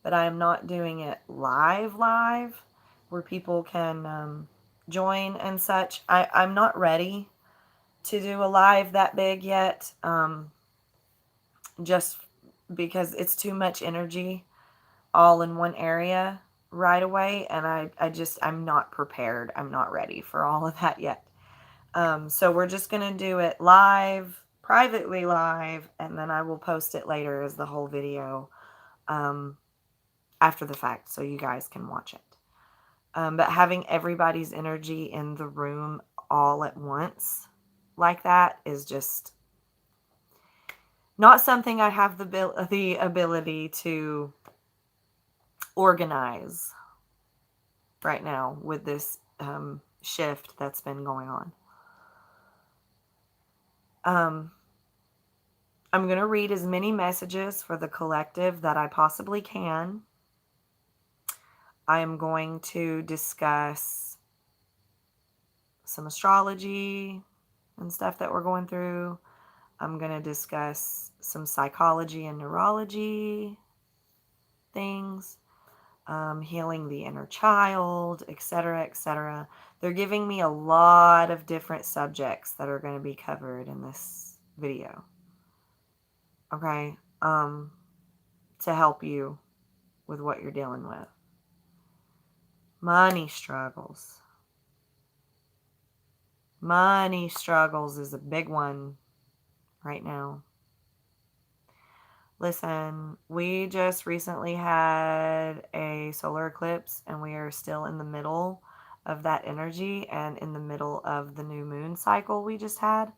but I am not doing it live where people can join and such. I'm not ready to do a live that big yet, just because it's too much energy all in one area right away, and I'm not prepared. I'm not ready for all of that yet. So we're just going to do it live, privately live, and then I will post it later as the whole video after the fact so you guys can watch it. But having everybody's energy in the room all at once like that is just not something I have the ability to organize right now with this shift that's been going on. I'm going to read as many messages for the collective that I possibly can. I am going to discuss some astrology and stuff that we're going through. I'm going to discuss some psychology and neurology things, healing the inner child, etc., etc. They're giving me a lot of different subjects that are going to be covered in this video. Okay? To help you with what you're dealing with. Money struggles. Money struggles is a big one right now. Listen, we just recently had a solar eclipse, and we are still in the middle of that energy and in the middle of the new moon cycle we just had.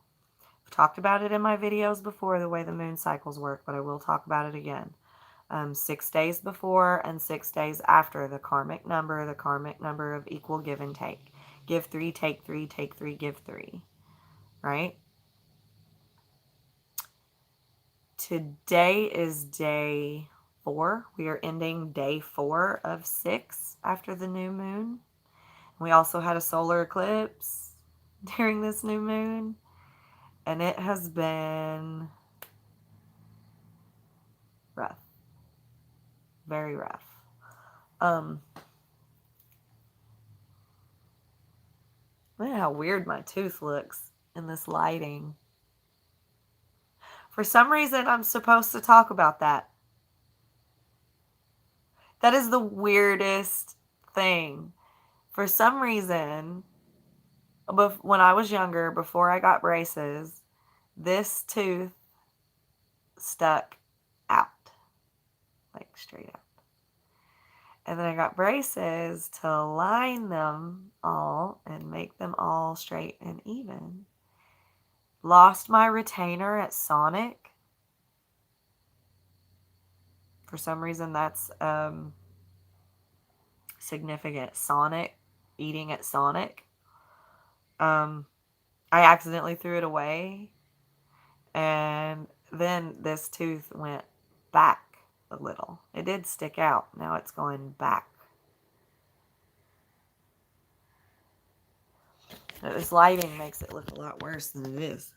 I've talked about it in my videos before, the way the moon cycles work, but I will talk about it again. 6 days before and 6 days after the karmic number of equal give and take. Give 3, take 3, take 3, give 3. Right? Today is day 4. We are ending day 4 of 6 after the new moon. We also had a solar eclipse during this new moon, and it has been rough. Very rough. Look at how weird my tooth looks in this lighting. For some reason, I'm supposed to talk about that. That is the weirdest thing. For some reason, when I was younger, before I got braces, this tooth stuck out. Like straight out. And then I got braces to line them all and make them all straight and even. Lost my retainer at Sonic. For some reason, that's significant. Sonic, eating at Sonic. I accidentally threw it away. And then this tooth went back a little. It did stick out. Now it's going back. This lighting makes it look a lot worse than it is.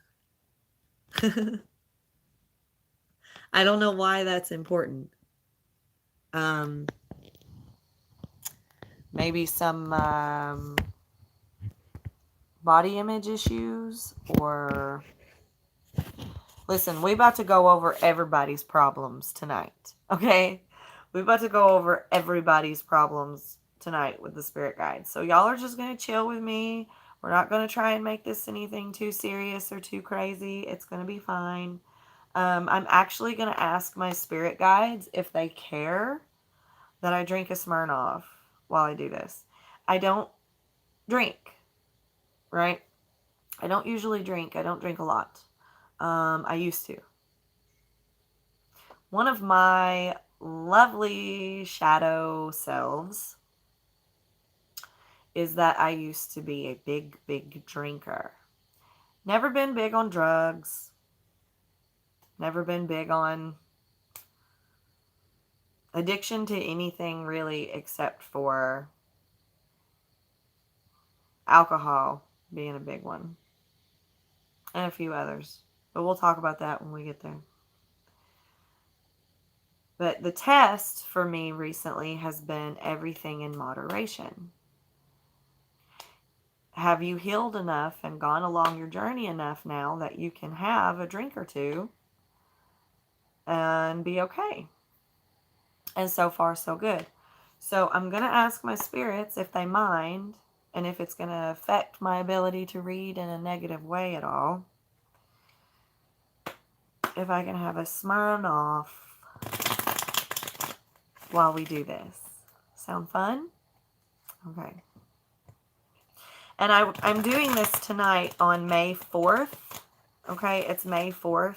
I don't know why that's important. Maybe some body image issues, or listen, we about to go over everybody's problems tonight. Okay? We about to go over everybody's problems tonight with the spirit guide. So y'all are just going to chill with me. We're not going to try and make this anything too serious or too crazy. It's going to be fine. I'm actually going to ask my spirit guides if they care that I drink a Smirnoff while I do this. I don't drink, right? I don't usually drink. I don't drink a lot. I used to. One of my lovely shadow selves is that I used to be a big, big drinker. Never been big on drugs. Never been big on addiction to anything really, except for alcohol being a big one. And a few others. But we'll talk about that when we get there. But the test for me recently has been everything in moderation. Have you healed enough and gone along your journey enough now that you can have a drink or two and be okay? And so far, so good. So I'm going to ask my spirits if they mind and if it's going to affect my ability to read in a negative way at all. If I can have a Smirnoff while we do this. Sound fun? Okay. And I'm doing this tonight on May 4th. Okay, it's May 4th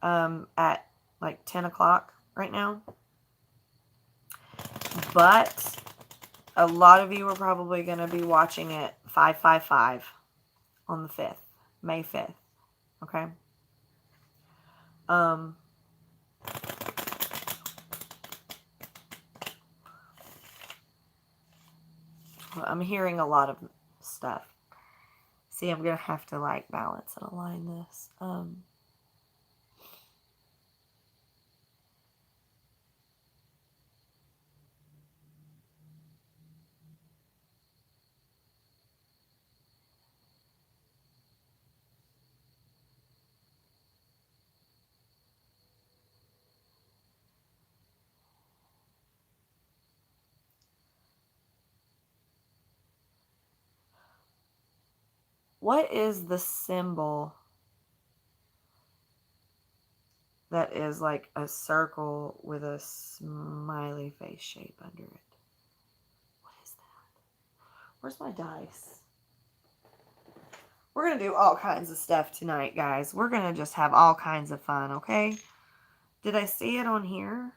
at like 10 o'clock right now. But a lot of you are probably going to be watching it 555 on the 5th, May 5th. Okay. I'm hearing a lot of stuff. See, I'm going to have to like balance and align this. What is the symbol that is like a circle with a smiley face shape under it? What is that? Where's my dice? We're going to do all kinds of stuff tonight, guys. We're going to just have all kinds of fun, okay? Did I see it on here?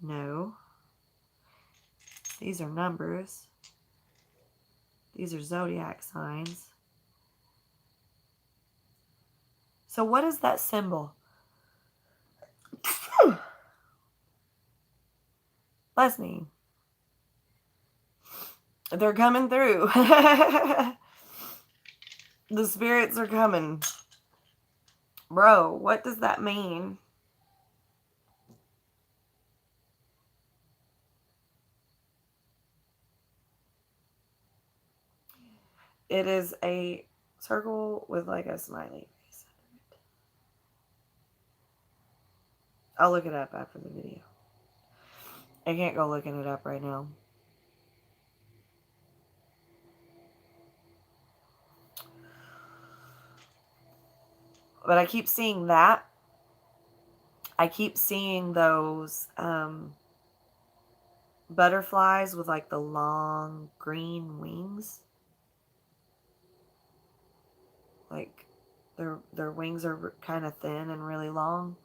No. These are numbers. These are zodiac signs. So what is that symbol? Leslie. They're coming through. The spirits are coming. Bro, what does that mean? It is a circle with like a smiley face. I'll look it up after the video. I can't go looking it up right now. But I keep seeing that. I keep seeing those butterflies with like the long green wings. Like their wings are kind of thin and really long.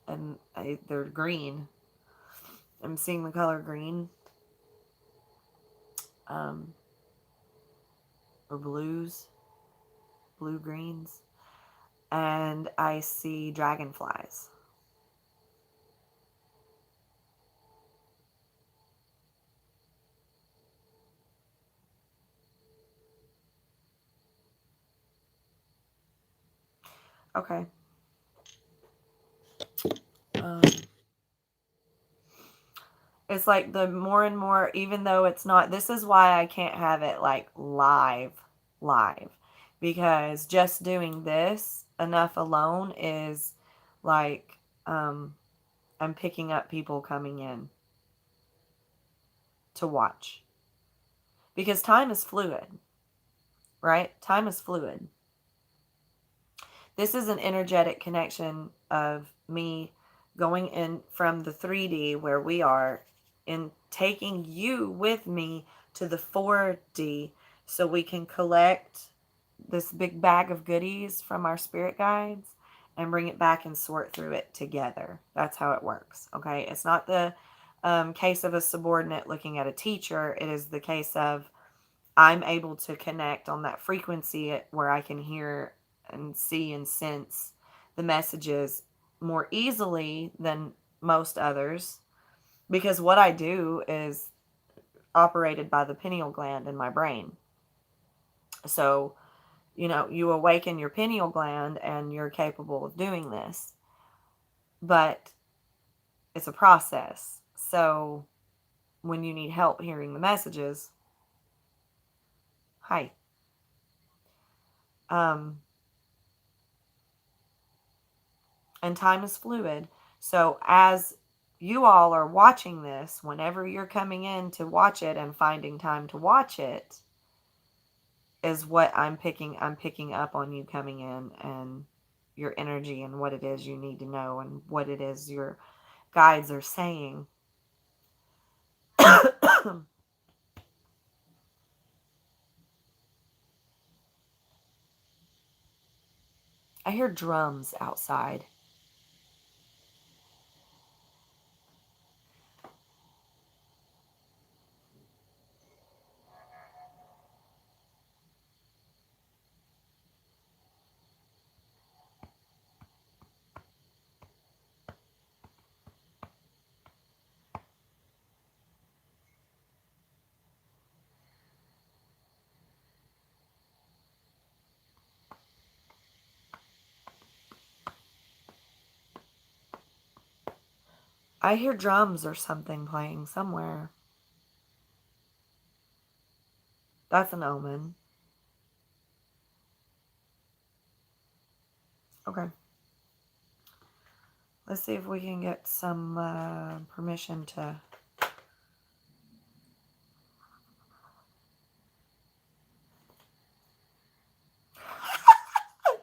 And they're green. I'm seeing the color green. Or blues. Blue greens. And I see dragonflies. Okay. It's like the more and more, even though it's not, this is why I can't have it like live. Because just doing this enough alone is like, I'm picking up people coming in to watch. Because time is fluid, right? Time is fluid. This is an energetic connection of me going in from the 3D where we are and taking you with me to the 4D so we can collect this big bag of goodies from our spirit guides and bring it back and sort through it together. That's how it works, okay? It's not the case of a subordinate looking at a teacher. It is the case of I'm able to connect on that frequency where I can hear and see and sense the messages more easily than most others, because what I do is operated by the pineal gland in my brain. So you awaken your pineal gland and you're capable of doing this. But it's a process. So when you need help hearing the messages, hi. And time is fluid. So as you all are watching this, whenever you're coming in to watch it and finding time to watch it, is what I'm picking up on you coming in and your energy and what it is you need to know and what it is your guides are saying. I hear drums outside. I hear drums or something playing somewhere. That's an omen. Okay. Let's see if we can get some permission to...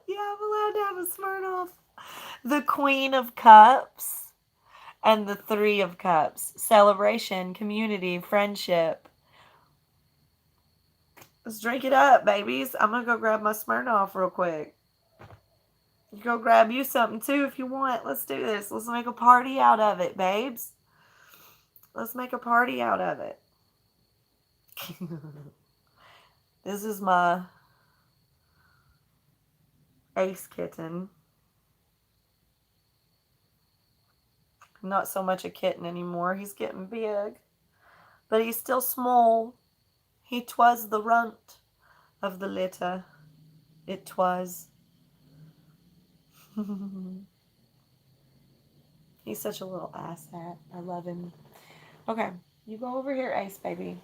Yeah, I'm allowed to have a Smirnoff. The Queen of Cups and the Three of Cups. Celebration, community, friendship. Let's drink it up, babies. I'm going to go grab my Smirnoff real quick. You go grab you something too if you want. Let's do this. Let's make a party out of it, babes. Let's make a party out of it. This is my Ace kitten. Not so much a kitten anymore. He's getting big. But he's still small. He twas the runt of the litter. It twas. He's such a little asshat. I love him. Okay, you go over here, Ace, baby.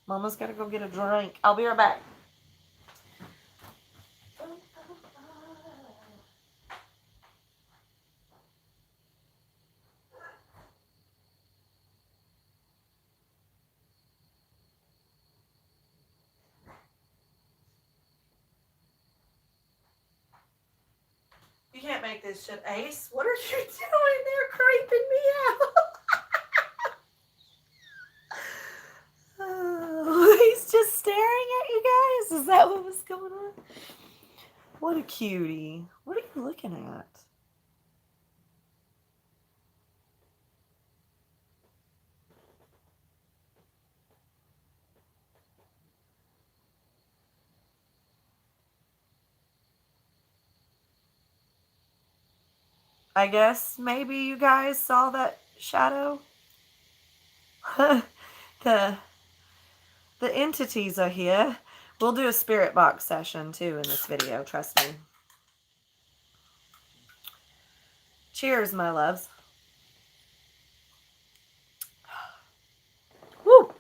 Mama's got to go get a drink. I'll be right back. You can't make this shit, Ace. What are you doing? They're creeping me out. Oh, he's just staring at you guys. Is that what was going on? What a cutie. What are you looking at? I guess maybe you guys saw that shadow. the entities are here. We'll do a spirit box session too in this video, trust me. Cheers, my loves. Woo!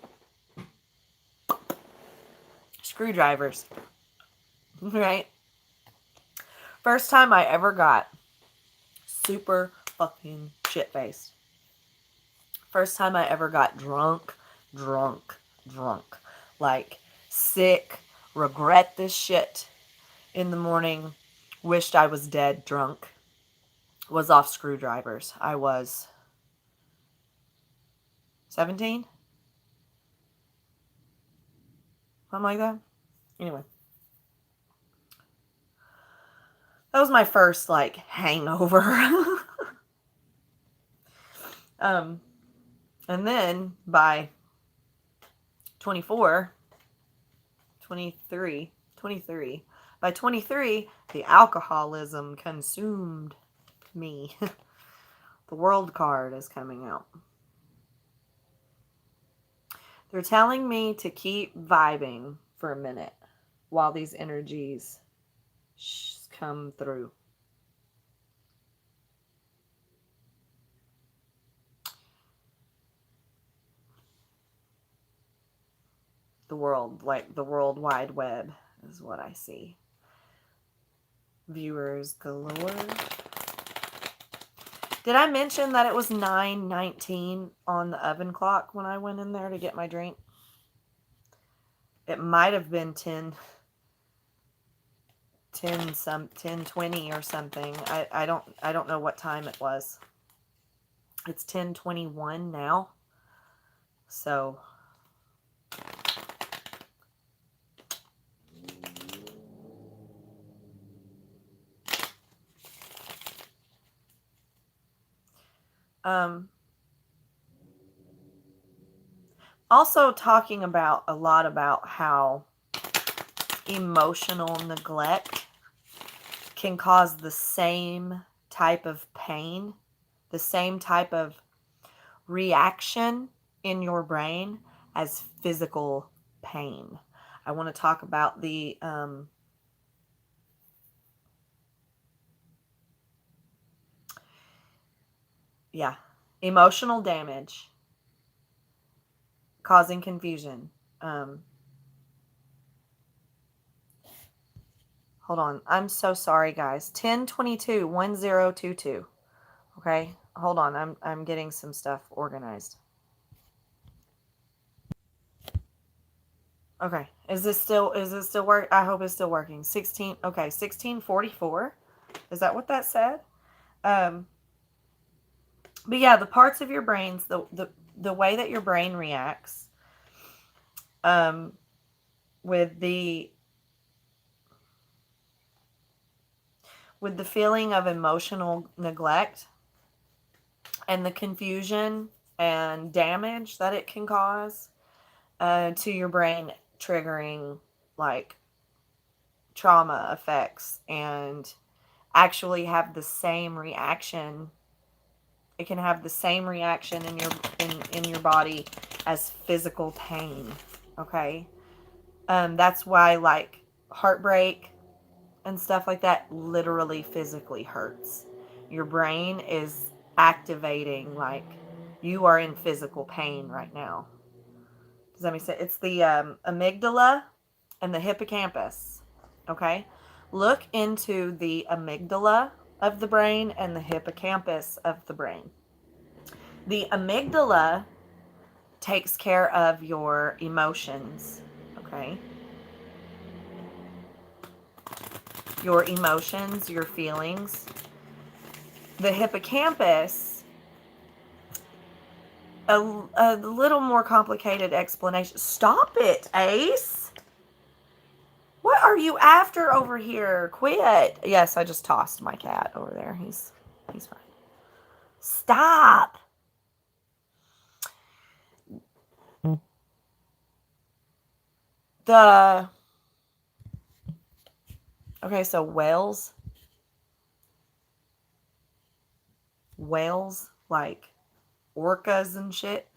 Screwdrivers. Right? First time I ever got super fucking shit-faced. First time I ever got drunk. Like, sick, regret this shit in the morning, wished I was dead drunk, was off screwdrivers. I was 17? Something like that. Anyway. That was my first, like, hangover. And then by 23, by 23, the alcoholism consumed me. The world card is coming out. They're telling me to keep vibing for a minute while these energies come through. The world, like the World Wide Web, is what I see. Viewers galore. Did I mention that it was 9:19 on the oven clock when I went in there to get my drink? It might have been 10:20 or something. I don't know what time it was. It's 10:21 now. So also talking about a lot about how emotional neglect can cause the same type of pain, the same type of reaction in your brain as physical pain. I want to talk about the emotional damage causing confusion. Hold on. I'm so sorry, guys. 1022 1022. Okay, hold on. I'm getting some stuff organized. Okay, is it still work? I hope it's still working. 16. Okay, 1644. Is that what that said? But yeah, the parts of your brains, the way that your brain reacts, with the feeling of emotional neglect and the confusion and damage that it can cause to your brain, triggering like trauma effects, and actually have the same reaction. It can have the same reaction in your body as physical pain. Okay, that's why like heartbreak and stuff like that literally physically hurts. Your brain is activating like you are in physical pain right now. Does that make sense? It's the amygdala and the hippocampus. Okay? Look into the amygdala of the brain and the hippocampus of the brain. The amygdala takes care of your emotions. Okay? Your emotions, your feelings. The hippocampus, a little more complicated explanation. Stop it, Ace. What are you after over here? Quit. Yes, I just tossed my cat over there. He's fine. Stop. Okay, so whales, like orcas and shit,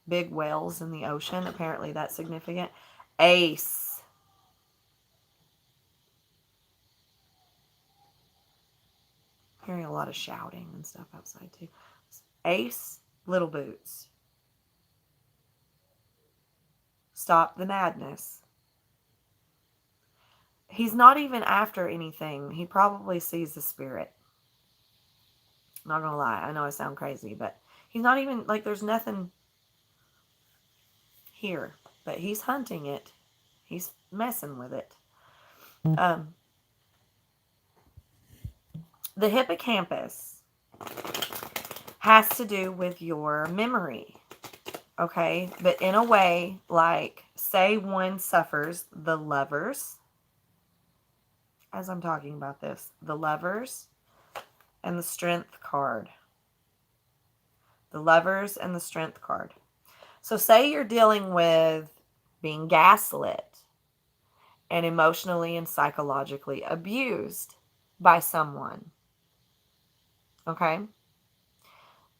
big whales in the ocean. Apparently that's significant. Ace. Hearing a lot of shouting and stuff outside too. Ace, little boots. Stop the madness. He's not even after anything. He probably sees the spirit. Not gonna lie. I know I sound crazy, but he's not even, like, there's nothing here. But he's hunting it. He's messing with it. The hippocampus has to do with your memory. Okay? But in a way, like, say one suffers the lovers. As I'm talking about this, the lovers and the strength card. The lovers and the strength card. So say you're dealing with being gaslit and emotionally and psychologically abused by someone. Okay?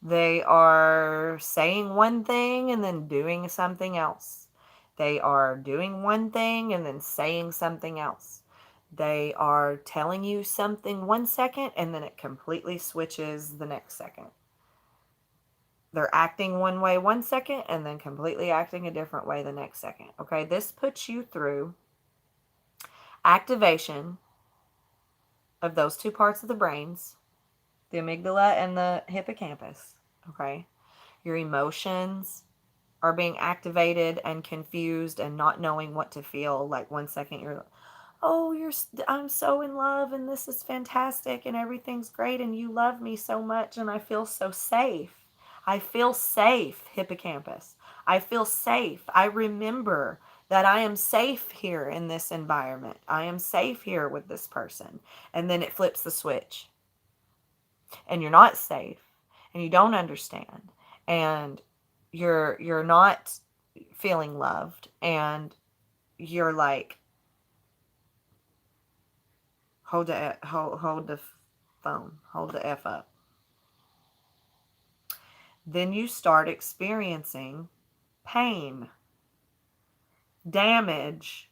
They are saying one thing and then doing something else. They are doing one thing and then saying something else. They are telling you something 1 second and then it completely switches the next second. They're acting one way 1 second and then completely acting a different way the next second. Okay, this puts you through activation of those two parts of the brains, the amygdala and the hippocampus. Okay, your emotions are being activated and confused and not knowing what to feel. Like 1 second you're, oh, I'm so in love and this is fantastic and everything's great and you love me so much and I feel so safe. I feel safe, hippocampus. I feel safe. I remember that I am safe here in this environment. I am safe here with this person. And then it flips the switch. And you're not safe. And you don't understand. And you're not feeling loved. And you're like, hold the phone. Hold the F up. Then you start experiencing pain, damage,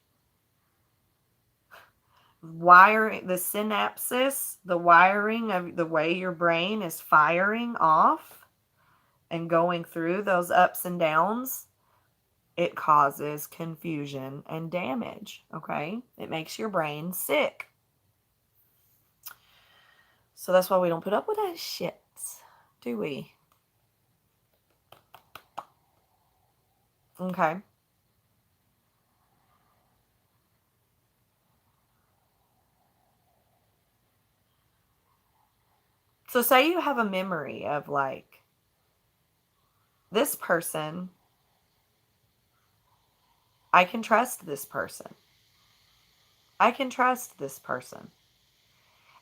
wiring, the synapses, the wiring of the way your brain is firing off and going through those ups and downs. It causes confusion and damage. Okay, it makes your brain sick. So that's why we don't put up with that shit, do we? Okay. So say you have a memory of like, this person, I can trust this person. I can trust this person.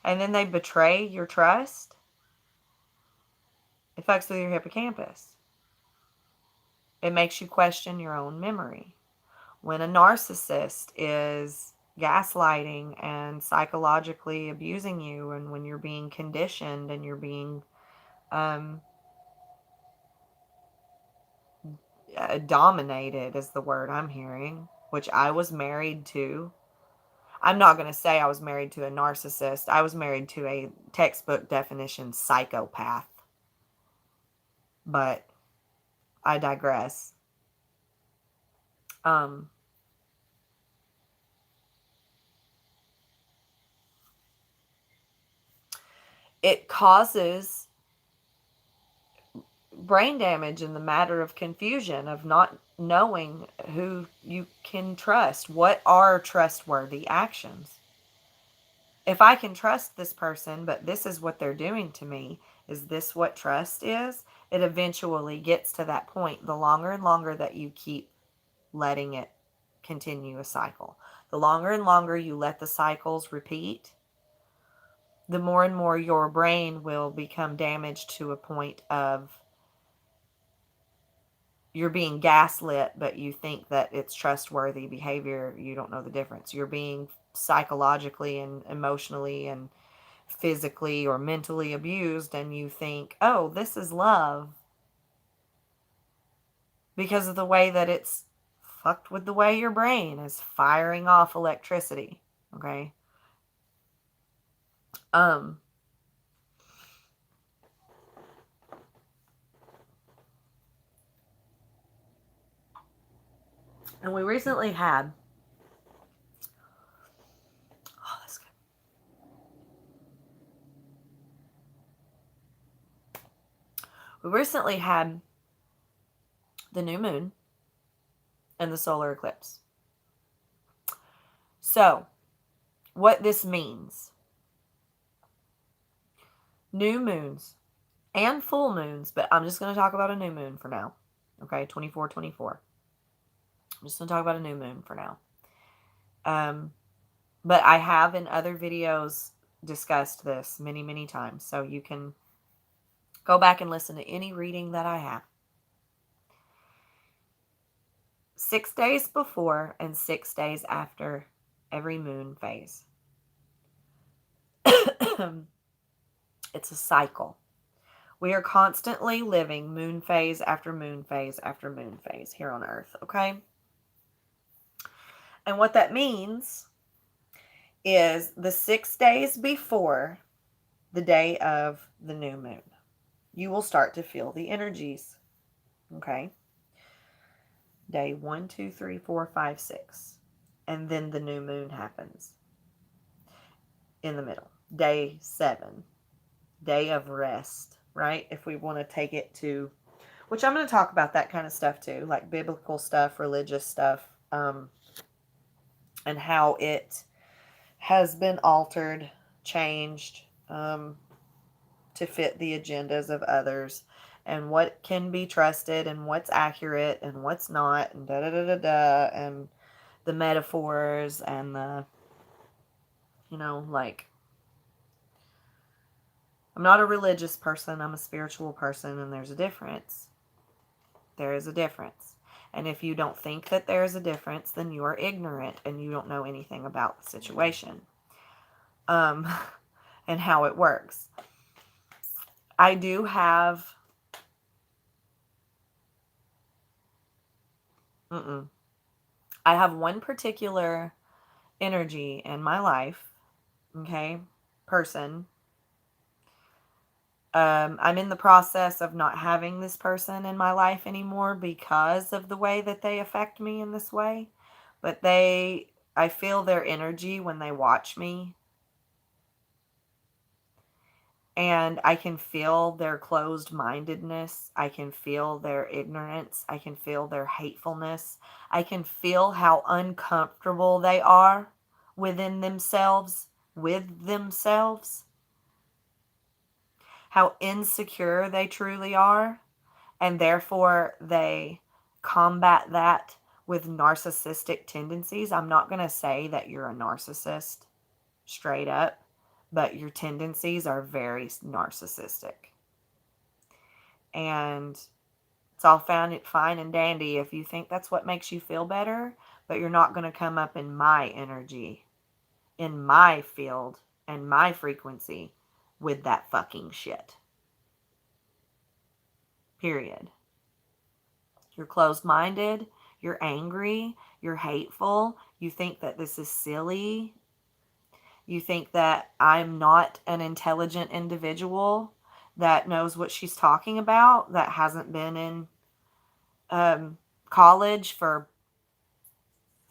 And then they betray your trust. It fucks with your hippocampus. It makes you question your own memory. When a narcissist is gaslighting and psychologically abusing you, and when you're being conditioned and you're being dominated is the word I'm hearing, which I was married to. I'm not going to say I was married to a narcissist. I was married to a textbook definition psychopath. But I digress. It causes brain damage in the matter of confusion, of not knowing who you can trust. What are trustworthy actions? If I can trust this person, but this is what they're doing to me, is this what trust is? It eventually gets to that point. The longer and longer that you keep letting it continue a cycle, the longer and longer you let the cycles repeat, the more and more your brain will become damaged to a point of you're being gaslit, but you think that it's trustworthy behavior. You don't know the difference. You're being psychologically and emotionally and physically or mentally abused, and you think, oh, this is love, because of the way that it's fucked with the way your brain is firing off electricity. Okay. And we recently had, oh, that's good. We recently had the new moon and the solar eclipse. So, what this means, new moons and full moons, but I'm just going to talk about a new moon for now. Okay, 24/24. I'm just going to talk about a new moon for now. But I have in other videos discussed this many, many times. So you can go back and listen to any reading that I have. 6 days before and 6 days after every moon phase. It's a cycle. We are constantly living moon phase after moon phase after moon phase here on Earth, okay? And what that means is the 6 days before the day of the new moon. You will start to feel the energies. Okay? Day 1, 2, 3, 4, 5, 6. And then the new moon happens in the middle. Day 7. Day of rest, right? If we want to take it to, which I'm going to talk about that kind of stuff too, like biblical stuff, religious stuff, and how it has been altered, changed, to fit the agendas of others, and what can be trusted and what's accurate and what's not, and da da da da da, and the metaphors and the, like, I'm not a religious person, I'm a spiritual person, and there's a difference. There is a difference. And if you don't think that there is a difference, then you are ignorant and you don't know anything about the situation, and how it works. I do have I have one particular energy in my life, okay, person. I'm in the process of not having this person in my life anymore because of the way that they affect me in this way. But I feel their energy when they watch me. And I can feel their closed-mindedness. I can feel their ignorance. I can feel their hatefulness. I can feel how uncomfortable they are within themselves, with themselves. How insecure they truly are. And therefore, they combat that with narcissistic tendencies. I'm not going to say that you're a narcissist straight up, but your tendencies are very narcissistic. And it's all fine and dandy if you think that's what makes you feel better, but you're not going to come up in my energy, in my field, and my frequency with that fucking shit. Period. You're closed-minded, you're angry, you're hateful, you think that this is silly. You think that I'm not an intelligent individual that knows what she's talking about, that hasn't been in college for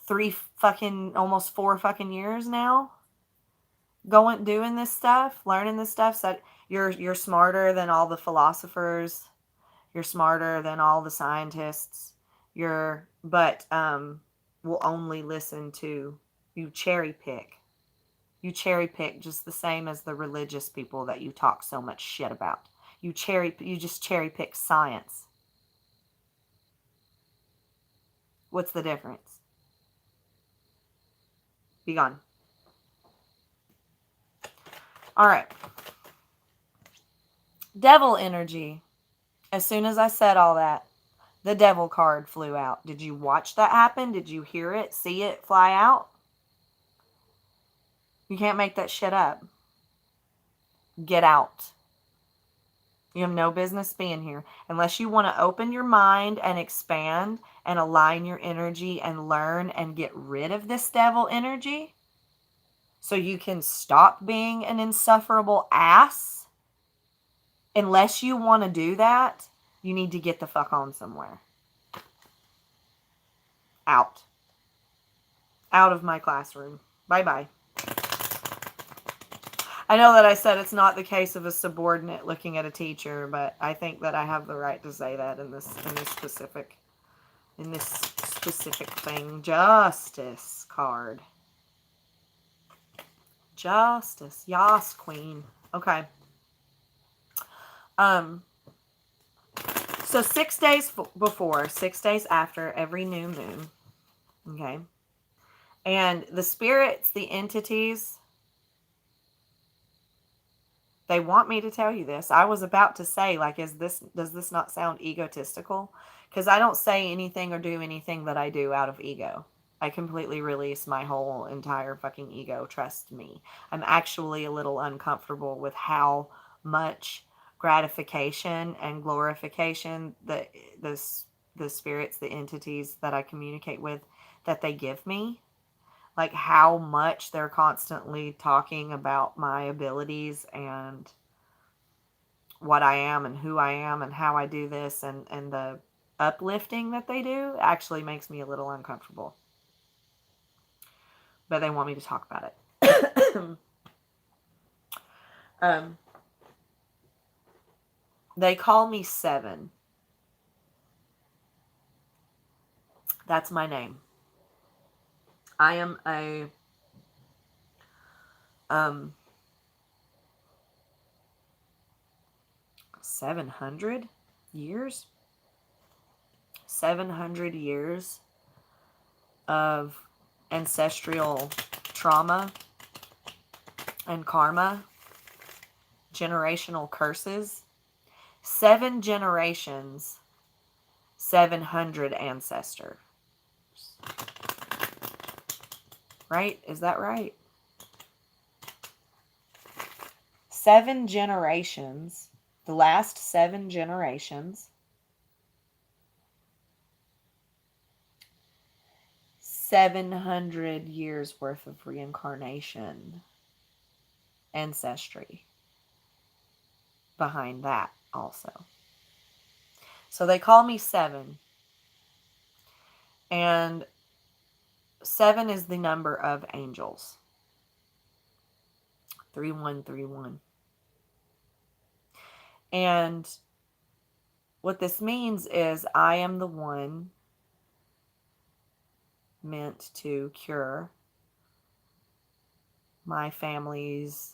almost 4 fucking years now, doing this stuff, learning this stuff. So you're smarter than all the philosophers, you're smarter than all the scientists, but will only listen to, you cherry pick. You cherry pick just the same as the religious people that you talk so much shit about. You just cherry pick science. What's the difference? Be gone. All right. Devil energy. As soon as I said all that, the devil card flew out. Did you watch that happen? Did you hear it, see it fly out? You can't make that shit up. Get out. You have no business being here. Unless you want to open your mind and expand and align your energy and learn and get rid of this devil energy so you can stop being an insufferable ass. Unless you want to do that, you need to get the fuck on somewhere. Out. Out of my classroom. Bye-bye. I know that I said it's not the case of a subordinate looking at a teacher, but I think that I have the right to say that in this specific thing. Justice card. Justice. Yas, queen. Okay. So 6 days before, 6 days after every new moon. Okay. And the spirits, the entities, they want me to tell you this. I was about to say, like, does this not sound egotistical? Because I don't say anything or do anything that I do out of ego. I completely release my whole entire fucking ego. Trust me. I'm actually a little uncomfortable with how much gratification and glorification the spirits, the entities that I communicate with, that they give me. like how much they're constantly talking about my abilities and what I am and who I am and how I do this, and the uplifting that they do actually makes me a little uncomfortable. But they want me to talk about it. They call me Seven. That's my name. I am a 700 years 700 years of ancestral trauma and karma, generational curses, 7 generations, 700 ancestors. Right? Is that right? 7 generations, the last 7 generations, 700 years worth of reincarnation, ancestry behind that also. So they call me Seven. And 7 is the number of angels. 3131. And what this means is I am the one meant to cure my family's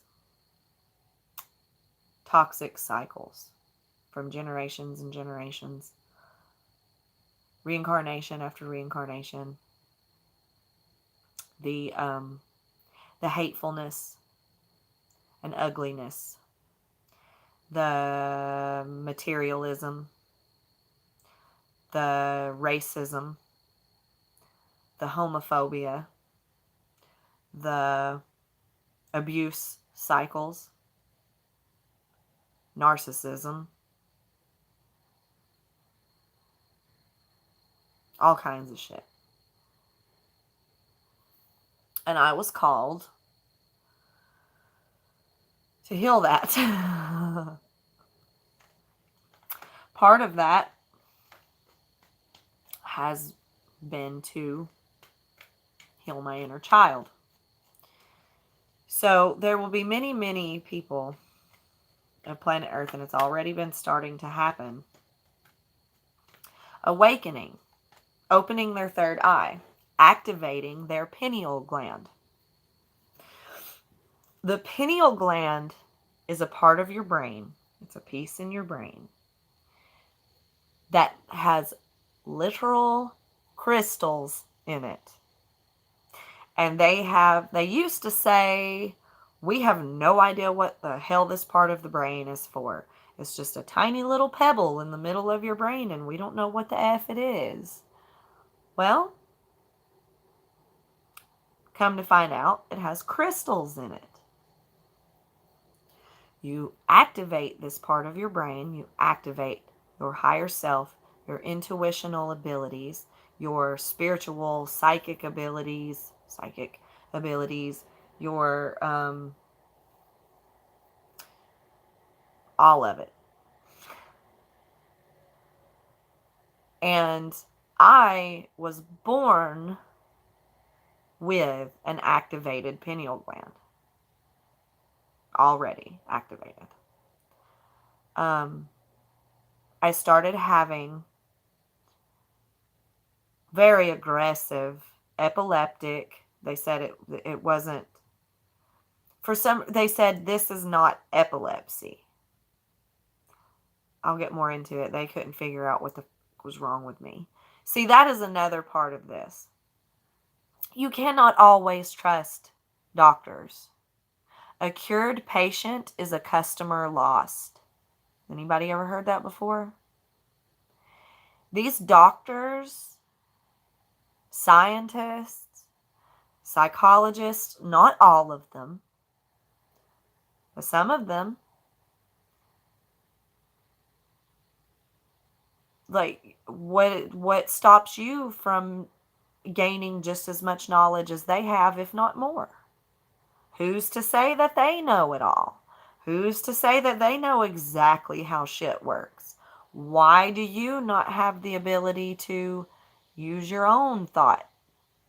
toxic cycles from generations and generations, reincarnation after reincarnation, the hatefulness and ugliness, the materialism, the racism, the homophobia, the abuse cycles, narcissism, all kinds of shit. And I was called to heal that. Part of that has been to heal my inner child. So there will be many, many people of planet Earth, and it's already been starting to happen, awakening, opening their third eye, activating their pineal gland. The pineal gland is a part of your brain. It's a piece in your brain that has literal crystals in it. And they used to say, we have no idea what the hell this part of the brain is for. It's just a tiny little pebble in the middle of your brain, and we don't know what the F it is. Well, come to find out, it has crystals in it. You activate this part of your brain, you activate your higher self, your intuitional abilities, your spiritual, psychic abilities, your, all of it. And I was born with an activated pineal gland. Already activated. I started having very aggressive, epileptic. They said it wasn't, they said this is not epilepsy. I'll get more into it. They couldn't figure out what the fuck was wrong with me. See, that is another part of this. You cannot always trust doctors. A cured patient is a customer lost. Anybody ever heard that before? These doctors, scientists, psychologists, not all of them, but some of them, like, what stops you from gaining just as much knowledge as they have, if not more. Who's to say that they know it all? Who's to say that they know exactly how shit works? Why do you not have the ability to use your own thought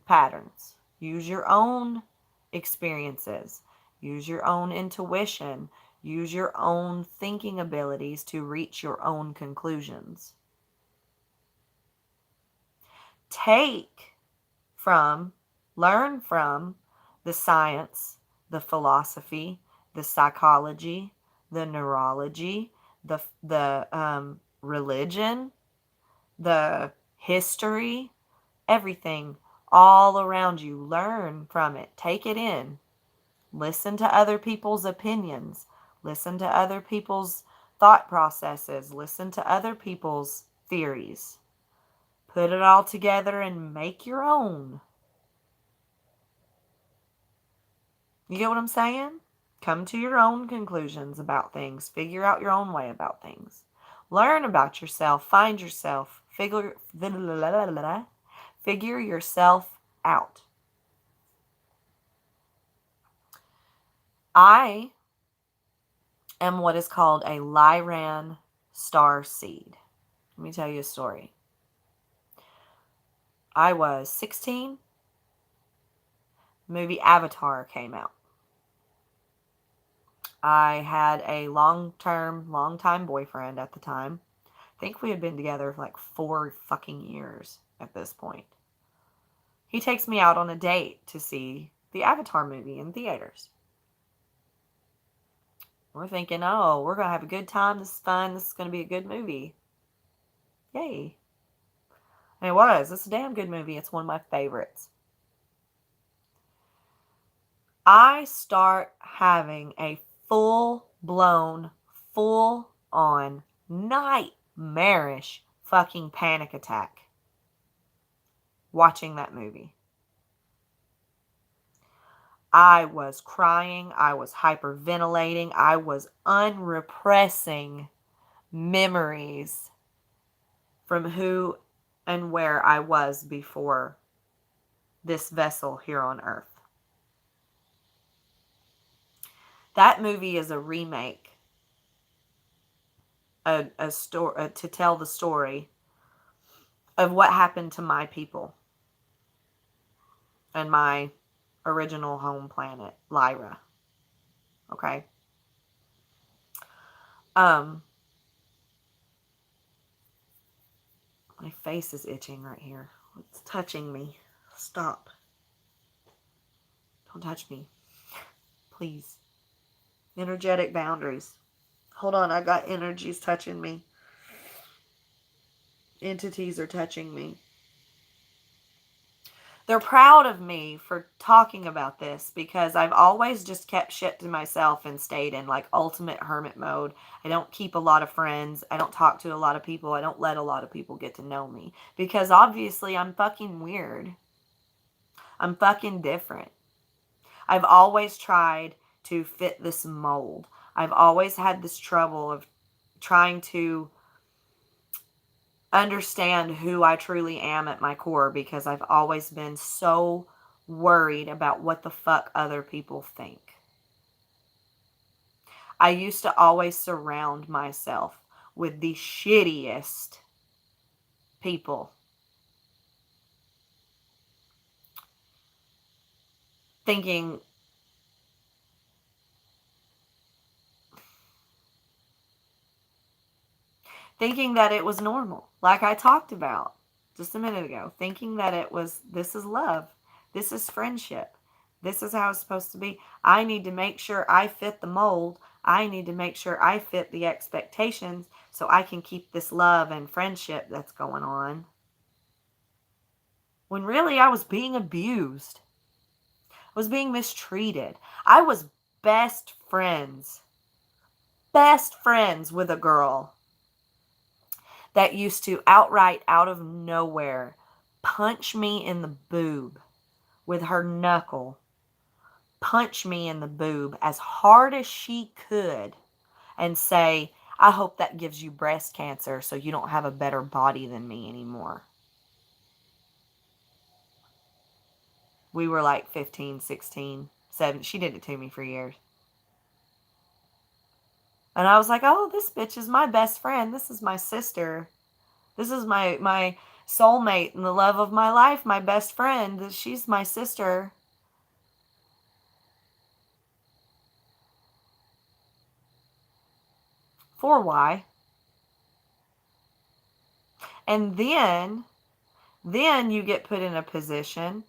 patterns, use your own experiences, use your own intuition, use your own thinking abilities to reach your own conclusions? Learn from the science, the philosophy, the psychology, the neurology, the religion, the history, everything all around you. Learn from it. Take it in. Listen to other people's opinions. Listen to other people's thought processes. Listen to other people's theories. Put it all together and make your own. You get what I'm saying? Come to your own conclusions about things. Figure out your own way about things. Learn about yourself. Find yourself. Figure yourself out. I am what is called a Lyran star seed. Let me tell you a story. I was 16. Movie Avatar came out. I had a long-time boyfriend at the time. I think we had been together for like 4 fucking years at this point. He takes me out on a date to see the Avatar movie in theaters. We're thinking, oh, we're going to have a good time. This is fun. This is going to be a good movie. Yay. And it was. It's a damn good movie. It's one of my favorites. I start having a full-blown, full-on, nightmarish fucking panic attack watching that movie. I was crying. I was hyperventilating. I was unrepressing memories from who and where I was before this vessel here on Earth. That movie is a remake, a story to tell the story of what happened to my people and my original home planet, Lyra. Okay. My face is itching right here. It's touching me. Stop. Don't touch me. Please. Energetic boundaries. Hold on, I got energies touching me. Entities are touching me. They're proud of me for talking about this because I've always just kept shit to myself and stayed in like ultimate hermit mode. I don't keep a lot of friends. I don't talk to a lot of people. I don't let a lot of people get to know me because obviously I'm fucking weird. I'm fucking different. I've always tried to fit this mold. I've always had this trouble of trying to understand who I truly am at my core because I've always been so worried about what the fuck other people think. I used to always surround myself with the shittiest people. Thinking that it was normal, like I talked about just a minute ago, thinking that this is love, this is friendship, this is how it's supposed to be. I need to make sure I fit the mold. I need to make sure I fit the expectations so I can keep this love and friendship that's going on. When really I was being abused. I was being mistreated. I was best friends with a girl that used to outright, out of nowhere, punch me in the boob with her knuckle. Punch me in the boob as hard as she could and say, I hope that gives you breast cancer so you don't have a better body than me anymore. We were like 15, 16, 17. She did it to me for years. And I was like, oh, this bitch is my best friend. This is my sister. This is my soulmate and the love of my life, my best friend. She's my sister. For why? And then you get put in a position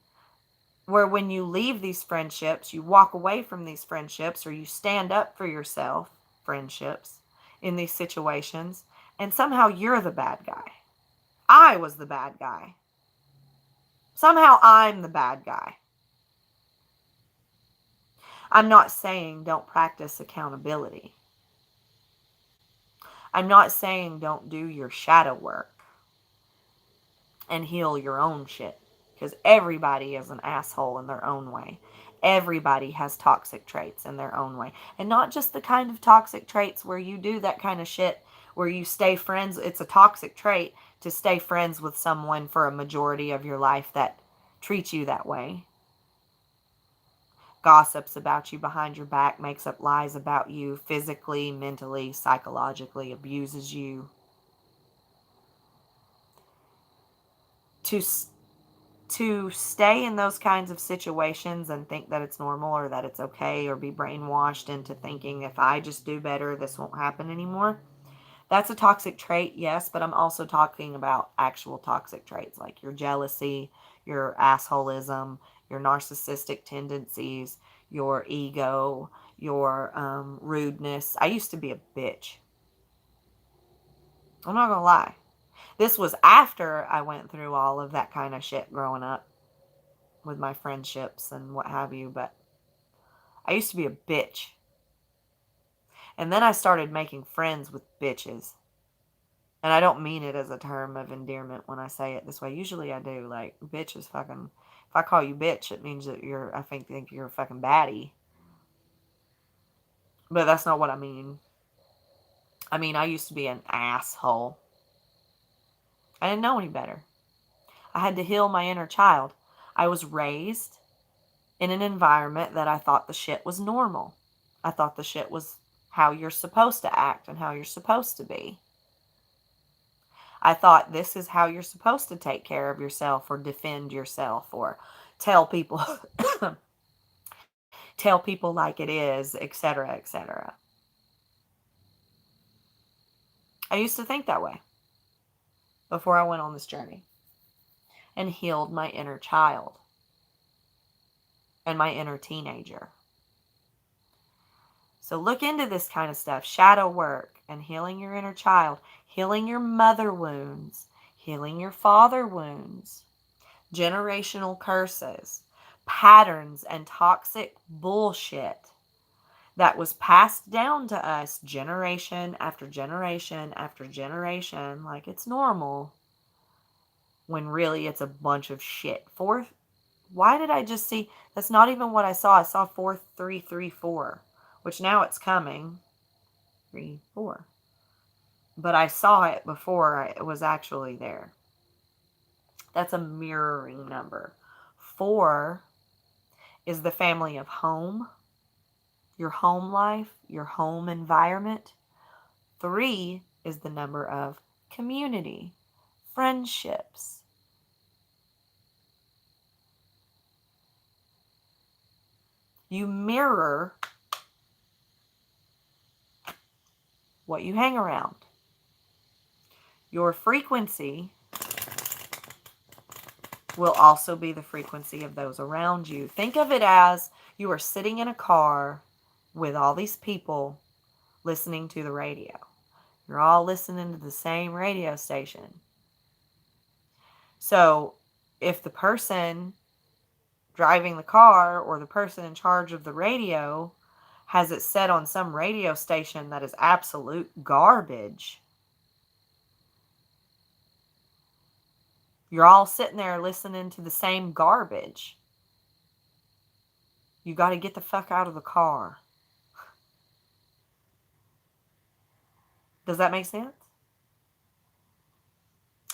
where when you leave these friendships, you walk away from these friendships, or you stand up for yourself, friendships, in these situations, and somehow you're the bad guy. I was the bad guy. Somehow I'm the bad guy. I'm not saying don't practice accountability. I'm not saying don't do your shadow work and heal your own shit. Because everybody is an asshole in their own way. Everybody has toxic traits in their own way. And not just the kind of toxic traits where you do that kind of shit where you stay friends. It's a toxic trait to stay friends with someone for a majority of your life that treats you that way. Gossips about you behind your back, makes up lies about you, physically, mentally, psychologically abuses you. To stay in those kinds of situations and think that it's normal or that it's okay, or be brainwashed into thinking if I just do better, this won't happen anymore. That's a toxic trait, yes, but I'm also talking about actual toxic traits like your jealousy, your assholism, your narcissistic tendencies, your ego, your rudeness. I used to be a bitch. I'm not going to lie. This was after I went through all of that kind of shit growing up with my friendships and what have you, but I used to be a bitch. And then I started making friends with bitches. And I don't mean it as a term of endearment when I say it this way. Usually I do. Like, bitch is fucking... If I call you bitch, it means that I think you're a fucking baddie. But that's not what I mean. I mean, I used to be an asshole. I didn't know any better. I had to heal my inner child. I was raised in an environment that I thought the shit was normal. I thought the shit was how you're supposed to act and how you're supposed to be. I thought this is how you're supposed to take care of yourself or defend yourself or tell people tell people like it is, etc., etc. I used to think that way before I went on this journey and healed my inner child and my inner teenager. So look into this kind of stuff, shadow work and healing your inner child, healing your mother wounds, healing your father wounds, generational curses, patterns, and toxic bullshit that was passed down to us generation after generation after generation like it's normal, when really it's a bunch of shit. Why did I just see? That's not even what I saw. I saw 4334, which now it's coming. 3, 4. But I saw it before it was actually there. That's a mirroring number. 4 is the family of home, your home life, your home environment. 3 is the number of community, friendships. You mirror what you hang around. Your frequency will also be the frequency of those around you. Think of it as you are sitting in a car with all these people listening to the radio. You're all listening to the same radio station. So if the person driving the car or the person in charge of the radio has it set on some radio station that is absolute garbage, you're all sitting there listening to the same garbage. You got to get the fuck out of the car. Does that make sense?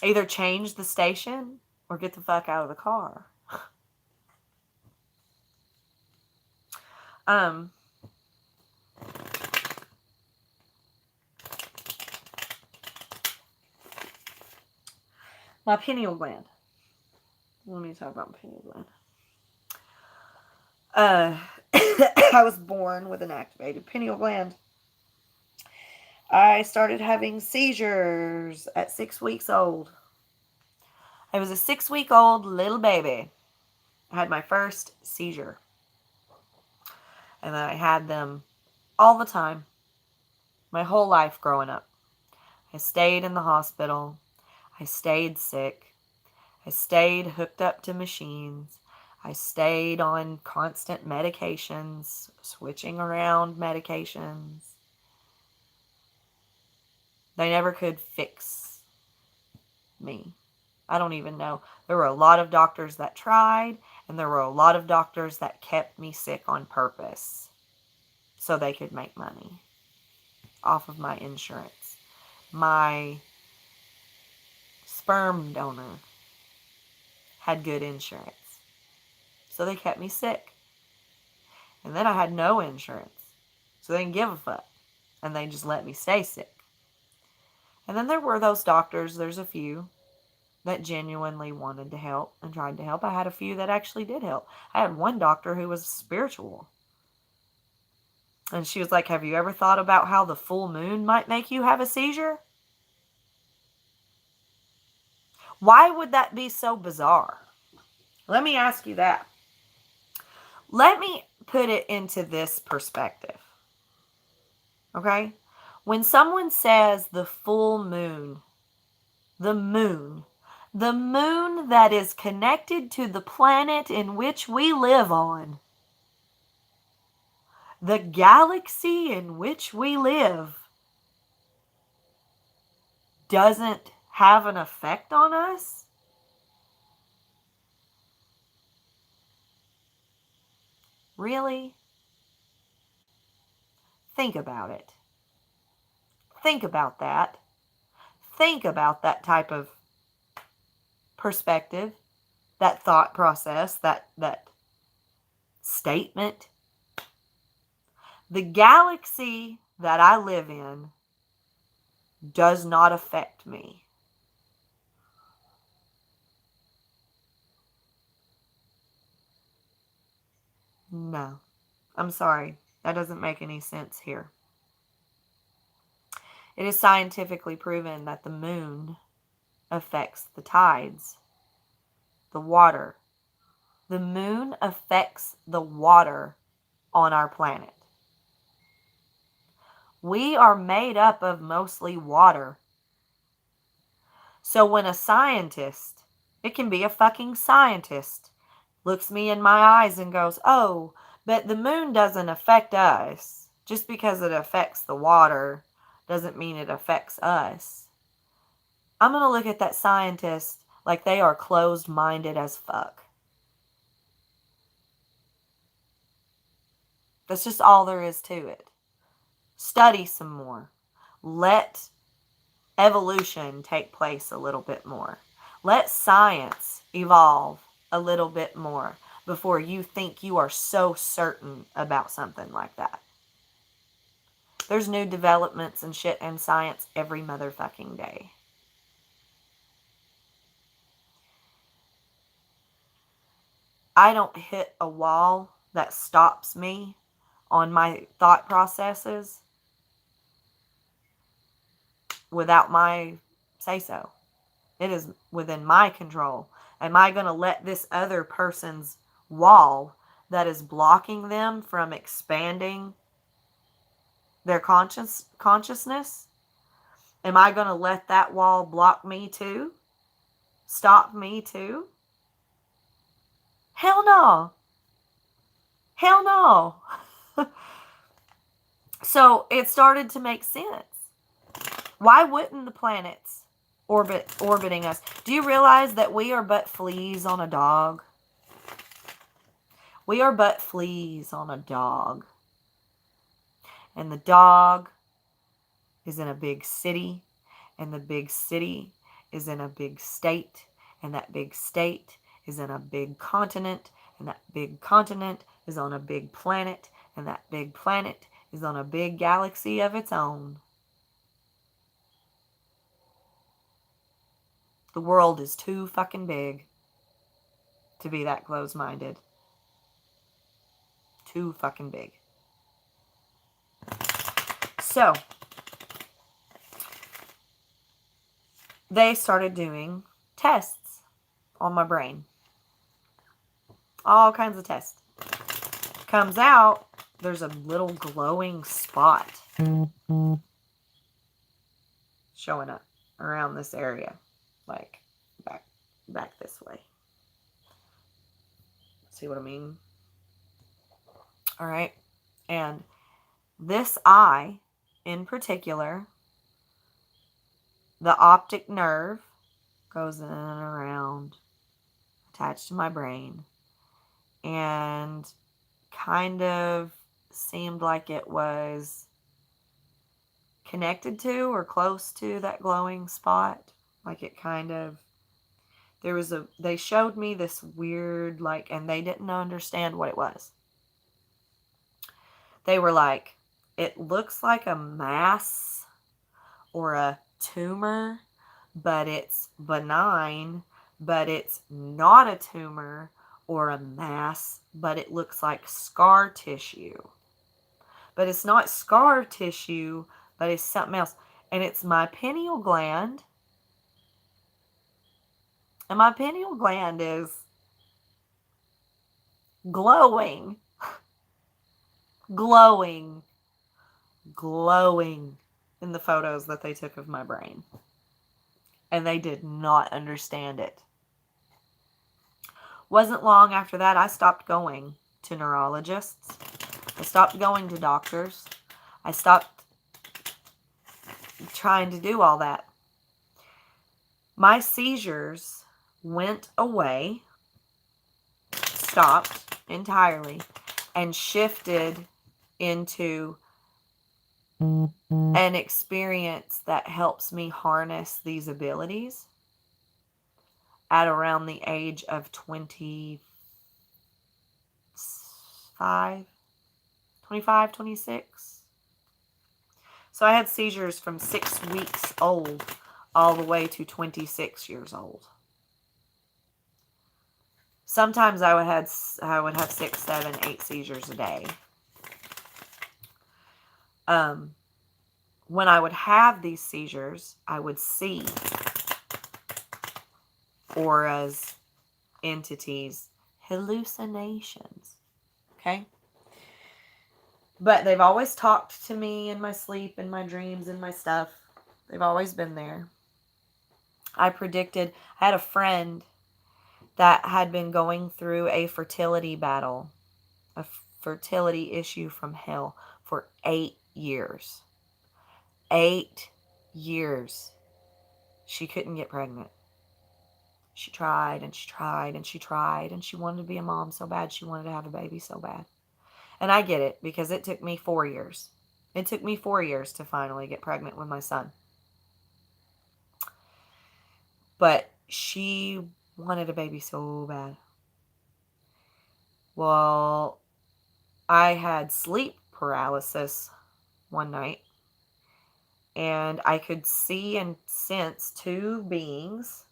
Either change the station or get the fuck out of the car. My pineal gland. Let me talk about my pineal gland. I was born with an activated pineal gland. I started having seizures at 6 weeks old. I was a 6-week-old little baby. I had my first seizure. And then I had them all the time. My whole life growing up. I stayed in the hospital. I stayed sick. I stayed hooked up to machines. I stayed on constant medications, switching around medications. They never could fix me. I don't even know. There were a lot of doctors that tried, and there were a lot of doctors that kept me sick on purpose so they could make money off of my insurance. My sperm donor had good insurance, so they kept me sick. And then I had no insurance, so they didn't give a fuck, and they just let me stay sick. And then there were those doctors, there's a few, that genuinely wanted to help and tried to help. I had a few that actually did help. I had one doctor who was spiritual. And she was like, have you ever thought about how the full moon might make you have a seizure? Why would that be so bizarre? Let me ask you that. Let me put it into this perspective. Okay? When someone says the full moon, the moon that is connected to the planet in which we live on, the galaxy in which we live, doesn't have an effect on us? Really? Think about it. Think about that. Think about that type of perspective, that thought process, that statement. The galaxy that I live in does not affect me. No. I'm sorry. That doesn't make any sense here. It is scientifically proven that the moon affects the tides, the water. The moon affects the water on our planet. We are made up of mostly water. So when a scientist, it can be a fucking scientist, looks me in my eyes and goes, oh, but the moon doesn't affect us. Just because it affects the water doesn't mean it affects us. I'm going to look at that scientist like they are closed-minded as fuck. That's just all there is to it. Study some more. Let evolution take place a little bit more. Let science evolve a little bit more before you think you are so certain about something like that. There's new developments and shit in science every motherfucking day. I don't hit a wall that stops me on my thought processes without my say-so. It is within my control. Am I going to let this other person's wall that is blocking them from expanding their consciousness? Am I going to let that wall block me too? Stop me too? Hell no. Hell no. So it started to make sense. Why wouldn't the planets orbiting us? Do you realize that we are but fleas on a dog? We are but fleas on a dog. And the dog is in a big city, and the big city is in a big state, and that big state is in a big continent, and that big continent is on a big planet, And that big planet is on a big galaxy of its own. The world is too fucking big to be that close-minded. Too fucking big. So, they started doing tests on my brain. All kinds of tests. Comes out, there's a little glowing spot showing up around this area. Like, back this way. See what I mean? All right. And this eye, in particular, the optic nerve goes in and around, attached to my brain, and kind of seemed like it was connected to or close to that glowing spot. Like it kind of, they showed me this weird, like, and they didn't understand what it was. They were like, it looks like a mass or a tumor, but it's benign, but it's not a tumor or a mass, but it looks like scar tissue. But it's not scar tissue, but it's something else. And it's my pineal gland. And my pineal gland is glowing. Glowing in the photos that they took of my brain. And they did not understand it. Wasn't long after that, I stopped going to neurologists. I stopped going to doctors. I stopped trying to do all that. My seizures went away, stopped entirely, and shifted into an experience that helps me harness these abilities at around the age of 25, 26. So I had seizures from 6 weeks old all the way to 26 years old. Sometimes I would have 6, 7, 8 seizures a day. When I would have these seizures, I would see auras, entities, hallucinations. Okay? But they've always talked to me in my sleep, in my dreams, in my stuff. They've always been there. I had a friend that had been going through a fertility battle, a fertility issue from hell for 8 years. 8 years. She couldn't get pregnant. She tried and she tried and she tried, and she wanted to be a mom so bad. She wanted to have a baby so bad. And I get it, because it took me 4 years. It took me 4 years to finally get pregnant with my son. But she wanted a baby so bad. Well, I had sleep paralysis one night, and I could see and sense two beings.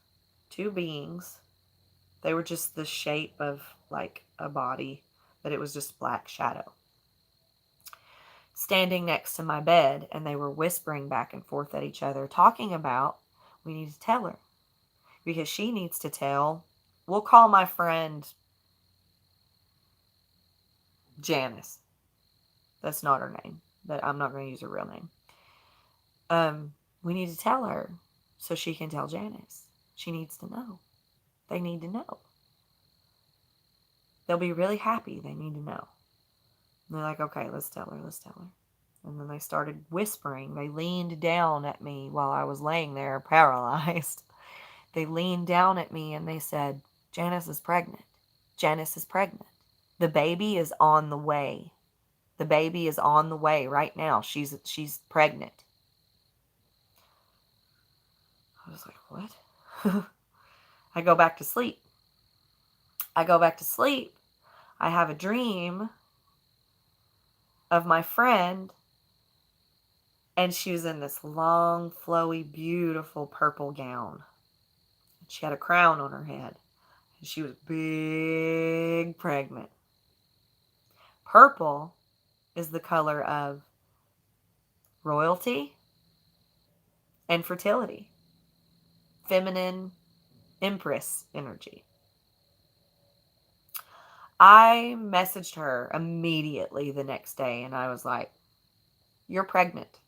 They were just the shape of like a body, but it was just black shadow, standing next to my bed, and they were whispering back and forth at each other, talking about, we need to tell her, because she needs to tell. We'll call my friend Janice. That's not her name, but I'm not going to use her real name. We need to tell her so she can tell Janice. She needs to know. They need to know. They'll be really happy. They need to know. And they're like, okay, let's tell her. And then they started whispering. They leaned down at me while I was laying there paralyzed. They leaned down at me and they said, Janice is pregnant. Janice is pregnant. The baby is on the way. The baby is on the way right now. She's pregnant. I was like, what? I go back to sleep. I have a dream of my friend, and she was in this long, flowy, beautiful purple gown. She had a crown on her head, and she was big pregnant. Purple is the color of royalty and fertility, feminine empress energy. I messaged her immediately the next day, and I was like, you're pregnant.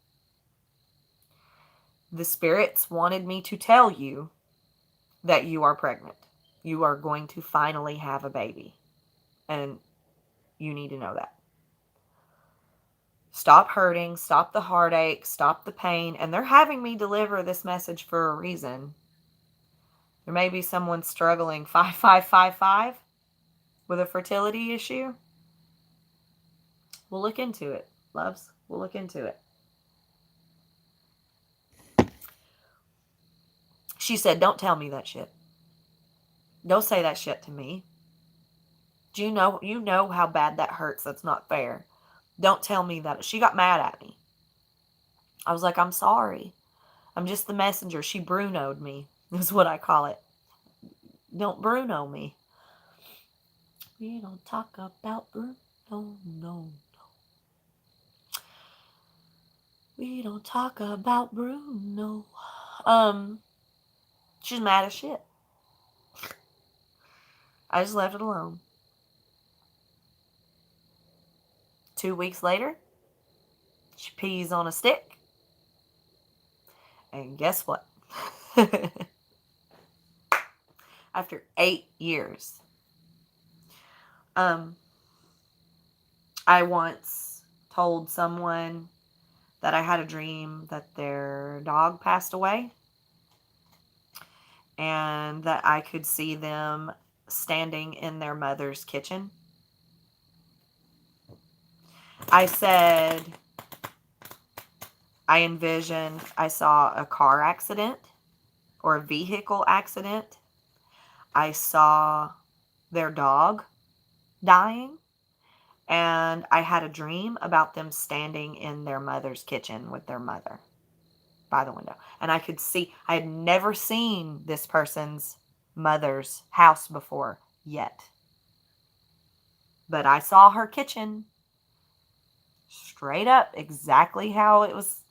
The spirits wanted me to tell you that you are pregnant. You are going to finally have a baby, and you need to know that. Stop hurting, stop the heartache, stop the pain. And they're having me deliver this message for a reason. There may be someone struggling 5555 with a fertility issue. We'll look into it, loves. We'll look into it. She said, don't tell me that shit. Don't say that shit to me. Do you know how bad that hurts? That's not fair. Don't tell me that. She got mad at me. I was like, I'm sorry. I'm just the messenger. She Bruno'd me, is what I call it. Don't Bruno me. We don't talk about Bruno, no. We don't talk about Bruno. She's mad as shit. I just left it alone. 2 weeks later, she pees on a stick. And guess what? After 8 years. I once told someone that I had a dream that their dog passed away. And that I could see them standing in their mother's kitchen. I said, I envisioned, I saw a car accident or a vehicle accident. I saw their dog dying. And I had a dream about them standing in their mother's kitchen with their mother by the window. And I could see, I had never seen this person's mother's house before yet. But I saw her kitchen straight up exactly how it was.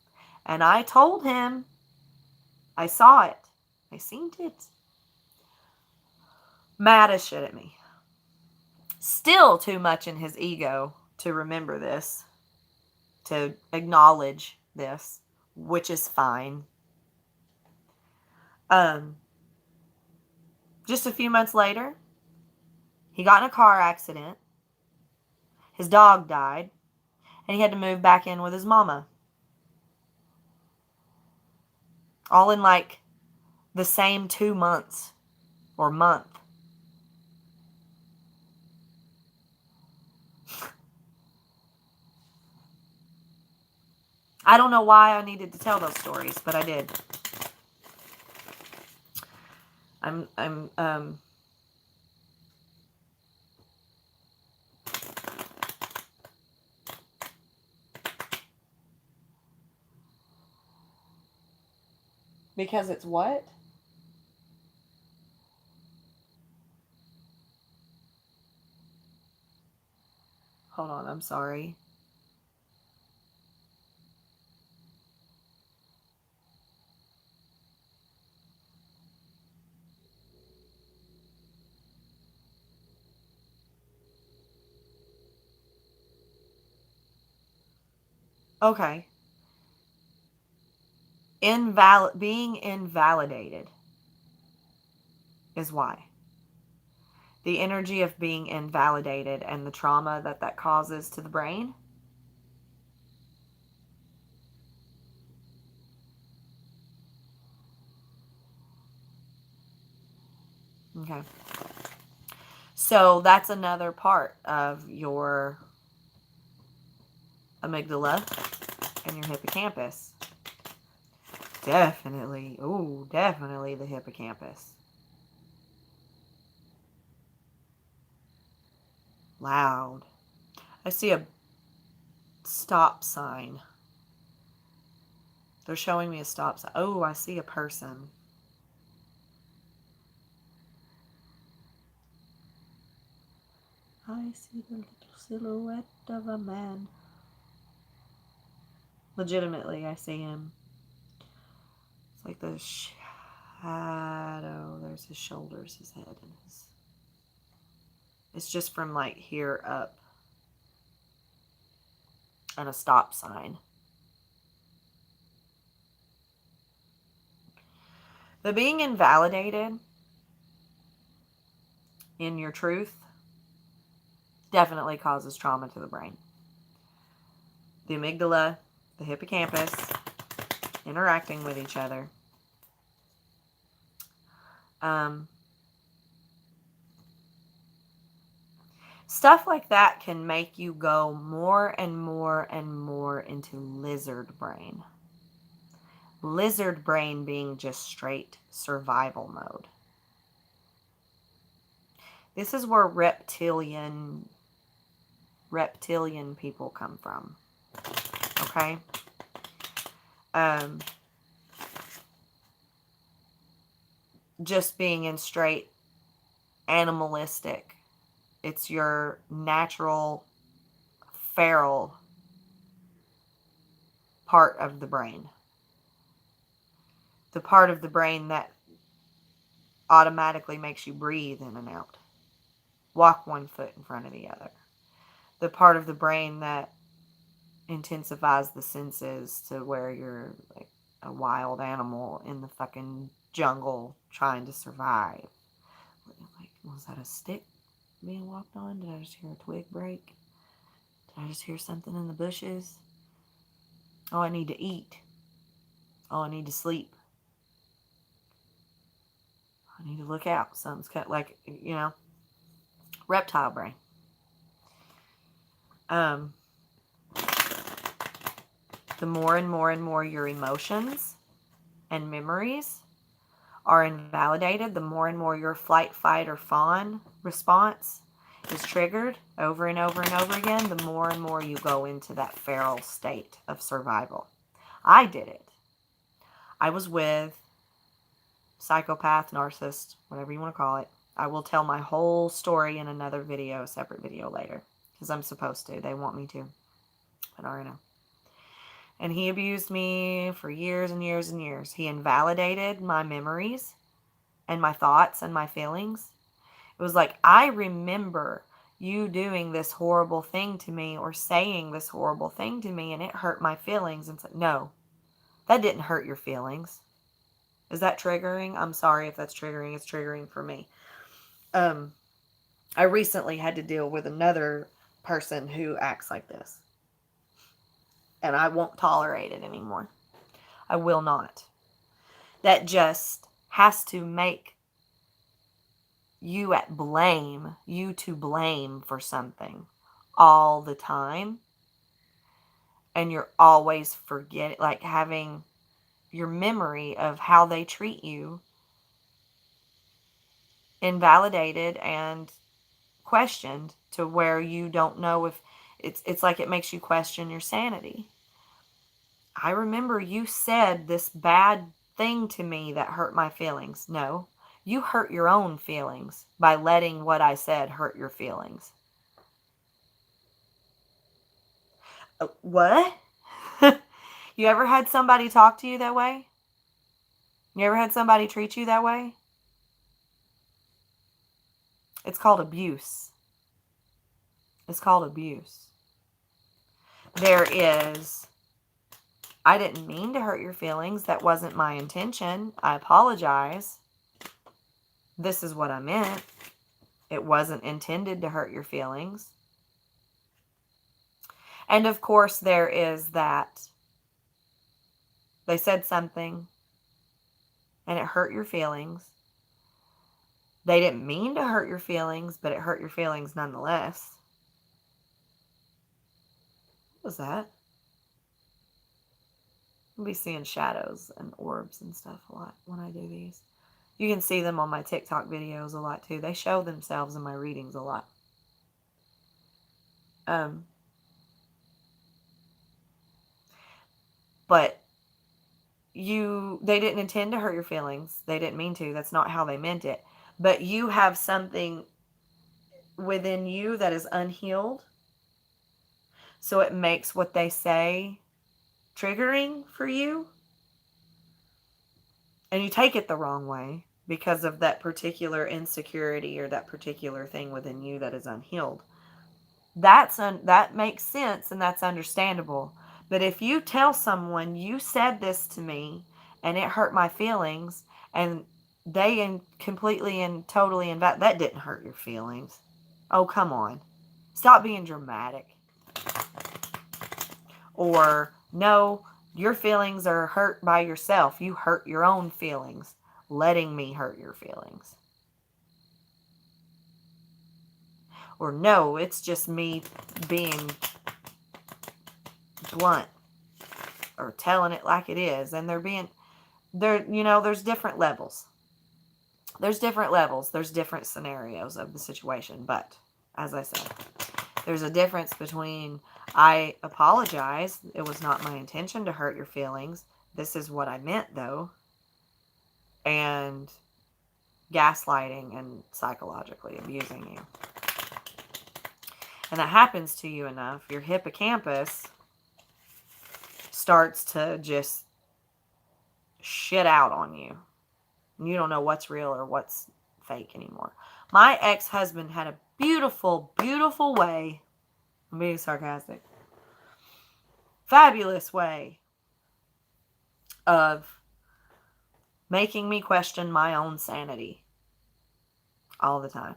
And I told him I saw it. I seen it. Mad as shit at me. Still too much in his ego to remember this, to acknowledge this, which is fine. Just a few months later, he got in a car accident. His dog died, and he had to move back in with his mama. All in like the same 2 months or month. I don't know why I needed to tell those stories, but I did. Because it's what? Hold on, I'm sorry. Okay. Being invalidated is why. The energy of being invalidated and the trauma that causes to the brain. Okay. So that's another part of your amygdala and your hippocampus. Definitely the hippocampus. Loud. I see stop sign. They're showing me a stop sign. Oh, I see a person. I see the little silhouette of a man. Legitimately, I see him. It's like the shadow. There's his shoulders, his head, and his... It's just from like here up. And a stop sign. The being invalidated in your truth definitely causes trauma to the brain. The amygdala, the hippocampus, interacting with each other. Stuff like that can make you go more and more and more into lizard brain. Lizard brain being just straight survival mode. This is where reptilian people come from. Okay? Just being in straight animalistic. It's your natural feral part of the brain. The part of the brain that automatically makes you breathe in and out. Walk one foot in front of the other. The part of the brain that intensifies the senses to where you're like a wild animal in the fucking jungle trying to survive. Like, was that a stick being walked on? Did I just hear a twig break? Did I just hear something in the bushes? Oh, I need to eat. Oh, I need to sleep. I need to look out. Something's cut, like, you know, reptile brain. The more and more and more your emotions and memories are invalidated, the more and more your flight, fight, or fawn response is triggered over and over and over again, the more and more you go into that feral state of survival. I did it. I was with psychopath, narcissist, whatever you want to call it. I will tell my whole story in another video, a separate video later, because I'm supposed to. They want me to. But I already know. And he abused me for years and years and years. He invalidated my memories and my thoughts and my feelings. It was like, I remember you doing this horrible thing to me or saying this horrible thing to me, and it hurt my feelings. And said, no, that didn't hurt your feelings. Is that triggering? I'm sorry if that's triggering. It's triggering for me. I recently had to deal with another person who acts like this. And I won't tolerate it anymore. I will not. That just has to make you to blame for something all the time. And you're always forgetting, like having your memory of how they treat you invalidated and questioned to where you don't know if it's like it makes you question your sanity. I remember you said this bad thing to me that hurt my feelings. No, you hurt your own feelings by letting what I said hurt your feelings. What? You ever had somebody talk to you that way? You ever had somebody treat you that way? It's called abuse. It's called abuse. There is, I didn't mean to hurt your feelings. That wasn't my intention. I apologize. This is what I meant. It wasn't intended to hurt your feelings. And of course, there is that they said something and it hurt your feelings. They didn't mean to hurt your feelings, but it hurt your feelings nonetheless. What was that? I'll be seeing shadows and orbs and stuff a lot when I do these. You can see them on my TikTok videos a lot too. They show themselves in my readings a lot. But they didn't intend to hurt your feelings. They didn't mean to. That's not how they meant it. But you have something within you that is unhealed. So it makes what they say triggering for you. And you take it the wrong way because of that particular insecurity or that particular thing within you that is unhealed. That makes sense and that's understandable. But if you tell someone, you said this to me and it hurt my feelings, and they completely and totally that didn't hurt your feelings. Oh, come on. Stop being dramatic. Or, no, your feelings are hurt by yourself. You hurt your own feelings, letting me hurt your feelings. Or, no, it's just me being blunt or telling it like it is. And there's different levels. There's different scenarios of the situation. But, as I said, there's a difference between I apologize. It was not my intention to hurt your feelings. This is what I meant, though. And gaslighting and psychologically abusing you. And that happens to you enough, your hippocampus starts to just shit out on you. And you don't know what's real or what's fake anymore. My ex-husband had a beautiful, beautiful way, I'm being sarcastic, fabulous way of making me question my own sanity all the time.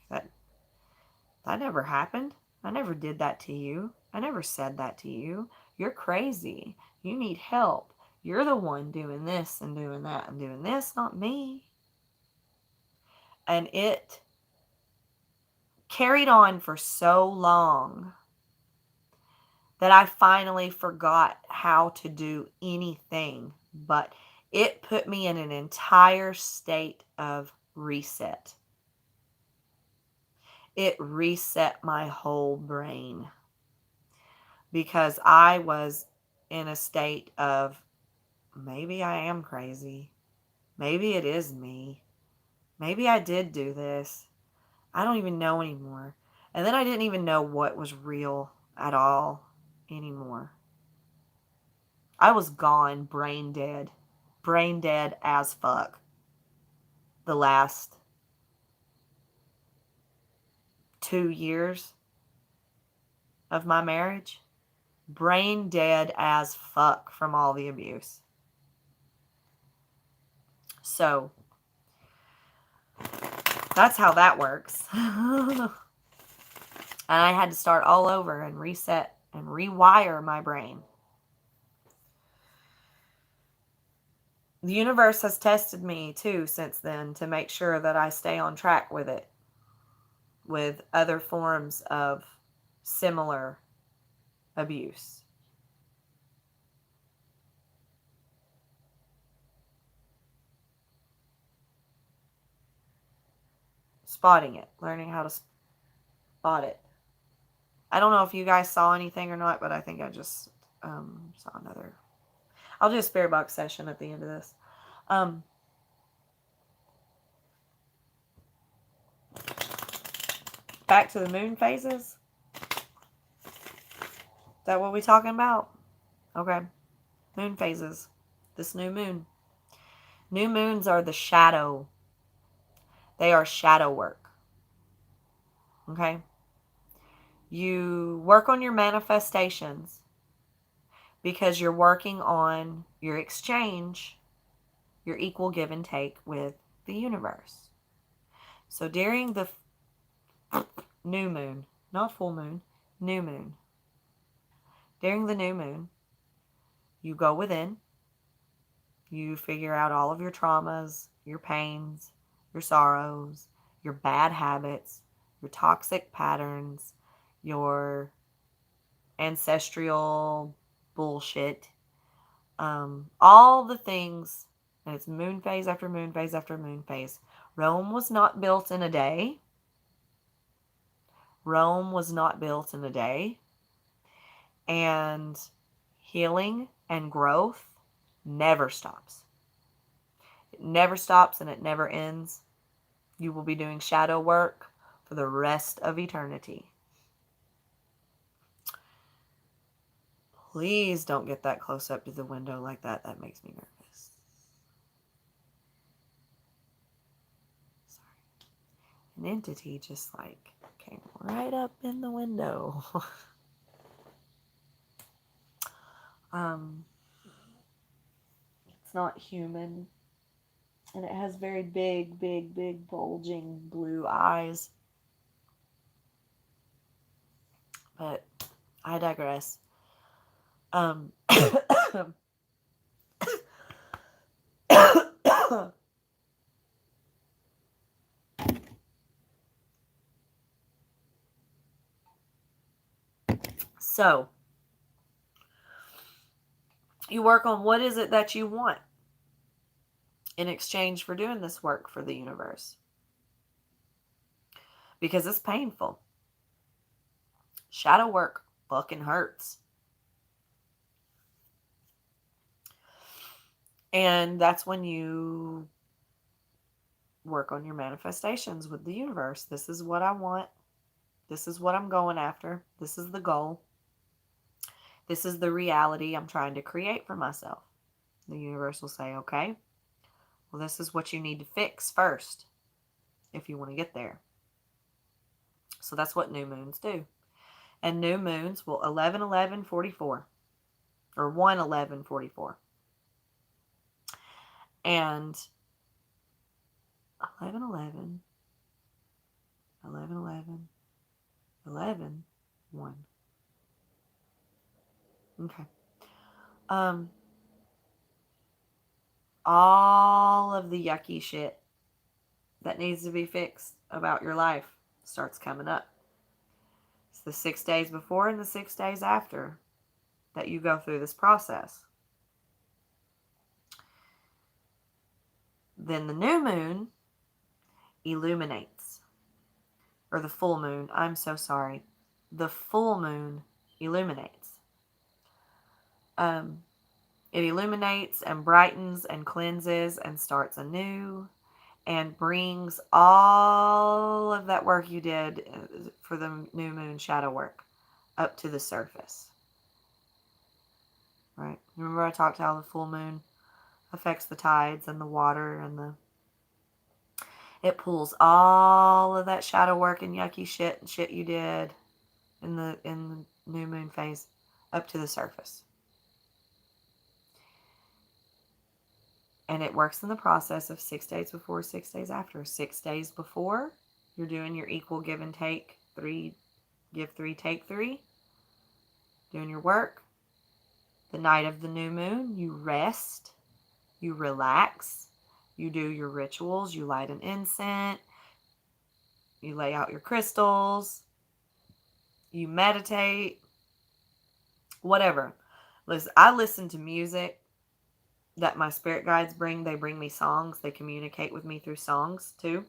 That never happened. I never did that to you. I never said that to you. You're crazy. You need help. You're the one doing this and doing that and doing this, not me. And it carried on for so long that I finally forgot how to do anything. But it put me in an entire state of reset. It reset my whole brain. Because I was in a state of, maybe I am crazy. Maybe it is me. Maybe I did do this. I don't even know anymore. And then I didn't even know what was real at all anymore. I was gone, brain dead. Brain dead as fuck. The last 2 years of my marriage. Brain dead as fuck from all the abuse. So, that's how that works. And I had to start all over and reset and rewire my brain. The universe has tested me too since then to make sure that I stay on track with it. With other forms of similar abuse. Spotting it. Learning how to spot it. I don't know if you guys saw anything or not, but I think I just saw another. I'll do a spirit box session at the end of this. Back to the moon phases. Is that what we're talking about? Okay. Moon phases. This new moon. New moons are the shadow. They are shadow work. Okay? You work on your manifestations because you're working on your exchange, your equal give and take with the universe. So during the new moon, not full moon, new moon. During the new moon, you go within, you figure out all of your traumas, your pains, your sorrows, your bad habits, your toxic patterns, your ancestral bullshit, all the things, and it's moon phase after moon phase after moon phase. Rome was not built in a day. Rome was not built in a day. And healing and growth never stops. It never stops and it never ends. You will be doing shadow work for the rest of eternity. Please don't get that close up to the window like that. That makes me nervous. Sorry. An entity just like came right up in the window. It's not human. And it has very big, big, big, bulging blue eyes. But I digress. So, you work on what is it that you want in exchange for doing this work for the universe. Because it's painful. Shadow work fucking hurts. And that's when you work on your manifestations with the universe. This is what I want. This is what I'm going after. This is the goal. This is the reality I'm trying to create for myself. The universe will say, okay, well, this is what you need to fix first if you want to get there. So that's what new moons do. And new moons will 11/11/44 or 1/11/44. And 11/11, 11/11, 11/1. Okay. All of the yucky shit that needs to be fixed about your life starts coming up. It's the 6 days before and the 6 days after that you go through this process. Then the new moon illuminates. Or the full moon. I'm so sorry. The full moon illuminates. It illuminates and brightens and cleanses and starts anew and brings all of that work you did for the new moon shadow work up to the surface. Right? Remember I talked how the full moon affects the tides and the water and it pulls all of that shadow work and yucky shit and shit you did in the new moon phase up to the surface. And it works in the process of 6 days before, 6 days after. 6 days before, you're doing your equal give and take, give 3, take 3. Doing your work. The night of the new moon, you rest, you relax, you do your rituals, you light an incense, you lay out your crystals, you meditate, whatever. Listen, I listen to music that my spirit guides bring. They bring me songs. They communicate with me through songs too.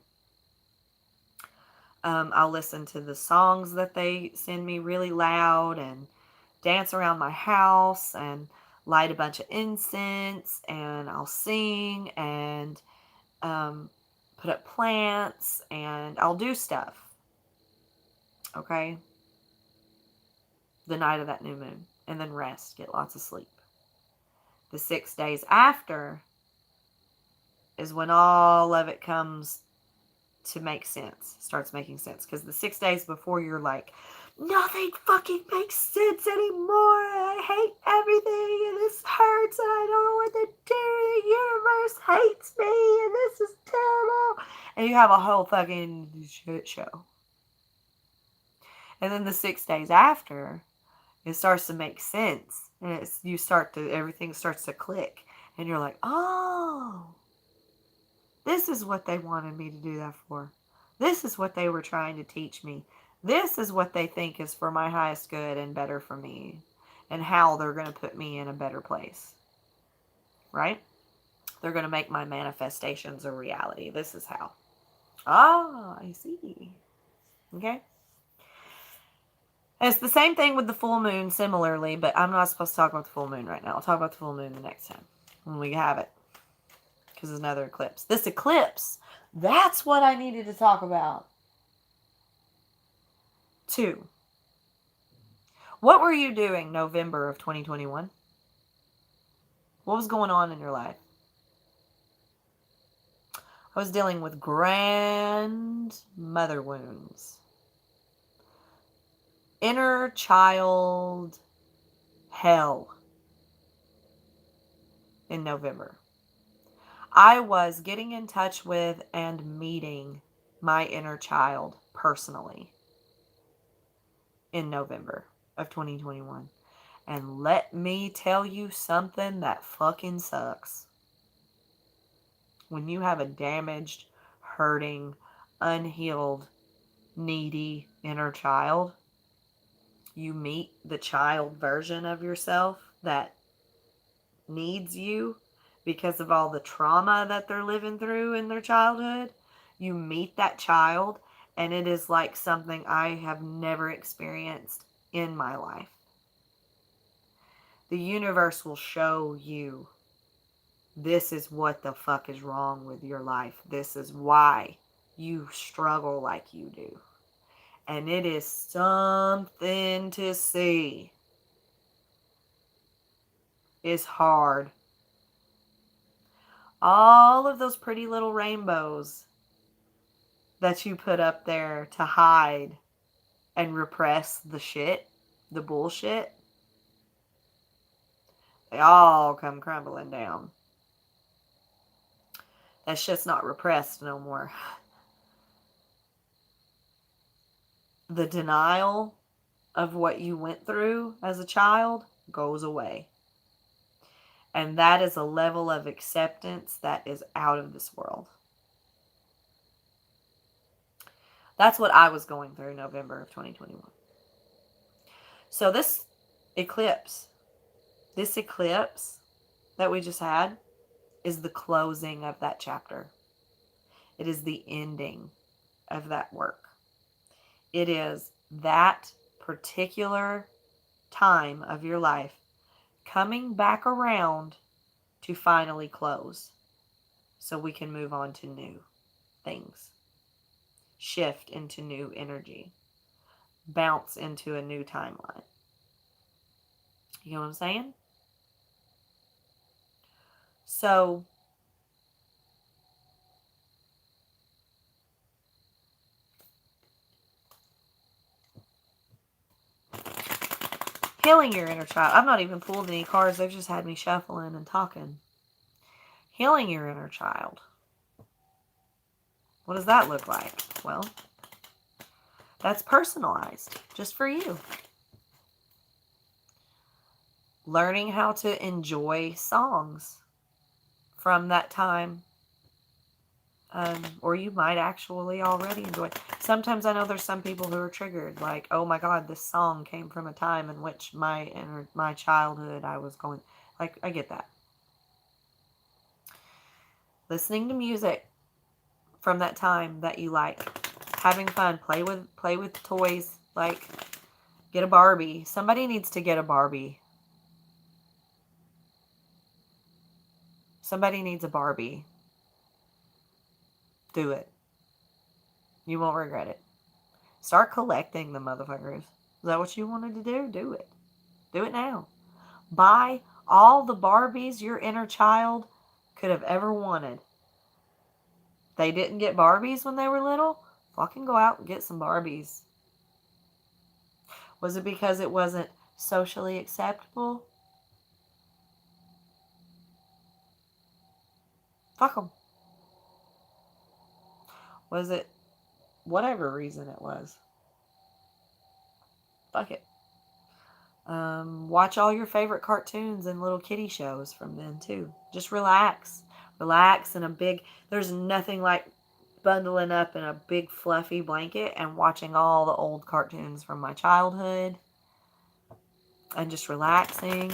I'll listen to the songs that they send me really loud and dance around my house and light a bunch of incense and I'll sing and put up plants and I'll do stuff. Okay? The night of that new moon. And then rest. Get lots of sleep. The 6 days after is when all of it comes to make sense. Starts making sense. Because the 6 days before you're like, nothing fucking makes sense anymore. I hate everything and this hurts and I don't know what to do. The universe hates me and this is terrible. And you have a whole fucking shit show. And then the 6 days after, it starts to make sense. And everything starts to click. And you're like, oh, this is what they wanted me to do that for. This is what they were trying to teach me. This is what they think is for my highest good and better for me. And how they're going to put me in a better place. Right? They're going to make my manifestations a reality. This is how. Ah, I see. Okay? And it's the same thing with the full moon similarly, but I'm not supposed to talk about the full moon right now. I'll talk about the full moon the next time when we have it. Because it's another eclipse. This eclipse, that's what I needed to talk about. 2. What were you doing November of 2021? What was going on in your life? I was dealing with grandmother wounds. Inner child hell in November. I was getting in touch with and meeting my inner child personally in November of 2021. And let me tell you something that fucking sucks. When you have a damaged, hurting, unhealed, needy inner child, you meet the child version of yourself that needs you because of all the trauma that they're living through in their childhood. You meet that child, and it is like something I have never experienced in my life. The universe will show you, this is what the fuck is wrong with your life. This is why you struggle like you do. And it is something to see. It's hard. All of those pretty little rainbows that you put up there to hide and repress the shit, the bullshit, they all come crumbling down. That shit's not repressed no more. The denial of what you went through as a child goes away. And that is a level of acceptance that is out of this world. That's what I was going through November of 2021. So this eclipse that we just had is the closing of that chapter. It is the ending of that work. It is that particular time of your life coming back around to finally close so we can move on to new things, shift into new energy, bounce into a new timeline. You know what I'm saying? So healing your inner child. I've not even pulled any cards. They've just had me shuffling and talking. Healing your inner child. What does that look like? Well, that's personalized just for you. Learning how to enjoy songs from that time. Or you might actually already enjoy it. Sometimes I know there's some people who are triggered, like, oh my God, this song came from a time in which my childhood I was going, like, I get that. Listening to music from that time that you like, having fun, play with toys, like, get a Barbie. Somebody needs to get a Barbie. Somebody needs a Barbie. Do it. You won't regret it. Start collecting the motherfuckers. Is that what you wanted to do? Do it. Do it now. Buy all the Barbies your inner child could have ever wanted. They didn't get Barbies when they were little? Fucking go out and get some Barbies. Was it because it wasn't socially acceptable? Fuck them. Was it whatever reason it was? Fuck it. Watch all your favorite cartoons and little kiddie shows from then too. Just relax. Relax in a big, there's nothing like bundling up in a big fluffy blanket and watching all the old cartoons from my childhood and just relaxing,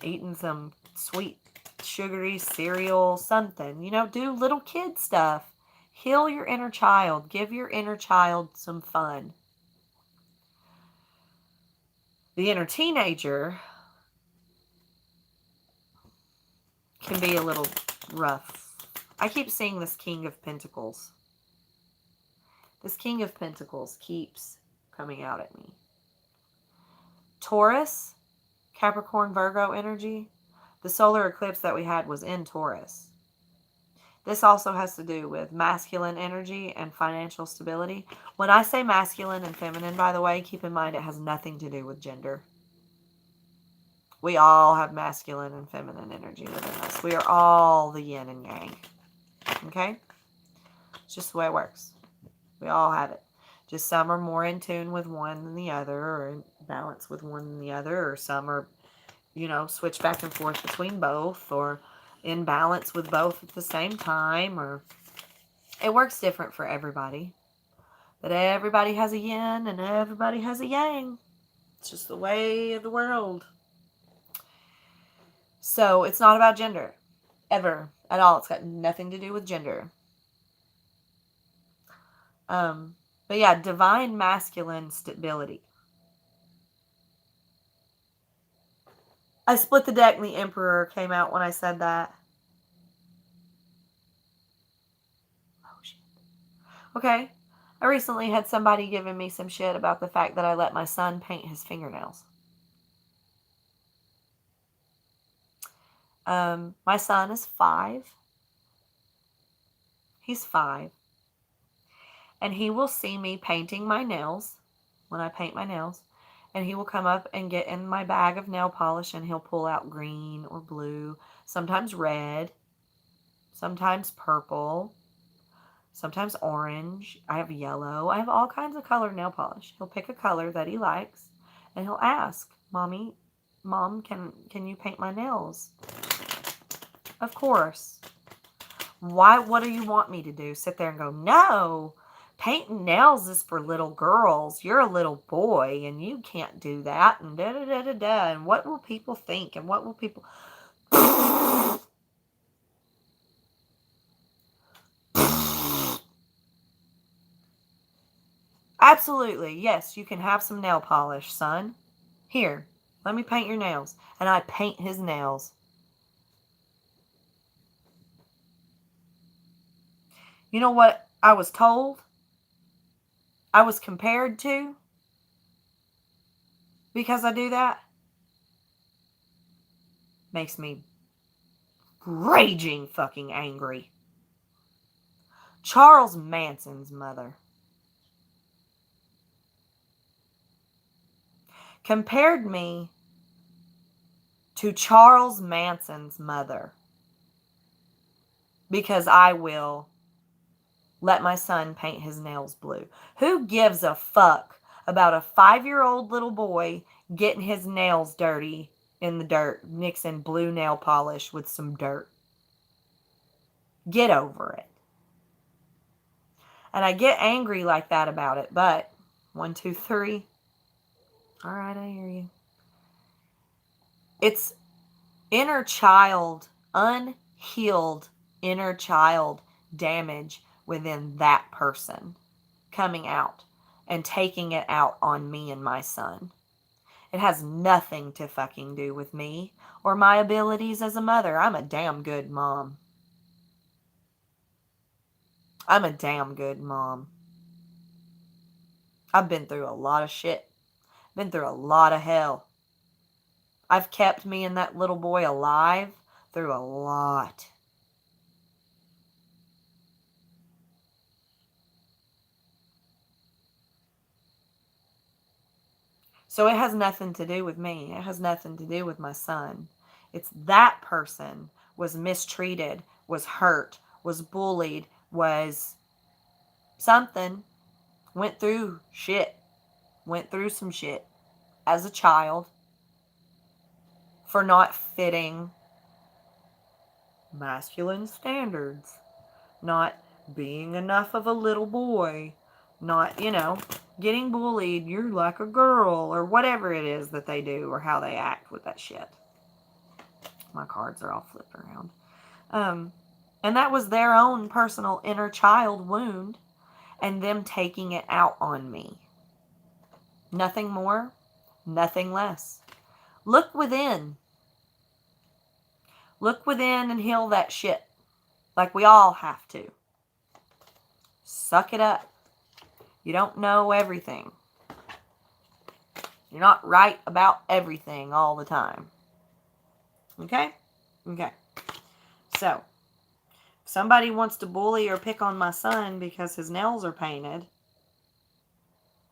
eating some sweet sugary cereal, something, do little kid stuff. Heal your inner child. Give your inner child some fun. The inner teenager can be a little rough. I keep seeing this King of Pentacles. This King of Pentacles keeps coming out at me. Taurus, Capricorn, Virgo energy. The solar eclipse that we had was in Taurus. This also has to do with masculine energy and financial stability. When I say masculine and feminine, by the way, keep in mind it has nothing to do with gender. We all have masculine and feminine energy within us. We are all the yin and yang. Okay? It's just the way it works. We all have it. Just some are more in tune with one than the other, or in balance with one than the other, or some are, switch back and forth between both, or in balance with both at the same time, or it works different for everybody. But everybody has a yin and everybody has a yang. It's just the way of the world. So it's not about gender. Ever. At all. It's got nothing to do with gender. But yeah, divine masculine stability. I split the deck and the Emperor came out when I said that. Oh, shit. Okay. I recently had somebody giving me some shit about the fact that I let my son paint his fingernails. My son is 5. He's 5. And he will see me painting my nails when I paint my nails. And he will come up and get in my bag of nail polish and he'll pull out green or blue, sometimes red, sometimes purple, sometimes orange. I have yellow. I have all kinds of colored nail polish. He'll pick a color that he likes and he'll ask, Mom, can you paint my nails? Of course. Why? What do you want me to do? Sit there and go, no, painting nails is for little girls. You're a little boy and you can't do that. And da-da-da-da-da. And what will people think? And what will people... Absolutely. Yes, you can have some nail polish, son. Here, let me paint your nails. And I paint his nails. You know what I was told? I was compared to? Because I do that? Makes me raging fucking angry. Charles Manson's mother compared me to Charles Manson's mother because I will let my son paint his nails blue. Who gives a fuck about a 5-year-old little boy getting his nails dirty in the dirt, mixing blue nail polish with some dirt? Get over it. And I get angry like that about it, but 1, 2, 3. All right, I hear you. It's inner child, unhealed inner child damage within that person coming out and taking it out on me and my son. It has nothing to fucking do with me or my abilities as a mother. I'm a damn good mom. I'm a damn good mom. I've been through a lot of shit. Been through a lot of hell. I've kept me and that little boy alive through a lot. So it has nothing to do with me. It has nothing to do with my son. It's that person was mistreated, was hurt, was bullied, was something, went through shit, went through some shit as a child for not fitting masculine standards, not being enough of a little boy, not, getting bullied, you're like a girl, or whatever it is that they do, or how they act with that shit. My cards are all flipped around. And that was their own personal inner child wound, and them taking it out on me. Nothing more, Nothing less. Look within. Look within and heal that shit. Like we all have to. Suck it up. You don't know everything. You're not right about everything all the time. Okay? Okay. So, if somebody wants to bully or pick on my son because his nails are painted,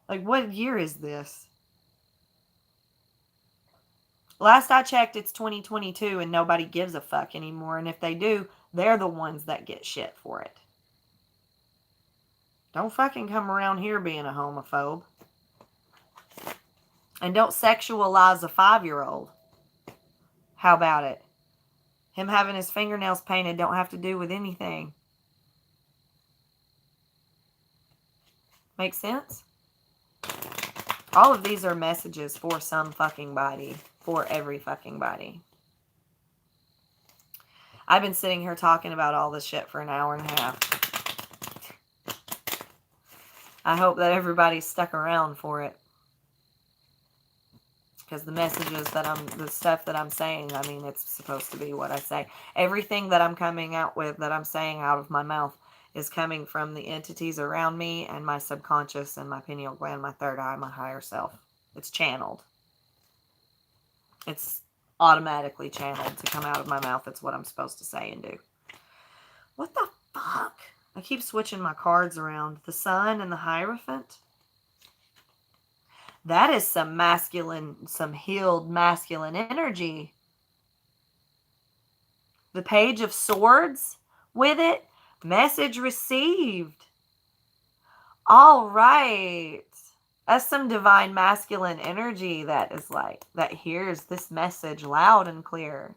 like, what year is this? Last I checked, it's 2022 and nobody gives a fuck anymore. And if they do, they're the ones that get shit for it. Don't fucking come around here being a homophobe. And don't sexualize a 5-year-old. How about it? Him having his fingernails painted don't have to do with anything. Make sense? All of these are messages for some fucking body. For every fucking body. I've been sitting here talking about all this shit for an hour and a half. I hope that everybody stuck around for it. Because the messages the stuff that I'm saying, I mean, it's supposed to be what I say. Everything that I'm coming out with, that I'm saying out of my mouth, is coming from the entities around me and my subconscious and my pineal gland, my third eye, my higher self. It's channeled. It's automatically channeled to come out of my mouth. It's what I'm supposed to say and do. What the fuck? I keep switching my cards around. The Sun and the Hierophant. That is some masculine, some healed masculine energy. The Page of Swords with it. Message received. All right. That's some divine masculine energy that is like, that hears this message loud and clear.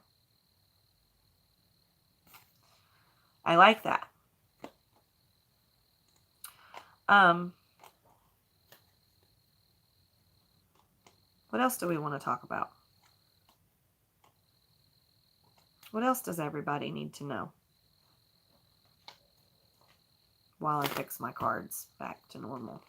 I like that. What else do we want to talk about? What else does everybody need to know? While I fix my cards back to normal.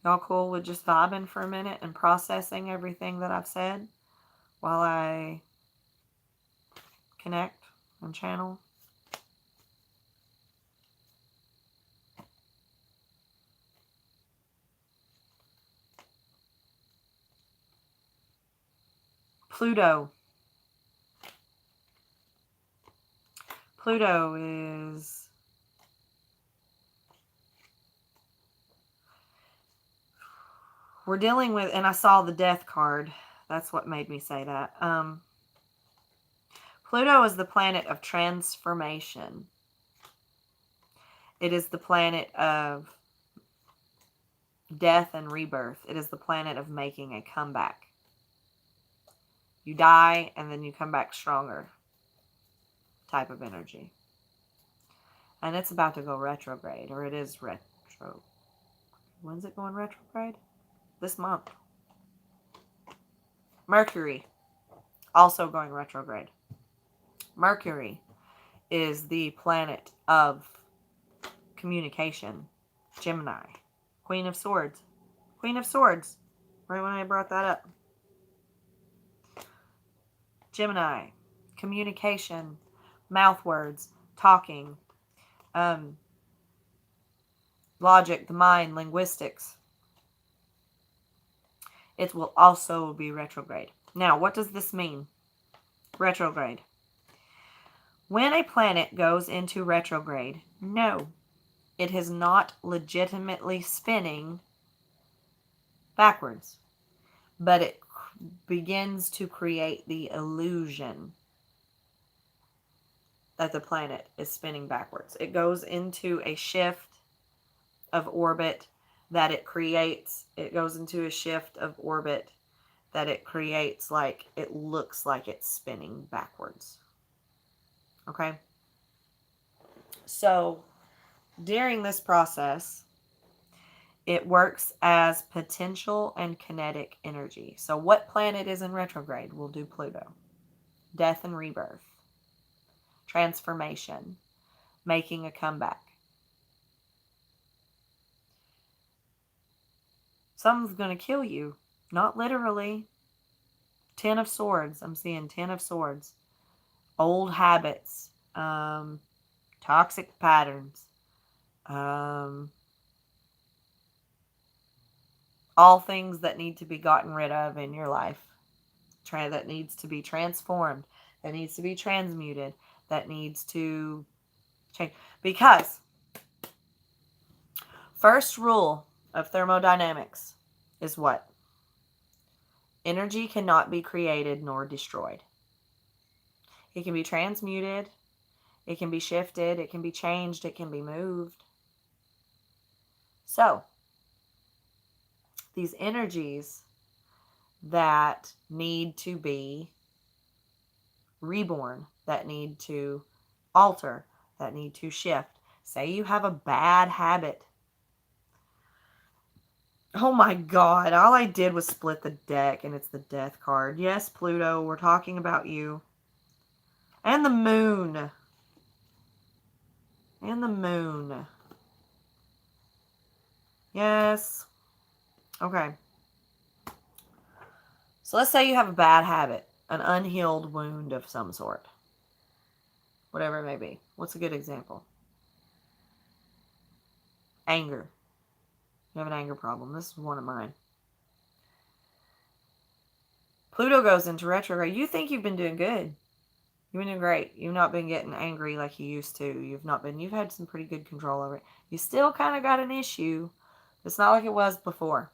Y'all cool with just vibing for a minute and processing everything that I've said while I connect and channel? Pluto. Pluto is... We're dealing with, and I saw the death card. That's what made me say that. Pluto is the planet of transformation. It is the planet of death and rebirth. It is the planet of making a comeback. You die and then you come back stronger type of energy. And it's about to go retrograde, or it is retro. When's it going retrograde? This month. Mercury, also going retrograde. Mercury is the planet of communication. Gemini. Queen of Swords. Queen of Swords. Right when I brought that up. Gemini. Communication. Mouth words. Talking. Logic, the mind, linguistics. It will also be retrograde. Now, what does this mean? Retrograde. When a planet goes into retrograde, no, it is not legitimately spinning backwards, but it begins to create the illusion that the planet is spinning backwards. It goes into a shift of orbit that it creates. It goes into a shift of orbit that it creates, like, it looks like it's spinning backwards. Okay? So, during this process, it works as potential and kinetic energy. So what planet is in retrograde? We'll do Pluto. Death and rebirth. Transformation. Making a comeback. Something's going to kill you. Not literally. 10 of Swords. I'm seeing 10 of Swords. Old habits. Toxic patterns. All things that need to be gotten rid of in your life. That needs to be transformed. That needs to be transmuted. That needs to change. Because first rule of thermodynamics is what? Energy cannot be created nor destroyed. It can be transmuted. It can be shifted. It can be changed. It can be moved. So, these energies that need to be reborn, that need to alter, that need to shift. Say you have a bad habit. Oh my God, all I did was split the deck and it's the death card. Yes, Pluto, we're talking about you. And the moon. And the moon. Yes. Okay. So let's say you have a bad habit, an unhealed wound of some sort. Whatever it may be. What's a good example? Anger. You have an anger problem. This is one of mine. Pluto goes into retrograde. You think you've been doing good. You've been doing great. You've not been getting angry like you used to. You've had some pretty good control over it. You still kind of got an issue. It's not like it was before.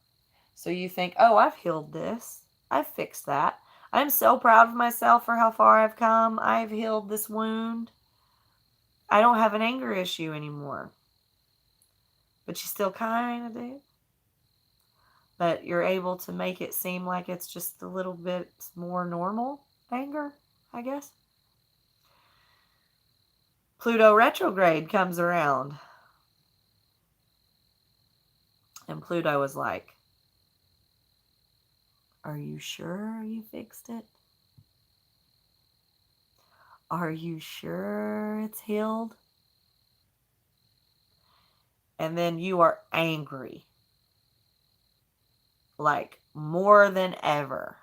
So you think, oh, I've healed this. I've fixed that. I'm so proud of myself for how far I've come. I've healed this wound. I don't have an anger issue anymore. But you still kind of do. But you're able to make it seem like it's just a little bit more normal anger, I guess. Pluto retrograde comes around. And Pluto was like, are you sure you fixed it? Are you sure it's healed? And then you are angry. Like more than ever.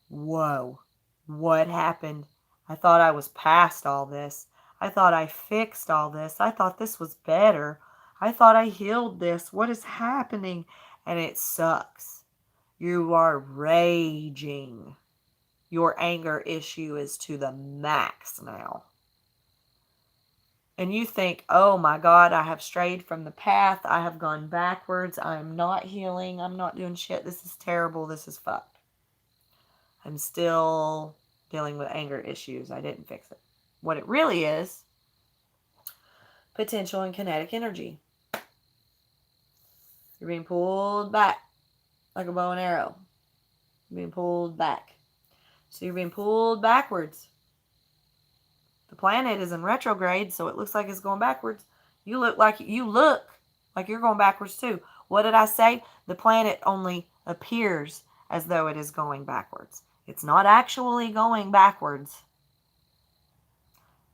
Whoa, what happened? I thought I was past all this. I thought I fixed all this. I thought this was better. I thought I healed this. What is happening? And it sucks. You are raging. Your anger issue is to the max now. And you think, oh my God, I have strayed from the path. I have gone backwards. I'm not healing. I'm not doing shit. This is terrible. This is fucked. I'm still dealing with anger issues. I didn't fix it. What it really is, potential and kinetic energy. You're being pulled back like a bow and arrow. You're being pulled back. So you're being pulled backwards. The planet is in retrograde, so it looks like it's going backwards. You look like you're going backwards too. What did I say? The planet only appears as though it is going backwards. It's not actually going backwards.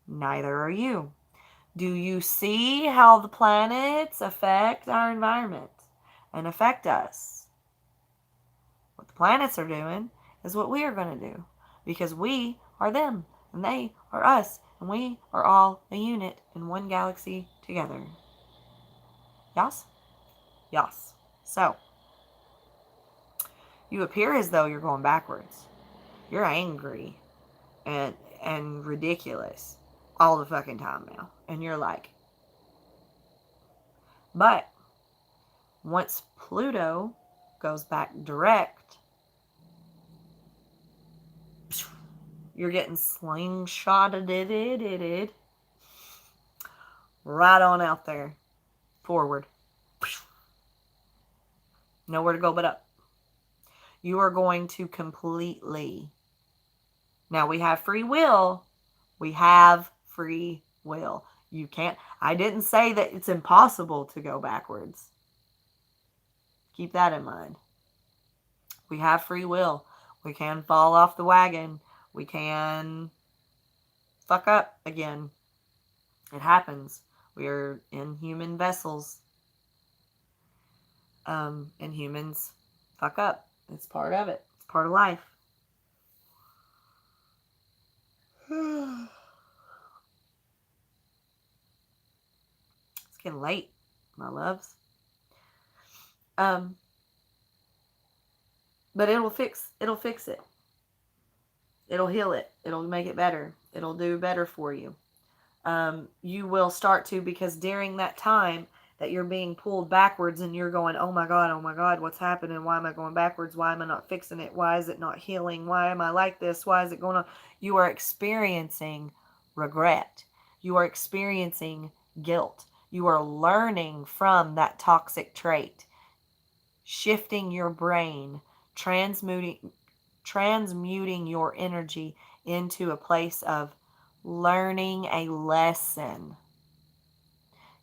Neither are you. Do you see how the planets affect our environment and affect us? What the planets are doing is what we are going to do, because we are them and they are us, and we are all a unit in one galaxy together. Yes? Yes. So, you appear as though you're going backwards. You're angry and ridiculous all the fucking time now. And you're like, but once Pluto goes back direct, you're getting slingshotted right on out there. Forward. Nowhere to go but up. You are going to completely. Now we have free will. We have free will. You can't. I didn't say that it's impossible to go backwards. Keep that in mind. We have free will. We can fall off the wagon. We can fuck up again. It happens. We are in human vessels. And humans fuck up. It's part of it. It's part of life. It's getting late, my loves. But it'll fix it. It'll heal it. It'll make it better. It'll do better for you. You will start to, because during that time that you're being pulled backwards and you're going, oh my God, what's happening? Why am I going backwards? Why am I not fixing it? Why is it not healing? Why am I like this? Why is it going on? You are experiencing regret. You are experiencing guilt. You are learning from that toxic trait, shifting your brain, transmuting your energy into a place of learning a lesson.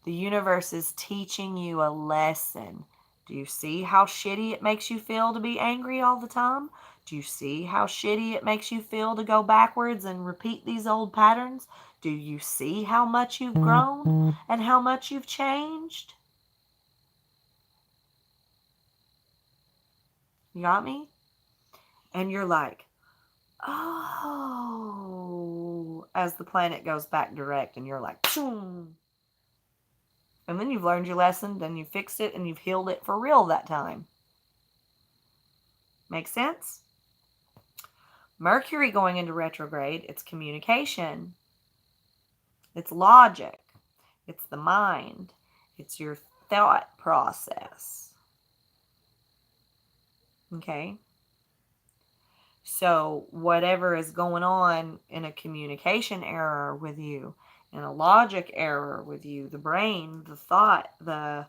The universe is teaching you a lesson. Do you see how shitty it makes you feel to be angry all the time? Do you see how shitty it makes you feel to go backwards and repeat these old patterns? Do you see how much you've grown and how much you've changed? You got me? And you're like, oh, as the planet goes back direct, and you're like, boom. And then you've learned your lesson, then you fixed it, and you've healed it for real that time. Make sense? Mercury going into retrograde, it's communication. It's logic. It's the mind. It's your thought process. Okay? So whatever is going on in a communication error with you, in a logic error with you, the brain, the thought, the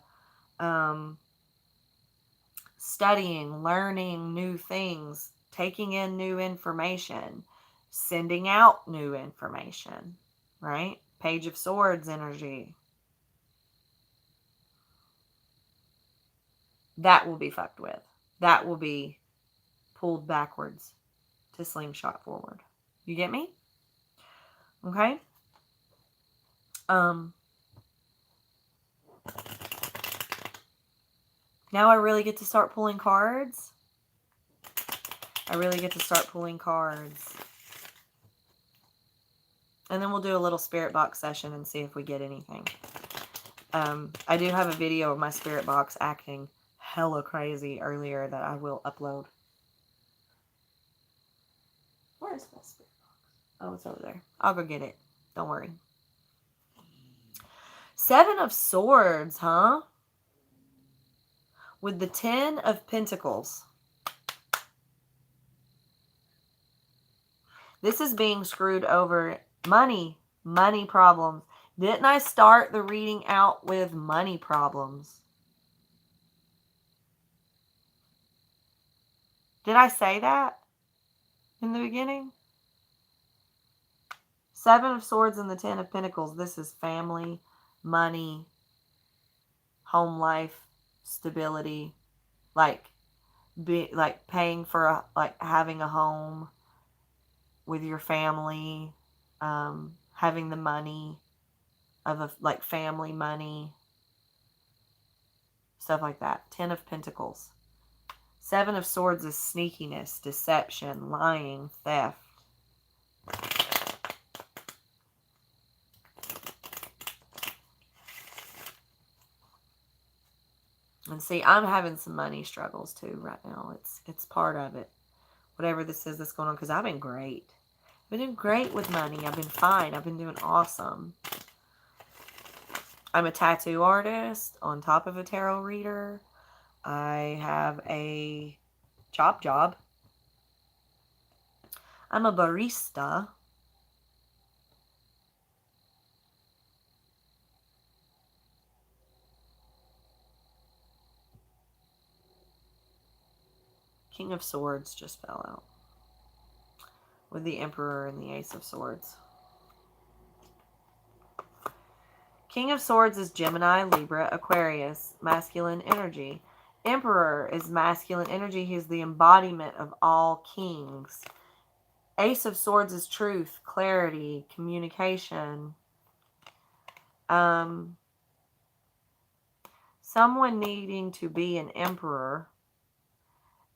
studying, learning new things, taking in new information, sending out new information, right? Page of Swords energy. That will be fucked with. That will be pulled backwards to slingshot forward. You get me? Okay? Now I really get to start pulling cards. And then we'll do a little spirit box session and see if we get anything. I do have a video of my spirit box acting hella crazy earlier that I will upload. Where is my spirit box? Oh, it's over there. I'll go get it. Don't worry. 7 of Swords, huh? With the 10 of Pentacles. This is being screwed over. Money problems. Didn't I start the reading out with money problems? Did I say that in the beginning? 7 of Swords and the 10 of Pentacles. This is family, money, home life, stability, like paying for having a home with your family, having the money of family money, stuff like that. 10 of Pentacles. 7 of Swords is sneakiness, deception, lying, theft. And see, I'm having some money struggles too right now. It's part of it. Whatever this is that's going on, because I've been great. I've been doing great with money. I've been fine. I've been doing awesome. I'm a tattoo artist on top of a tarot reader. I have a job. I'm a barista. King of Swords just fell out with the Emperor and the Ace of Swords. King of Swords is Gemini, Libra, Aquarius, masculine energy. Emperor is masculine energy. He's the embodiment of all kings. Ace of Swords is truth, clarity, communication. Someone needing to be an emperor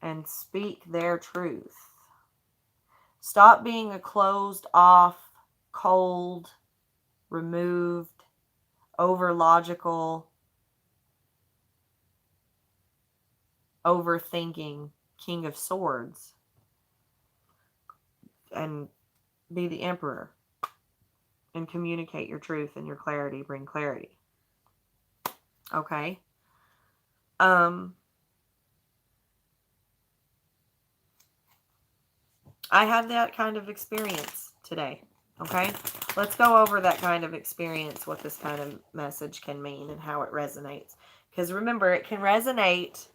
and speak their truth. Stop being a closed off, cold, removed, over logical, overthinking King of Swords and be the Emperor and communicate your truth and your clarity, bring clarity. Okay? I had that kind of experience today. Okay? Let's go over that kind of experience, what this kind of message can mean and how it resonates. Because remember, it can resonate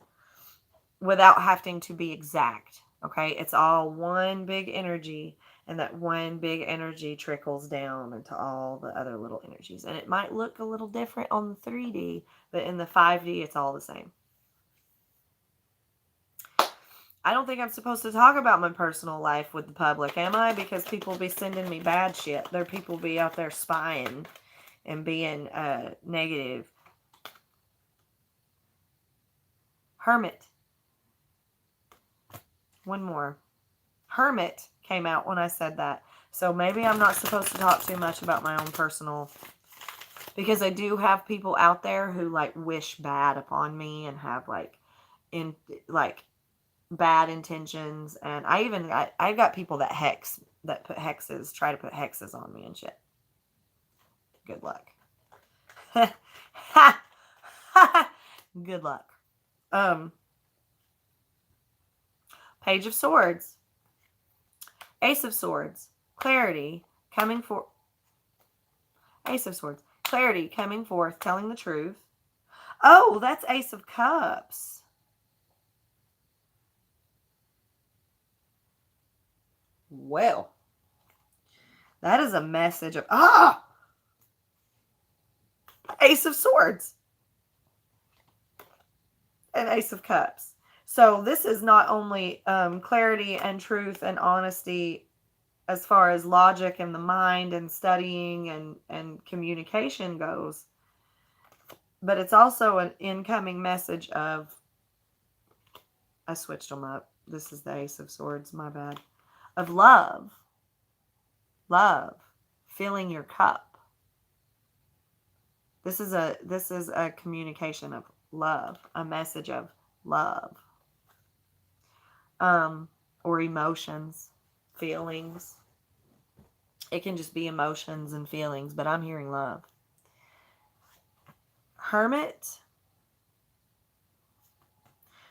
without having to be exact. Okay? It's all one big energy, and that one big energy trickles down into all the other little energies. And it might look a little different on the 3D, but in the 5D, it's all the same. I don't think I'm supposed to talk about my personal life with the public, am I? Because people be sending me bad shit. There people be out there spying and being negative. Hermit. One more. Hermit came out when I said that. So maybe I'm not supposed to talk too much about my own personal, because I do have people out there who like wish bad upon me and have bad intentions. And I've got people that put hexes, try to put hexes on me and shit. Good luck. Good luck. Page of Swords. Ace of Swords. Clarity. Coming for. Ace of Swords. Clarity. Coming forth. Telling the truth. Oh, that's Ace of Cups. Well, that is a message of, Ace of Swords and Ace of Cups. So this is not only clarity and truth and honesty as far as logic and the mind and studying and communication goes, but it's also an incoming message of, I switched them up. This is the Ace of Swords, my bad. Of love. Love. Filling your cup. This is a communication of love, a message of love. Or emotions, feelings. It can just be emotions and feelings, but I'm hearing love. Hermit.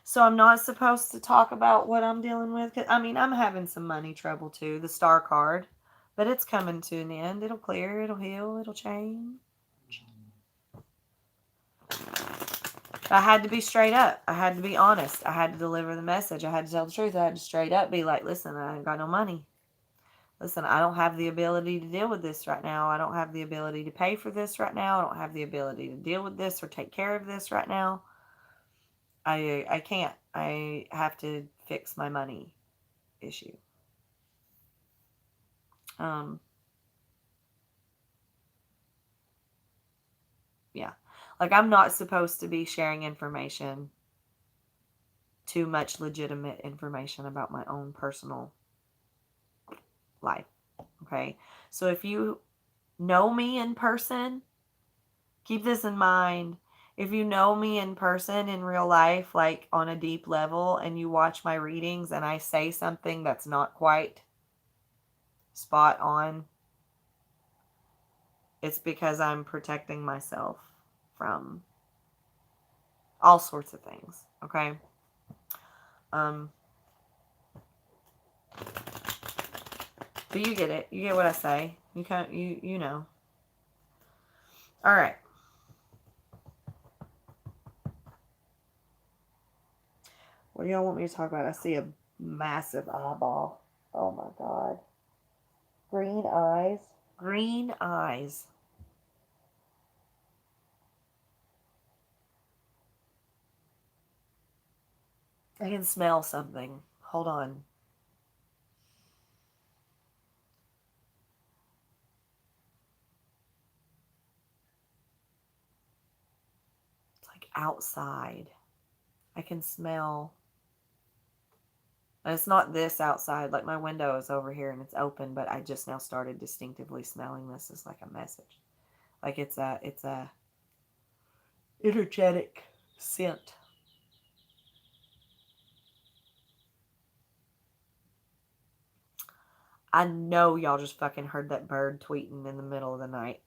So I'm not supposed to talk about what I'm dealing with. I mean, I'm having some money trouble too, the Star card. But it's coming to an end. It'll clear, it'll heal, it'll change. I had to be straight up. I had to be honest. I had to deliver the message. I had to tell the truth. I had to straight up be like, listen, I ain't got no money. Listen, I don't have the ability to deal with this right now. I don't have the ability to pay for this right now. I don't have the ability to deal with this or take care of this right now. I can't. I have to fix my money issue. Yeah. Like, I'm not supposed to be sharing information, too much legitimate information about my own personal life. Okay. So if you know me in person, keep this in mind. If you know me in person, in real life, like on a deep level, and you watch my readings and I say something that's not quite spot on, it's because I'm protecting myself from all sorts of things. Okay. But you get it. You get what I say. You know. All right. What do y'all want me to talk about? I see a massive eyeball. Oh my God. Green eyes. Green eyes. I can smell something. Hold on. It's like outside. I can smell. And it's not this outside. Like my window is over here and it's open, but I just now started distinctively smelling this as like a message. Like it's a energetic scent. I know y'all just fucking heard that bird tweeting in the middle of the night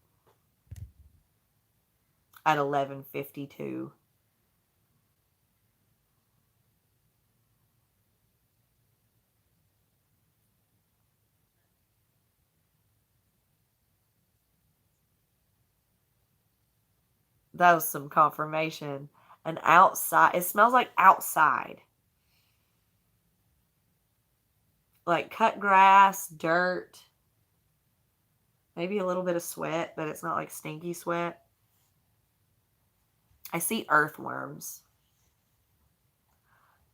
at 11:52. That was some confirmation. And outside, it smells like outside. Like cut grass, dirt, maybe a little bit of sweat, but it's not like stinky sweat. I see earthworms.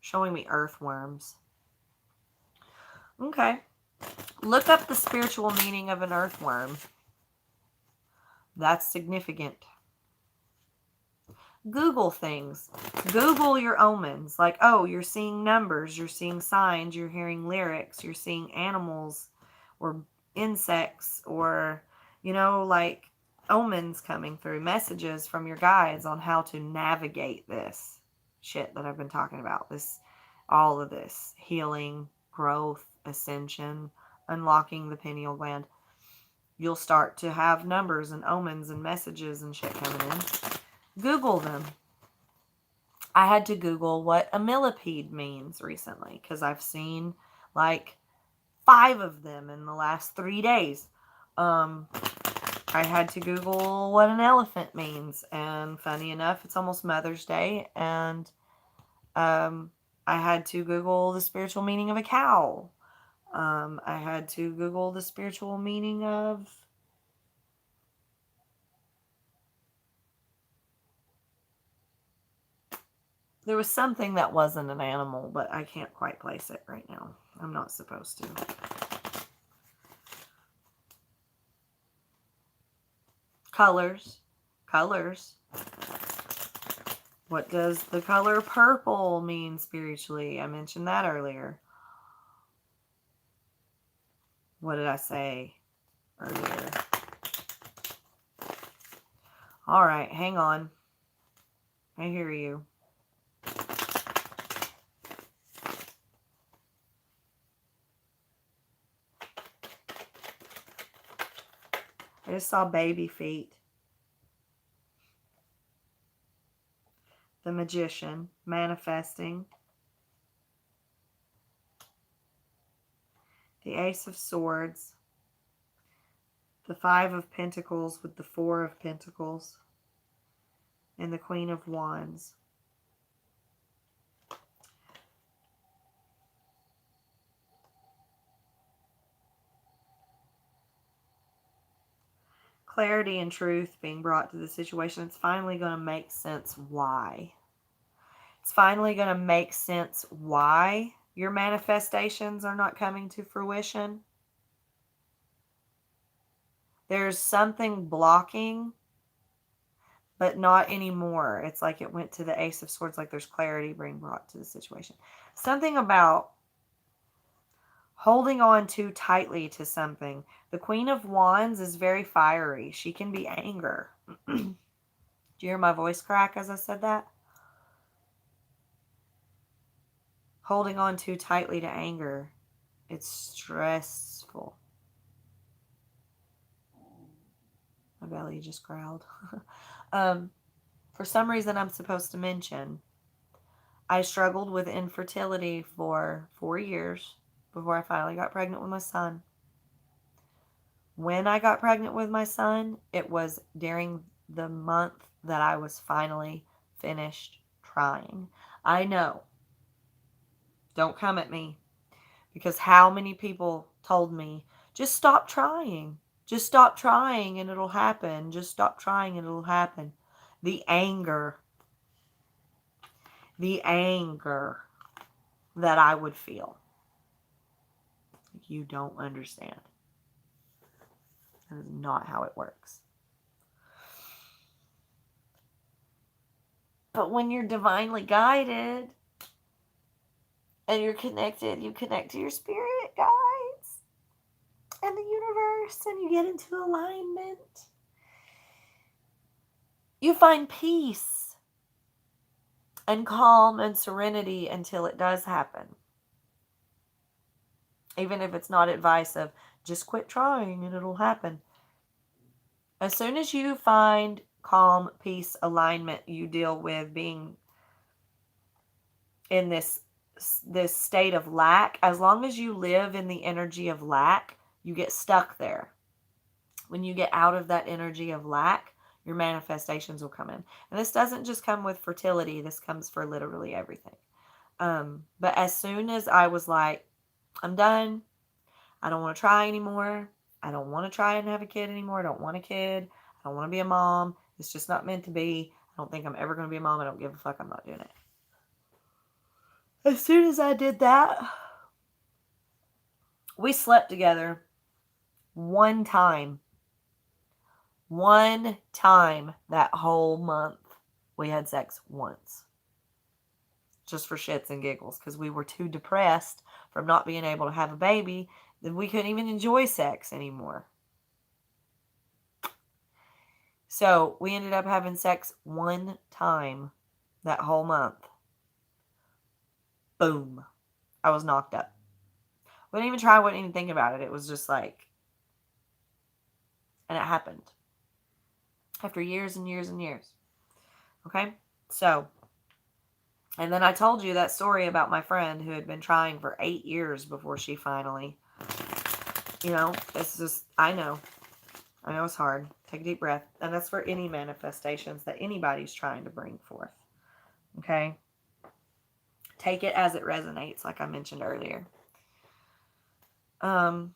Showing me earthworms. Okay. Look up the spiritual meaning of an earthworm. That's significant. Google things. Google your omens. Like, oh, you're seeing numbers, you're seeing signs, you're hearing lyrics, you're seeing animals or insects or, like omens coming through, messages from your guides on how to navigate this shit that I've been talking about. All of this healing, growth, ascension, unlocking the pineal gland. You'll start to have numbers and omens and messages and shit coming in. Google them. I had to Google what a millipede means recently because I've seen like 5 of them in the last 3 days. I had to Google what an elephant means, and funny enough, it's almost Mother's Day, and I had to Google the spiritual meaning of a cow. I had to Google the spiritual meaning of there was something that wasn't an animal, but I can't quite place it right now. I'm not supposed to. Colors. What does the color purple mean spiritually? I mentioned that earlier. What did I say earlier? All right, hang on. I hear you. I just saw baby feet. The Magician, manifesting. The Ace of Swords. The 5 of Pentacles with the 4 of Pentacles. And the Queen of Wands. Clarity and truth being brought to the situation. It's finally going to make sense why. It's finally going to make sense why your manifestations are not coming to fruition. There's something blocking, but not anymore. It's like it went to the Ace of Swords, like there's clarity being brought to the situation. Something about holding on too tightly to something. The Queen of Wands is very fiery. She can be anger. Do you hear my voice crack as I said that? Holding on too tightly to anger. It's stressful. My belly just growled. For some reason, I'm supposed to mention, I struggled with infertility for 4 years before I finally got pregnant with my son. When I got pregnant with my son, it was during the month that I was finally finished trying. I know Don't come at me. Because how many people told me, just stop trying. Just stop trying and it'll happen. Just stop trying and it'll happen. The anger that I would feel. You don't understand. That is not how it works. But when you're divinely guided and you're connected, you connect to your spirit guides and the universe, and you get into alignment. You find peace and calm and serenity until it does happen. Even if it's not advice of just quit trying and it'll happen. As soon as you find calm, peace, alignment, you deal with being in this state of lack. As long as you live in the energy of lack, you get stuck there. When you get out of that energy of lack, your manifestations will come in. And this doesn't just come with fertility. This comes for literally everything. But as soon as I was like, I'm done. I don't want to try anymore. I don't want to try and have a kid anymore. I don't want a kid. I don't want to be a mom. It's just not meant to be. I don't think I'm ever going to be a mom. I don't give a fuck. I'm not doing it. As soon as I did that, we slept together one time. One time that whole month. We had sex once. Just for shits and giggles. Because we were too depressed from not being able to have a baby that we couldn't even enjoy sex anymore. So we ended up having sex one time that whole month. Boom. I was knocked up. Wouldn't even try, wouldn't even think about it. It was just like, and it happened. After years and years and years. Okay? So, and then I told you that story about my friend who had been trying for 8 years before she finally, it's just, I know it's hard. Take a deep breath. And that's for any manifestations that anybody's trying to bring forth. Okay? Take it as it resonates, like I mentioned earlier. I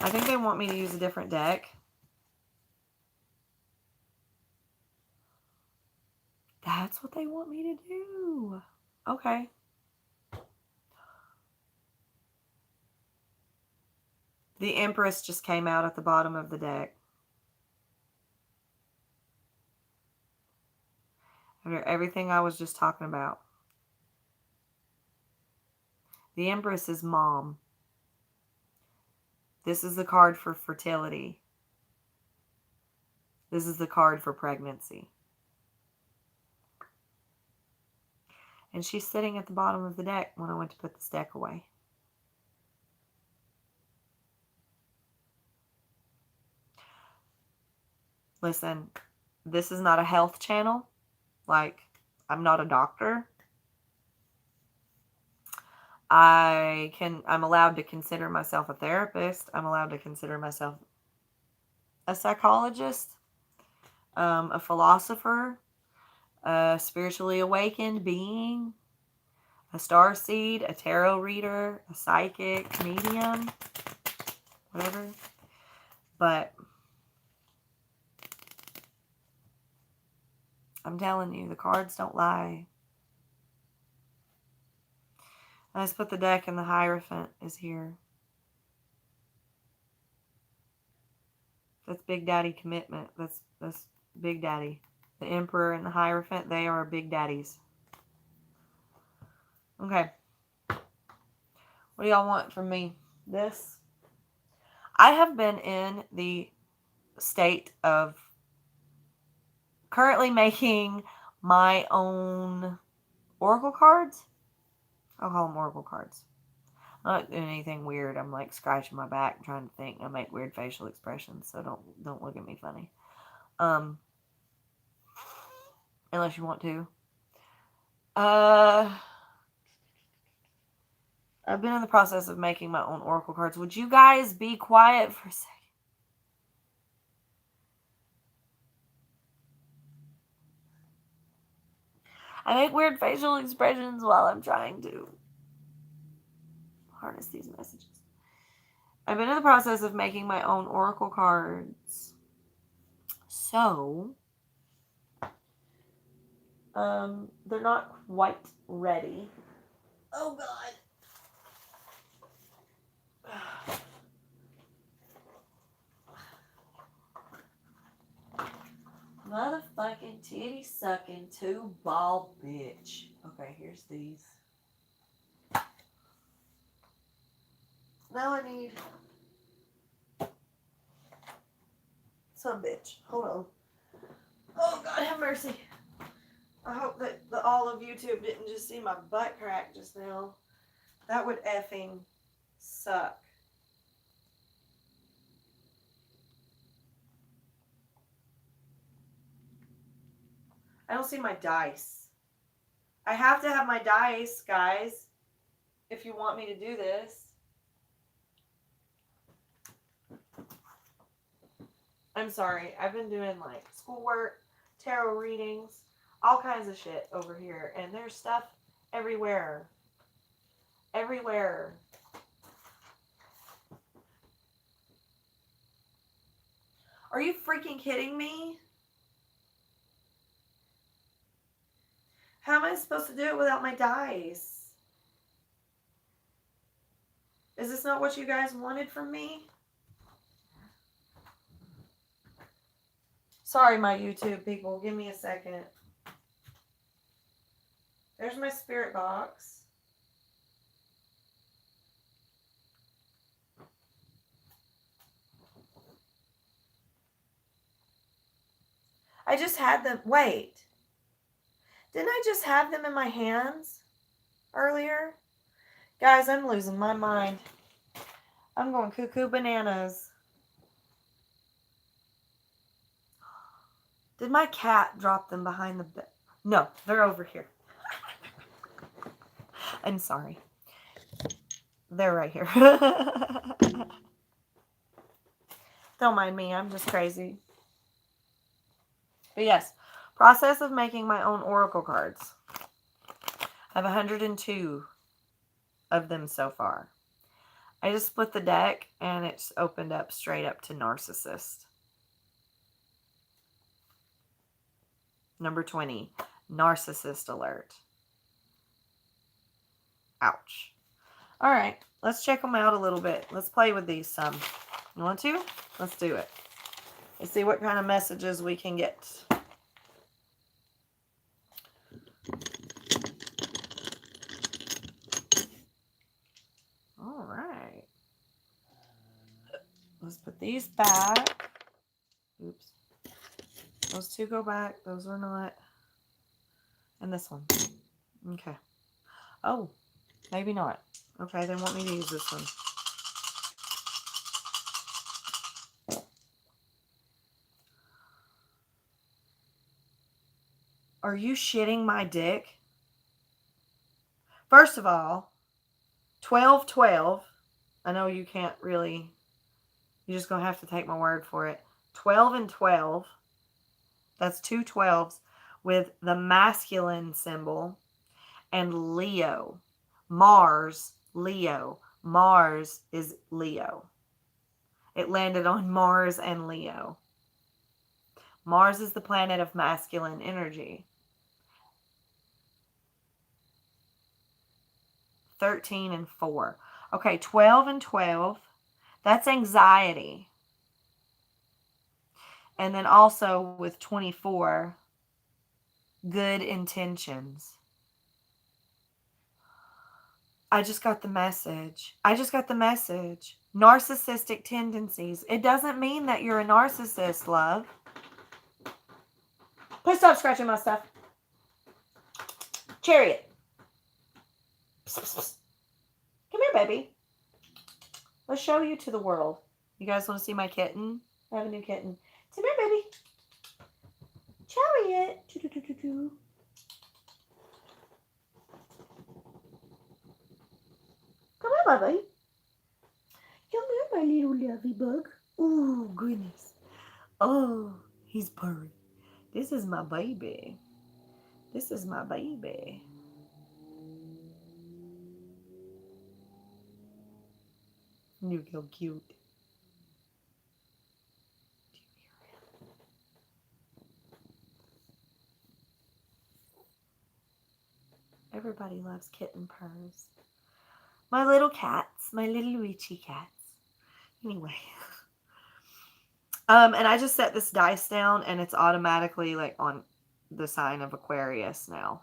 think they want me to use a different deck. That's what they want me to do. Okay. The Empress just came out at the bottom of the deck. After everything I was just talking about. The Empress is mom. This is the card for fertility. This is the card for pregnancy. And she's sitting at the bottom of the deck when I went to put this deck away. Listen, this is not a health channel. Like, I'm not a doctor. I'm allowed to consider myself a therapist. I'm allowed to consider myself a psychologist, a philosopher, a spiritually awakened being, a starseed, a tarot reader, a psychic, medium, whatever. But I'm telling you, the cards don't lie. I just put the deck and the Hierophant is here. That's Big Daddy commitment. That's Big Daddy. The Emperor and the Hierophant, they are big daddies. Okay. What do y'all want from me? This? I have been in the state of currently making my own oracle cards. I'll call them oracle cards. I'm not doing anything weird. I'm like scratching my back trying to think. I make weird facial expressions, so don't look at me funny. Unless you want to. I've been in the process of making my own oracle cards. Would you guys be quiet for a second? I make weird facial expressions while I'm trying to harness these messages. I've been in the process of making my own oracle cards. So, they're not quite ready. Oh, God. Motherfucking titty sucking 2-ball bitch. Okay, here's these. Now I need some bitch. Hold on. Oh, God have mercy. I hope that all of YouTube didn't just see my butt crack just now. That would effing suck. I don't see my dice. I have to have my dice, guys, if you want me to do this. I'm sorry. I've been doing like schoolwork, tarot readings, all kinds of shit over here. And there's stuff everywhere. Everywhere. Are you freaking kidding me? How am I supposed to do it without my dice? Is this not what you guys wanted from me? Sorry, my YouTube people. Give me a second. There's my spirit box. I just had them. Wait. Didn't I just have them in my hands earlier? Guys, I'm losing my mind. I'm going cuckoo bananas. Did my cat drop them behind the bed? No, they're over here. I'm sorry. They're right here. Don't mind me. I'm just crazy. But yes, process of making my own oracle cards. I have 102 of them so far. I just split the deck and it's opened up straight up to Narcissist. Number 20, Narcissist alert. Ouch. All right, let's check them out a little bit. Let's play with these some. You want to? Let's do it. Let's see what kind of messages we can get. All right. Let's put these back. Oops. Those two go back. Those are not. And this one. Okay. Oh, maybe not. Okay, they want me to use this one. Are you shitting my dick? First of all, 12-12. I know you can't really. You're just going to have to take my word for it. 12 and 12. That's 2 12s with the masculine symbol. And Leo. Mars, Leo. Mars is Leo. It landed on Mars and Leo. Mars is the planet of masculine energy. 13 and 4. Okay, 12 and 12. That's anxiety. And then also with 24, good intentions. I just got the message. Narcissistic tendencies. It doesn't mean that you're a narcissist, love. Please stop scratching my stuff. Chariot. Psst, psst, psst. Come here, baby. Let's show you to the world. You guys want to see my kitten? I have a new kitten. Come here, baby. Chariot. Come here, baby. Come here, my little lovey bug. Oh, goodness. Oh, he's purring. This is my baby. This is my baby. You're so cute. Everybody loves kitten purrs. My little cats, my little Luigi cats. Anyway. And I just set this dice down and it's automatically like on the sign of Aquarius now.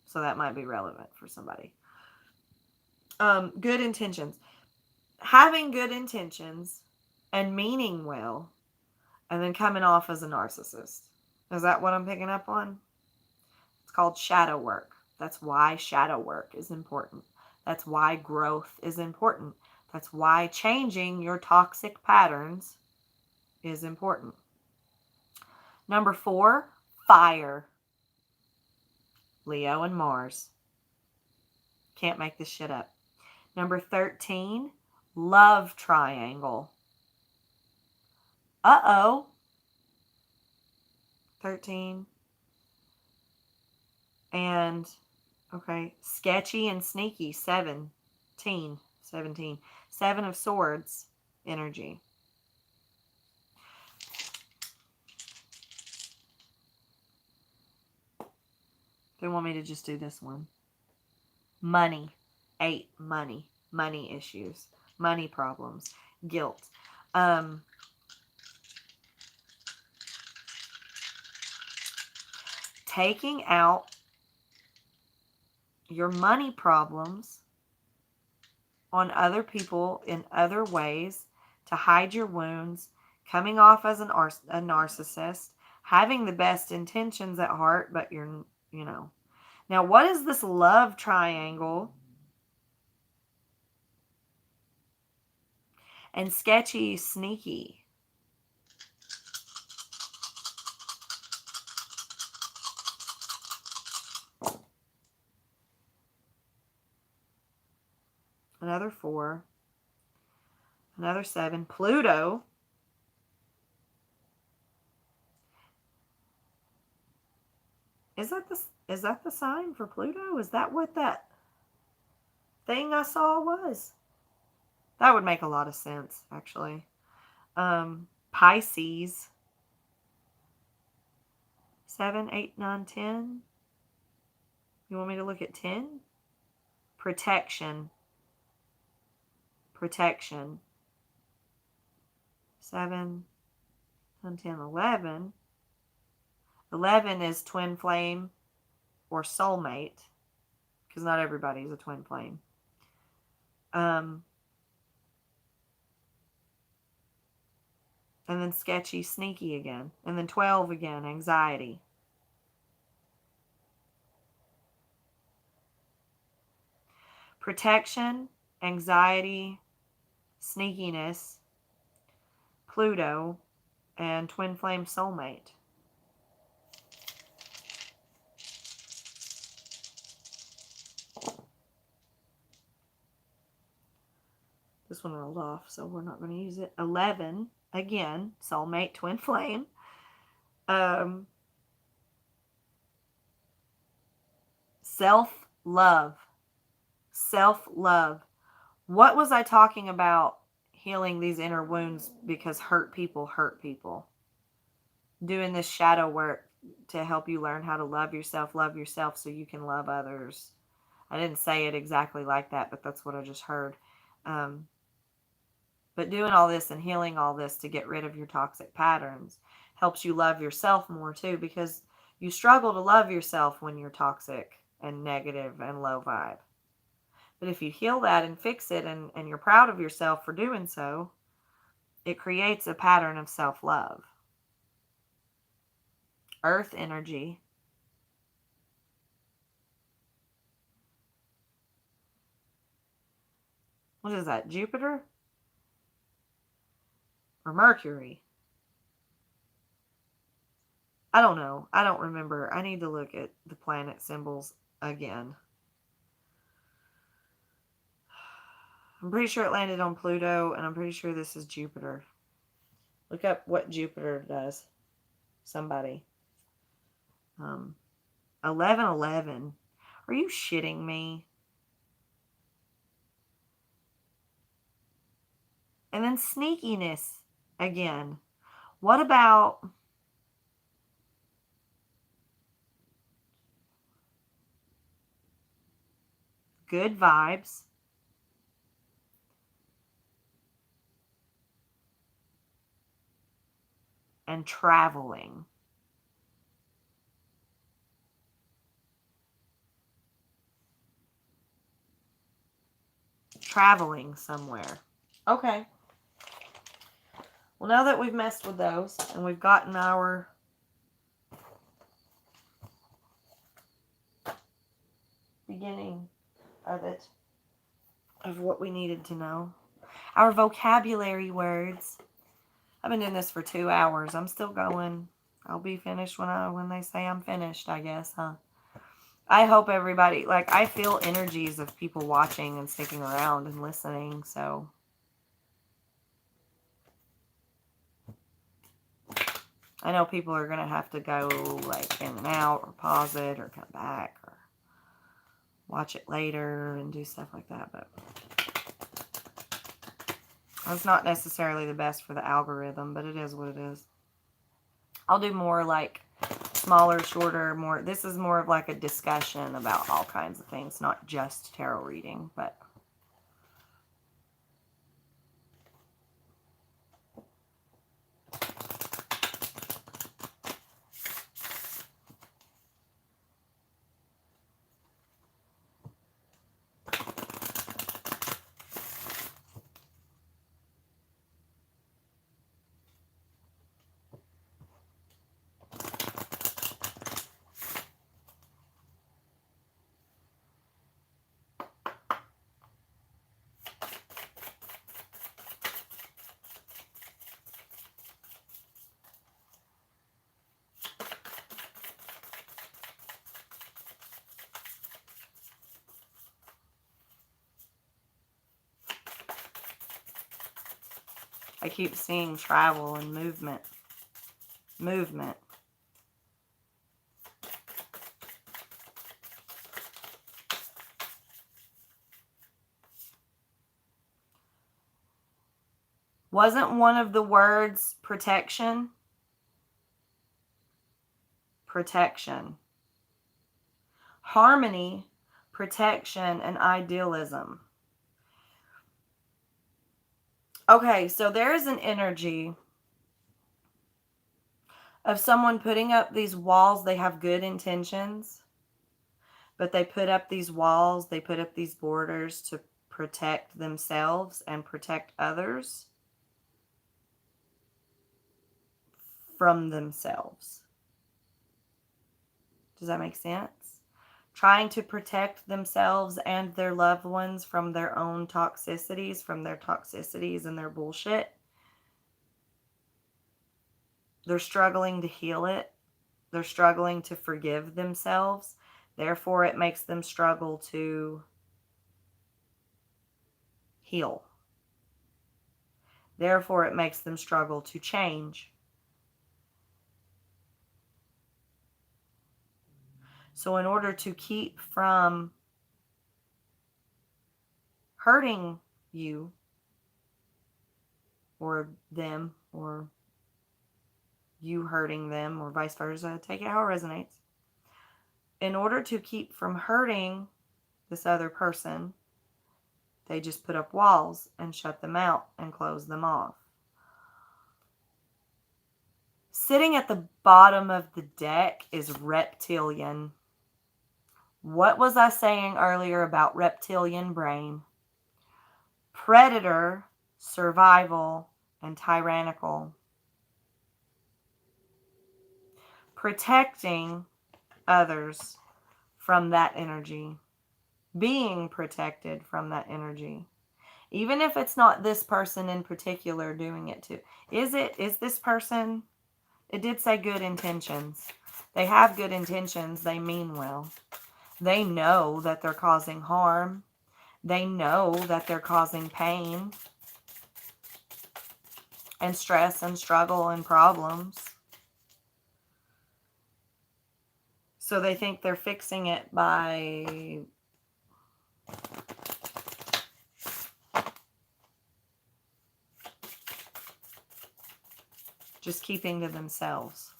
So that might be relevant for somebody. Good intentions. Having good intentions and meaning well, and then coming off as a narcissist. Is that what I'm picking up on? It's called shadow work. That's why shadow work is important. That's why growth is important. That's why changing your toxic patterns is important. Number 4, fire. Leo and Mars. Can't make this shit up. Number 13, love triangle. Uh-oh. 13. And, okay, sketchy and sneaky, 17. 7 of Swords energy. They want me to just do this one. Money. 8, money. Money issues. Money problems. Guilt. Taking out your money problems on other people in other ways to hide your wounds, coming off as a narcissist, having the best intentions at heart, but you're, you know. Now, what is this love triangle? And sketchy, sneaky. Another 4. Another 7. Pluto. Is that the sign for Pluto? Is that what that thing I saw was? That would make a lot of sense, actually. Pisces. 7, 8, 9, 10. You want me to look at 10? Protection. Protection. 7, 9, 10, 11. 11 is twin flame or soulmate, because not everybody's a twin flame. And then sketchy, sneaky again. And then 12 again, anxiety. Protection, anxiety, sneakiness, Pluto, and twin flame soulmate. This one rolled off, so we're not going to use it. 11, again, soulmate, twin flame. Self-love. Self-love. What was I talking about healing these inner wounds because hurt people hurt people? Doing this shadow work to help you learn how to love yourself so you can love others. I didn't say it exactly like that, but that's what I just heard. But doing all this and healing all this to get rid of your toxic patterns helps you love yourself more too, because you struggle to love yourself when you're toxic and negative and low vibe. But if you heal that and fix it and you're proud of yourself for doing so, it creates a pattern of self-love. Earth energy. What is that? Jupiter? Or Mercury? I don't know. I don't remember. I need to look at the planet symbols again. I'm pretty sure it landed on Pluto, and I'm pretty sure this is Jupiter. Look up what Jupiter does. somebody. 1111. Are you shitting me? And then sneakiness again. What about good vibes and traveling? Traveling somewhere. Okay. Well, now that we've messed with those and we've gotten our beginning of it, of what we needed to know, our vocabulary words. I've been doing this for 2 hours. I'm still going. I'll be finished when they say I'm finished, I guess, huh? I hope everybody, like, I feel energies of people watching and sticking around and listening, so I know people are going to have to go, like, in and out or pause it or come back or watch it later and do stuff like that, but that's not necessarily the best for the algorithm, but it is what it is. I'll do more, like, smaller, shorter, more, this is more of like a discussion about all kinds of things, not just tarot reading, but I keep seeing travel and movement. Movement. Wasn't one of the words protection? Protection. Harmony, protection, and idealism. Okay, so there's an energy of someone putting up these walls. They have good intentions, but they put up these walls, they put up these borders to protect themselves and protect others from themselves. Does that make sense? Trying to protect themselves and their loved ones from their own toxicities, from their toxicities and their bullshit. They're struggling to heal it. They're struggling to forgive themselves. Therefore, it makes them struggle to heal. Therefore, it makes them struggle to change. So in order to keep from hurting you or them or you hurting them or vice versa, take it how it resonates. In order to keep from hurting this other person, they just put up walls and shut them out and close them off. Sitting at the bottom of the deck is reptilian. What was I saying earlier about reptilian brain? Predator, survival, and tyrannical. Protecting others from that energy. Being protected from that energy. Even if it's not this person in particular doing it to. Is this person? It did say good intentions. They have good intentions. They mean well. They know that they're causing harm. They know that they're causing pain and stress and struggle and problems. So they think they're fixing it by just keeping to themselves.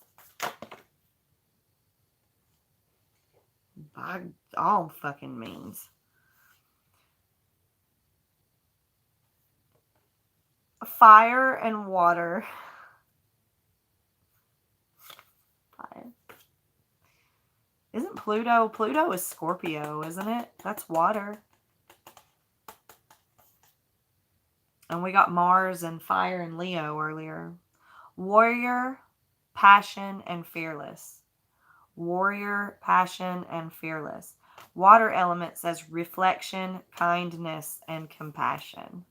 By all fucking means. Fire and water. Fire. Isn't Pluto? Pluto is Scorpio, isn't it? That's water. And we got Mars and fire and Leo earlier. Warrior, passion, and fearless. Warrior, passion, and fearless. Water element says reflection, kindness, and compassion.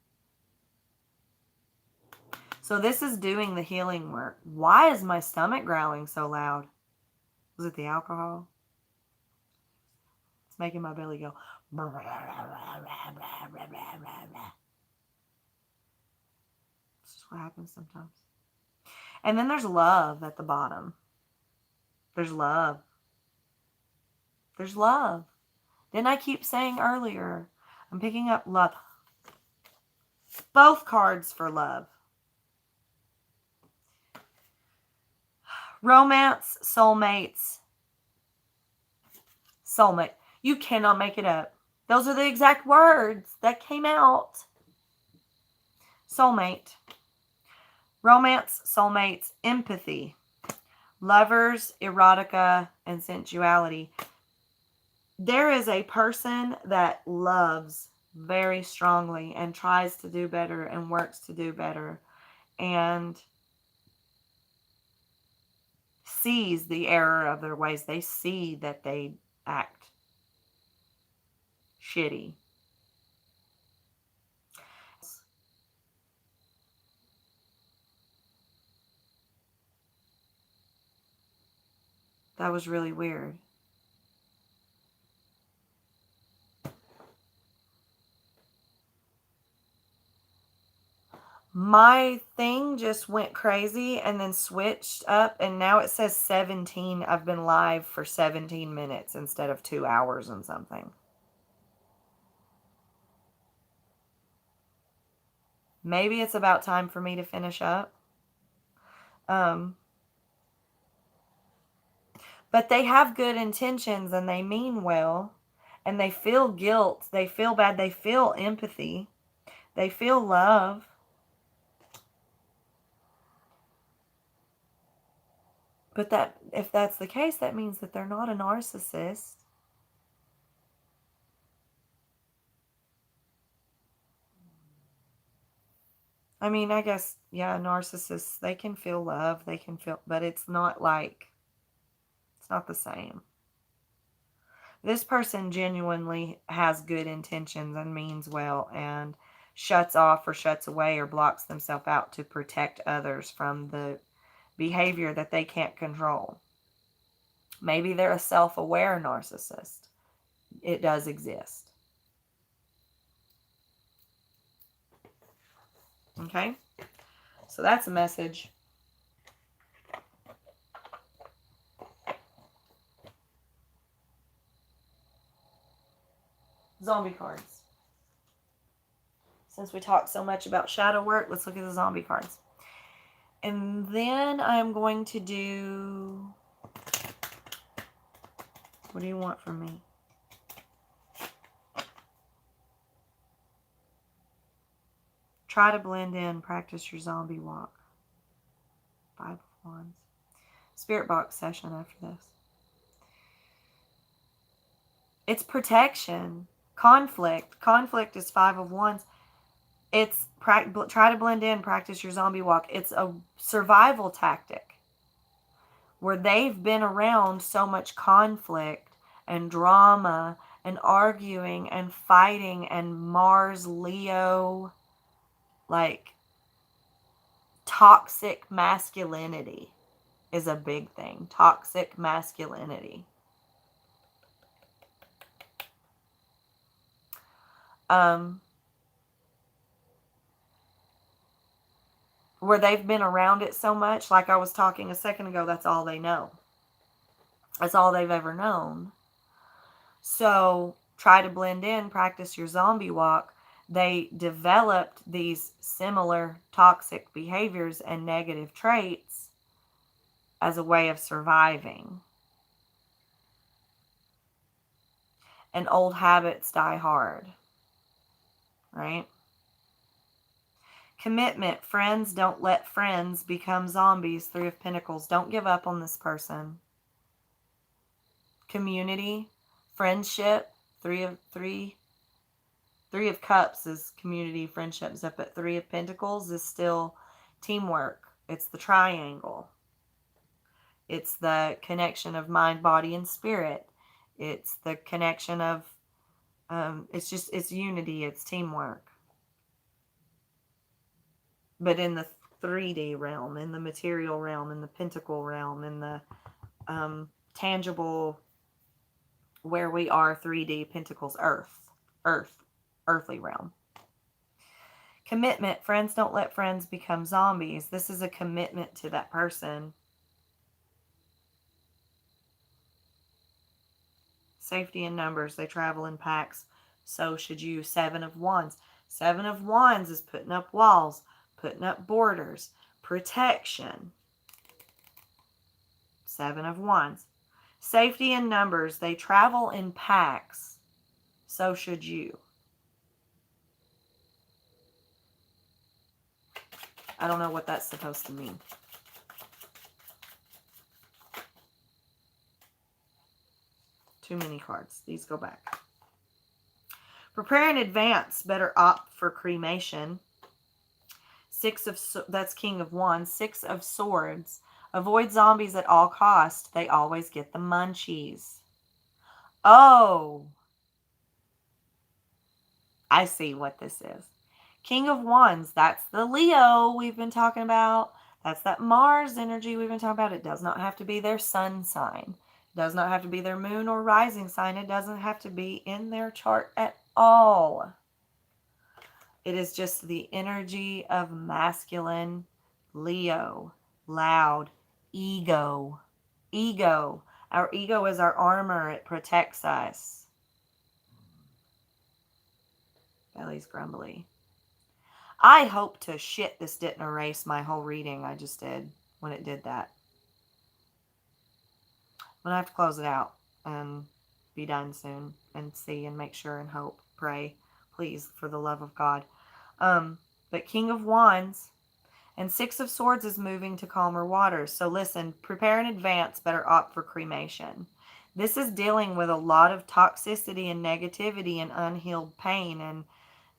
So this is doing the healing work. Why is my stomach growling so loud? Was it the alcohol? It's making my belly go. This is what happens sometimes. And then there's love at the bottom. There's love. There's love. Didn't I keep saying earlier? I'm picking up love. Both cards for love. Romance, soulmates. Soulmate. You cannot make it up. Those are the exact words that came out. Soulmate. Romance, soulmates, empathy. Lovers, erotica, and sensuality. There is a person that loves very strongly and tries to do better and works to do better and sees the error of their ways. They see that they act shitty. That was really weird. My thing just went crazy and then switched up, and now it says 17. I've been live for 17 minutes instead of 2 hours and something. Maybe it's about time for me to finish up. But they have good intentions and they mean well, and they feel guilt, they feel bad, they feel empathy, they feel love. But that, if that's the case, that means that they're not a narcissist. I mean, I guess, yeah, narcissists, they can feel love, they can feel, but it's not like, it's not the same. This person genuinely has good intentions and means well and shuts off or shuts away or blocks themselves out to protect others from the behavior that they can't control. Maybe they're a self-aware narcissist. It does exist. Okay? So that's a message. Zombie cards. Since we talked so much about shadow work, let's look at the zombie cards. And then I'm going to do... What do you want from me? Try to blend in. Practice your zombie walk. 5 of Wands. Spirit box session after this. It's protection. Conflict. Conflict is 5 of Wands. It's try to blend in. Practice your zombie walk. It's a survival tactic where they've been around so much conflict and drama and arguing and fighting and Mars, Leo, like toxic masculinity is a big thing. Toxic masculinity. Where they've been around it so much, like I was talking a second ago, that's all they know. That's all they've ever known. So try to blend in, practice your zombie walk. They developed these similar toxic behaviors and negative traits as a way of surviving. And old habits die hard, right? Commitment. Friends don't let friends become zombies. 3 of Pentacles. Don't give up on this person. Community. Friendship. Three of Cups is community, friendship stuff, but 3 of Pentacles is still teamwork. It's the triangle. It's the connection of mind, body, and spirit. It's the connection of, it's unity, it's teamwork. But in the 3D realm, in the material realm, in the pentacle realm, in the tangible, where we are, 3D, Pentacles, earthly realm. Commitment. Friends don't let friends become zombies. This is a commitment to that person. Safety in numbers. They travel in packs. So should you. 7 of Wands. 7 of Wands is putting up walls, putting up borders, protection. 7 of Wands. Safety in numbers. They travel in packs. So should you. I don't know what that's supposed to mean. Too many cards. These go back. Prepare in advance. Better opt for cremation. That's King of Wands. 6 of Swords. Avoid zombies at all costs. They always get the munchies. Oh. I see what this is. King of Wands, that's the Leo we've been talking about. That's that Mars energy we've been talking about. It does not have to be their sun sign. It does not have to be their moon or rising sign. It doesn't have to be in their chart at all. It is just the energy of masculine Leo, loud, ego. Ego. Our ego is our armor. It protects us. Belly's grumbly. I hope to shit this didn't erase my whole reading I just did when it did that. I'm going to have to close it out and be done soon and see and make sure and hope, pray, please, for the love of God. But King of Wands and 6 of Swords is moving to calmer waters. So listen, prepare in advance, better opt for cremation. This is dealing with a lot of toxicity and negativity and unhealed pain and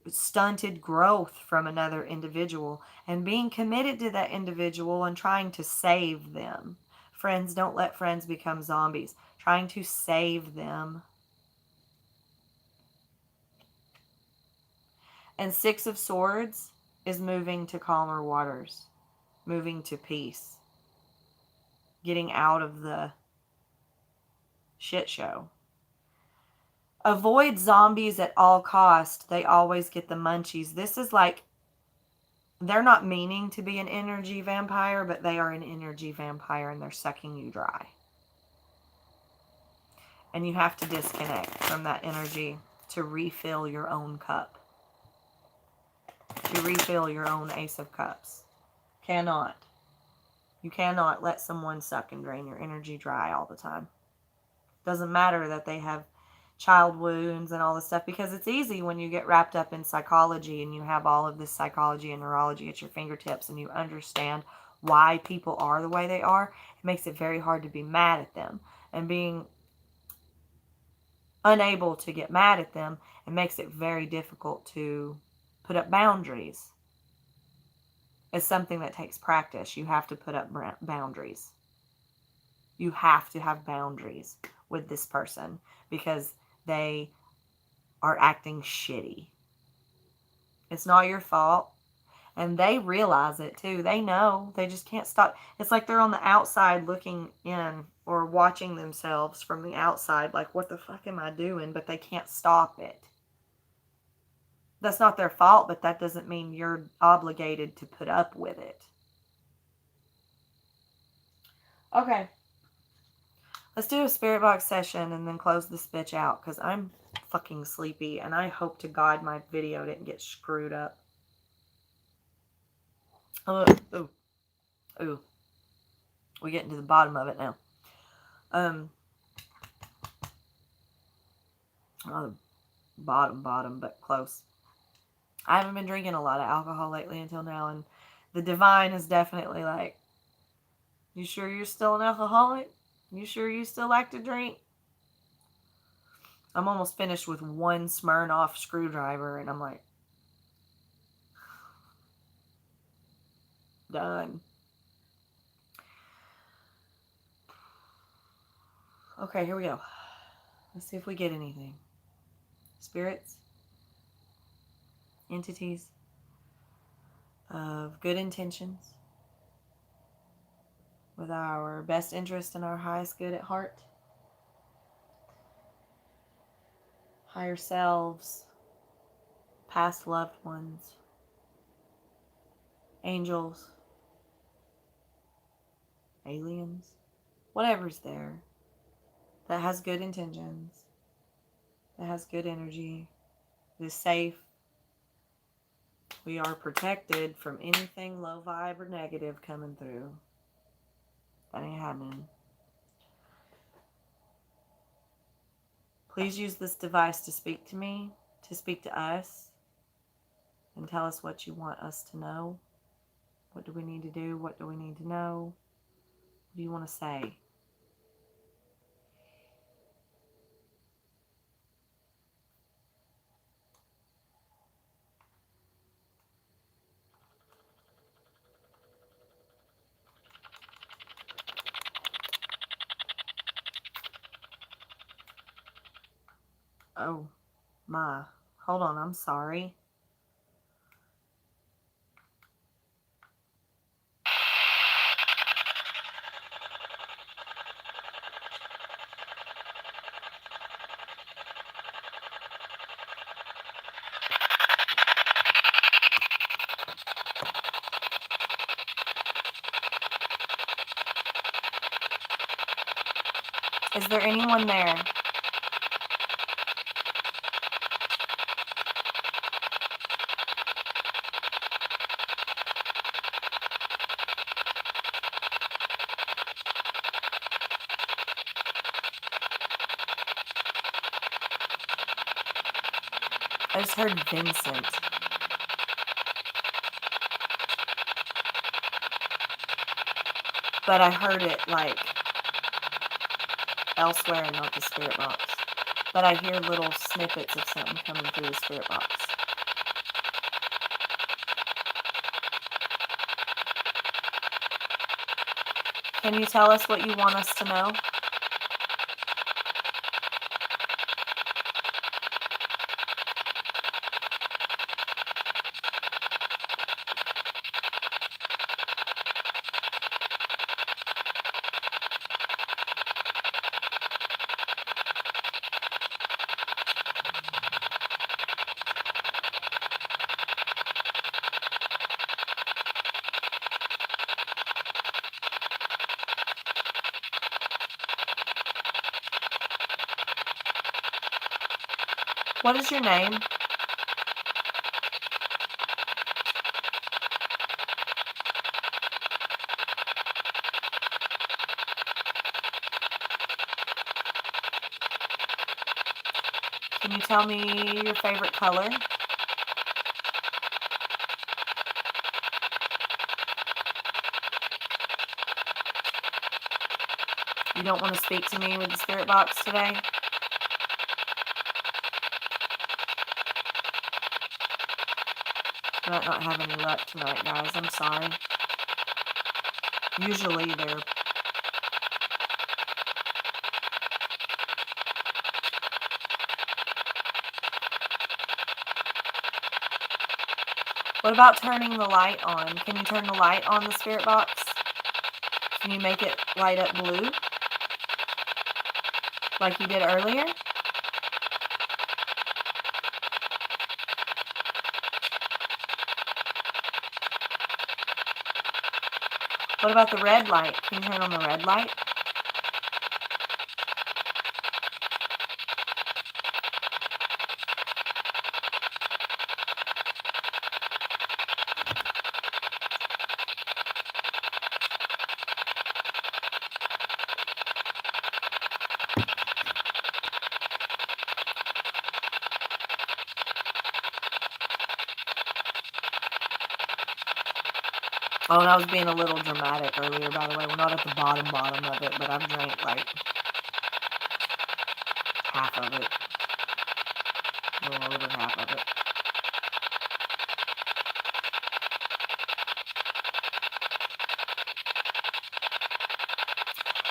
stunted growth from another individual and being committed to that individual and trying to save them. Friends don't let friends become zombies. Trying to save them. And 6 of Swords is moving to calmer waters. Moving to peace. Getting out of the shit show. Avoid zombies at all costs. They always get the munchies. This is like, they're not meaning to be an energy vampire, but they are an energy vampire and they're sucking you dry. And you have to disconnect from that energy to refill your own cup. To refill your own Ace of Cups. Cannot. You cannot let someone suck and drain your energy dry all the time. Doesn't matter that they have child wounds and all this stuff, because it's easy when you get wrapped up in psychology and you have all of this psychology and neurology at your fingertips and you understand why people are the way they are. It makes it very hard to be mad at them, and being unable to get mad at them, it makes it very difficult to put up boundaries. It's something that takes practice. You have to put up boundaries. You have to have boundaries with this person because they are acting shitty. It's not your fault. And they realize it too. They know. They just can't stop. It's like they're on the outside looking in or watching themselves from the outside. Like, what the fuck am I doing? But they can't stop it. That's not their fault, but that doesn't mean you're obligated to put up with it. Okay. Let's do a spirit box session and then close this bitch out because I'm fucking sleepy and I hope to God my video didn't get screwed up. Ooh. We're getting to the bottom of it now. Not the bottom, but close. I haven't been drinking a lot of alcohol lately until now, and the divine is definitely like, you sure you're still an alcoholic? You sure you still like to drink? I'm almost finished with one Smirnoff screwdriver, and I'm like, done. Okay, here we go. Let's see if we get anything. Spirits, entities of good intentions, with our best interest and our highest good at heart. Higher selves, past loved ones, angels, aliens, whatever's there that has good intentions, that has good energy, that is safe. We are protected from anything low vibe or negative coming through. That ain't happening. Please use this device to speak to me, to speak to us, and tell us what you want us to know. What do we need to do? What do we need to know? What do you want to say? Oh, my. Hold on, I'm sorry. Is there anyone there? I just heard Vincent. But I heard it like elsewhere and not the spirit box. But I hear little snippets of something coming through the spirit box. Can you tell us what you want us to know? What is your name? Can you tell me your favorite color? You don't want to speak to me with the spirit box today? I might not have any luck tonight, guys. I'm sorry. Usually they're... What about turning the light on? Can you turn the light on the spirit box? Can you make it light up blue? Like you did earlier? What about the red light? Can you turn on the red light? Oh, and I was being a little dramatic earlier, by the way. We're not at the bottom of it, but I've drank like half of it. A little over half of it.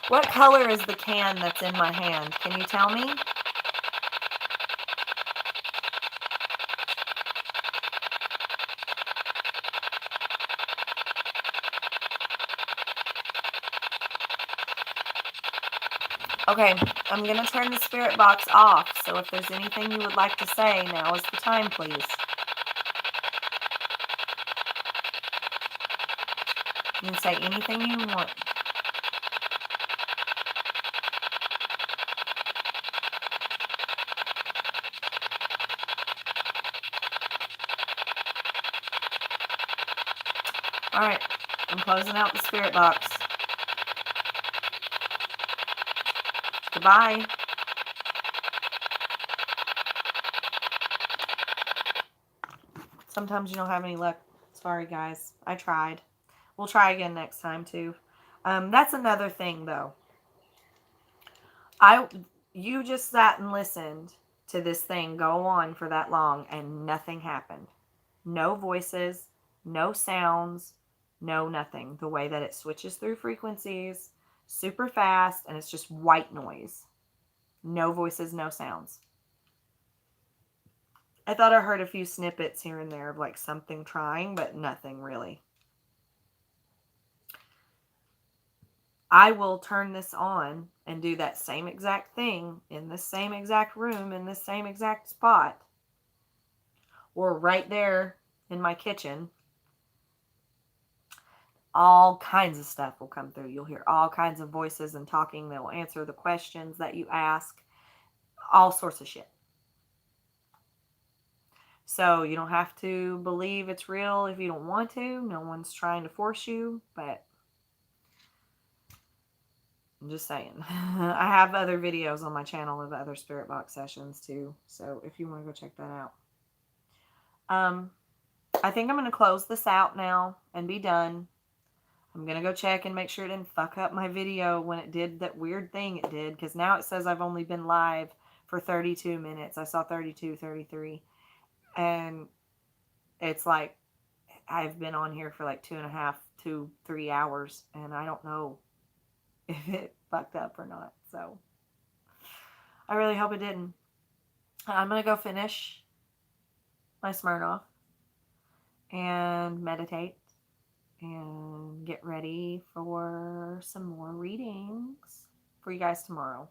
What color is the can that's in my hand? Can you tell me? Okay, I'm going to turn the spirit box off, so if there's anything you would like to say, now is the time, please. You can say anything you want. All right, I'm closing out the spirit box. Goodbye. Sometimes you don't have any luck. Sorry, guys. I tried. We'll try again next time, too. That's another thing, though. You just sat and listened to this thing go on for that long, and nothing happened. No voices, no sounds, no nothing. The way that it switches through frequencies, super fast, and it's just white noise. No voices, no sounds. I thought I heard a few snippets here and there of like something trying, but nothing really. I will turn this on and do that same exact thing in the same exact room, in the same exact spot, or right there in my kitchen. All kinds of stuff will come through. You'll hear all kinds of voices and talking that will answer the questions that you ask. All sorts of shit. So you don't have to believe it's real if you don't want to. No one's trying to force you, but I'm just saying. I have other videos on my channel of other spirit box sessions too. So if you want to go check that out. I think I'm going to close this out now and be done. I'm going to go check and make sure it didn't fuck up my video when it did that weird thing it did. Because now it says I've only been live for 32 minutes. I saw 32, 33. And it's like I've been on here for like 2.5 to 3 hours. And I don't know if it fucked up or not. So I really hope it didn't. I'm going to go finish my Smirnoff and meditate and get ready for some more readings for you guys tomorrow.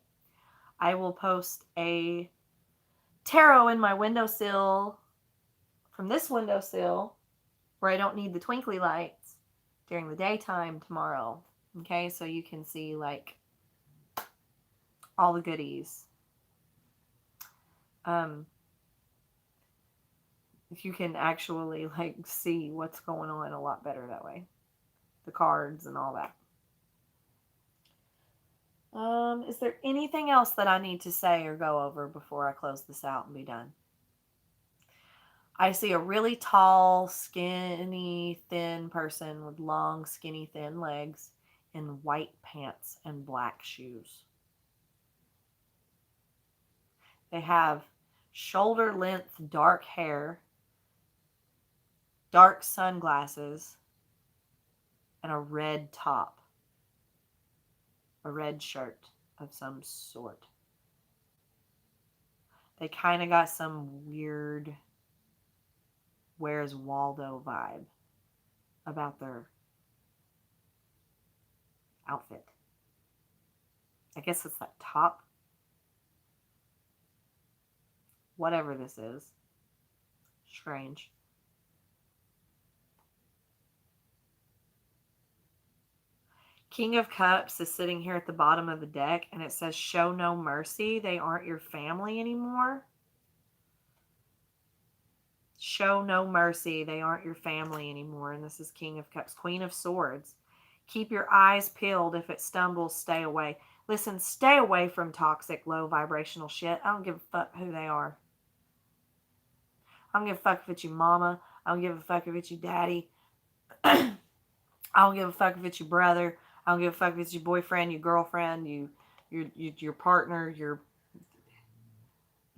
I will post a tarot in my windowsill from this windowsill where I don't need the twinkly lights during the daytime tomorrow. Okay, so you can see like all the goodies. You can actually like see what's going on a lot better that way. The cards and all that. Is there anything else that I need to say or go over before I close this out and be done? I see a really tall, skinny, thin person with long, skinny, thin legs in white pants and black shoes. They have shoulder-length dark hair, dark sunglasses, and a red top. A red shirt of some sort. They kind of got some weird Where's Waldo vibe about their outfit. I guess it's that top. Whatever this is. Strange. King of Cups is sitting here at the bottom of the deck, and it says, show no mercy. They aren't your family anymore. Show no mercy. They aren't your family anymore. And this is King of Cups. Queen of Swords. Keep your eyes peeled. If it stumbles, stay away. Listen, stay away from toxic, low vibrational shit. I don't give a fuck who they are. I don't give a fuck if it's your mama. I don't give a fuck if it's your daddy. I don't give a fuck if it's your brother. I don't give a fuck if it's your boyfriend, your girlfriend, your partner, your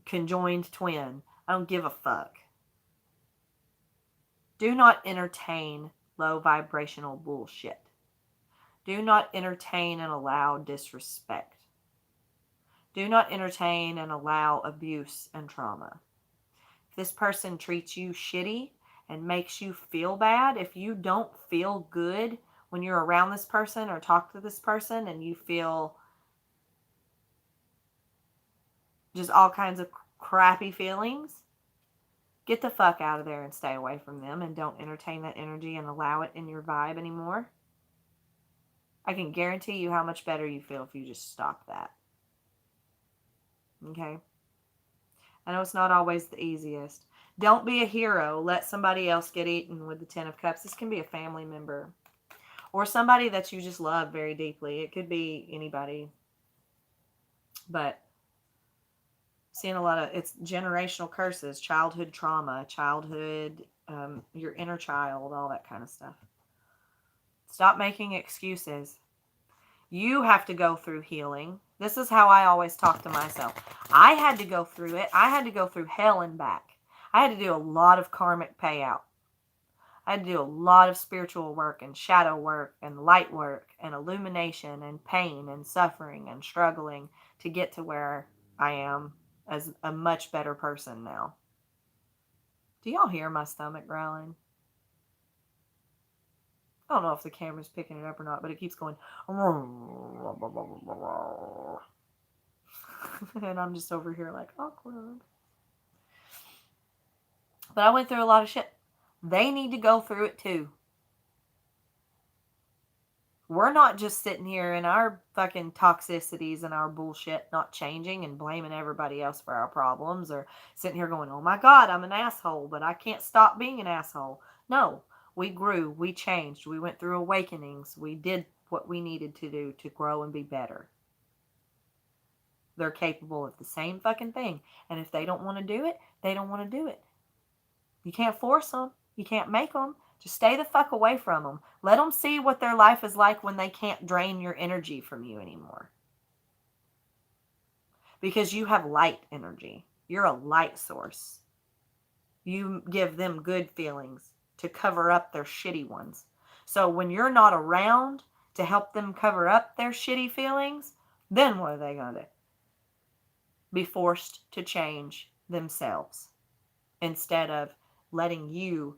conjoined twin. I don't give a fuck. Do not entertain low vibrational bullshit. Do not entertain and allow disrespect. Do not entertain and allow abuse and trauma. If this person treats you shitty and makes you feel bad, if you don't feel good when you're around this person or talk to this person and you feel just all kinds of crappy feelings, get the fuck out of there and stay away from them and don't entertain that energy and allow it in your vibe anymore. I can guarantee you how much better you feel if you just stop that. Okay? I know it's not always the easiest. Don't be a hero. Let somebody else get eaten with the Ten of Cups. This can be a family member or somebody that you just love very deeply. It could be anybody. But seeing a lot of, it's generational curses, childhood trauma, childhood, your inner child, all that kind of stuff. Stop making excuses. You have to go through healing. This is how I always talk to myself. I had to go through it. I had to go through hell and back. I had to do a lot of karmic payout. I had to do a lot of spiritual work and shadow work and light work and illumination and pain and suffering and struggling to get to where I am as a much better person now. Do y'all hear my stomach growling? I don't know if the camera's picking it up or not, but it keeps going. And I'm just over here like, awkward. But I went through a lot of shit. They need to go through it too. We're not just sitting here in our fucking toxicities and our bullshit not changing and blaming everybody else for our problems or sitting here going, oh my God, I'm an asshole, but I can't stop being an asshole. No. We grew, we changed, we went through awakenings, we did what we needed to do to grow and be better. They're capable of the same fucking thing. And if they don't want to do it, they don't want to do it. You can't force them. You can't make them. Just stay the fuck away from them. Let them see what their life is like when they can't drain your energy from you anymore. Because you have light energy. You're a light source. You give them good feelings to cover up their shitty ones. So when you're not around to help them cover up their shitty feelings, then what are they going to do? Be forced to change themselves instead of letting you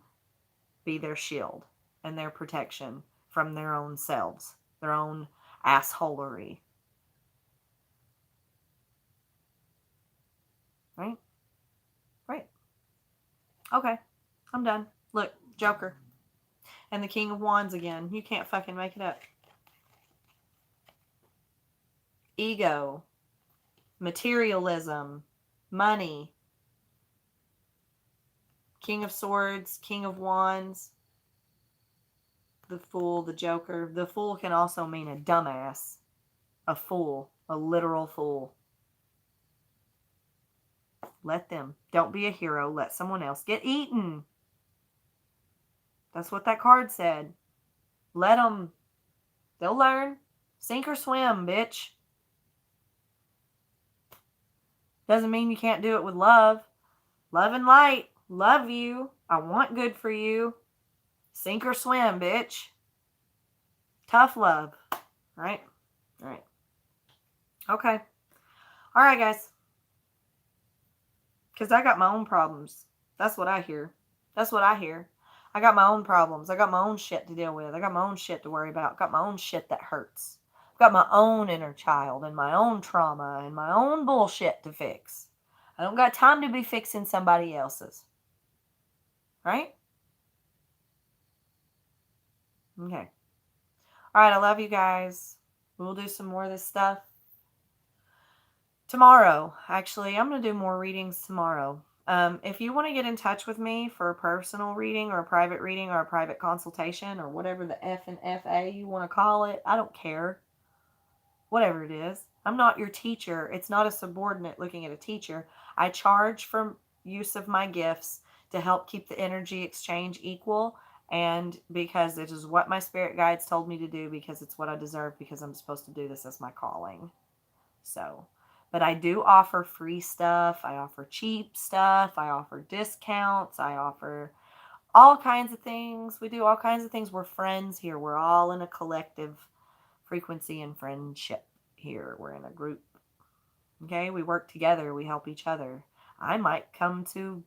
be their shield and their protection from their own selves, their own assholery. Right? Right. Okay. I'm done. Look, Joker. And the King of Wands again. You can't fucking make it up. Ego. Materialism. Money. King of Swords. King of Wands. The Fool. The Joker. The Fool can also mean a dumbass. A fool. A literal fool. Let them. Don't be a hero. Let someone else get eaten. That's what that card said. Let them. They'll learn. Sink or swim, bitch. Doesn't mean you can't do it with love. Love and light. Love you. I want good for you. Sink or swim, bitch. Tough love. Right? Right. Okay. All right, guys. Because I got my own problems. That's what I hear. That's what I hear. I got my own problems. I got my own shit to deal with. I got my own shit to worry about. Got my own shit that hurts. I've got my own inner child and my own trauma and my own bullshit to fix. I don't got time to be fixing somebody else's. Right? Okay. All right, I love you guys. We'll do some more of this stuff tomorrow. Actually, I'm going to do more readings tomorrow. If you want to get in touch with me for a personal reading or a private reading or a private consultation or whatever the F and FA you want to call it, I don't care. Whatever it is. I'm not your teacher. It's not a subordinate looking at a teacher. I charge for use of my gifts to help keep the energy exchange equal and because it is what my spirit guides told me to do, because it's what I deserve, because I'm supposed to do this as my calling. So, but I do offer free stuff. I offer cheap stuff. I offer discounts. I offer all kinds of things. We do all kinds of things. We're friends here. We're all in a collective frequency and friendship here. We're in a group. Okay, we work together. We help each other. I might come to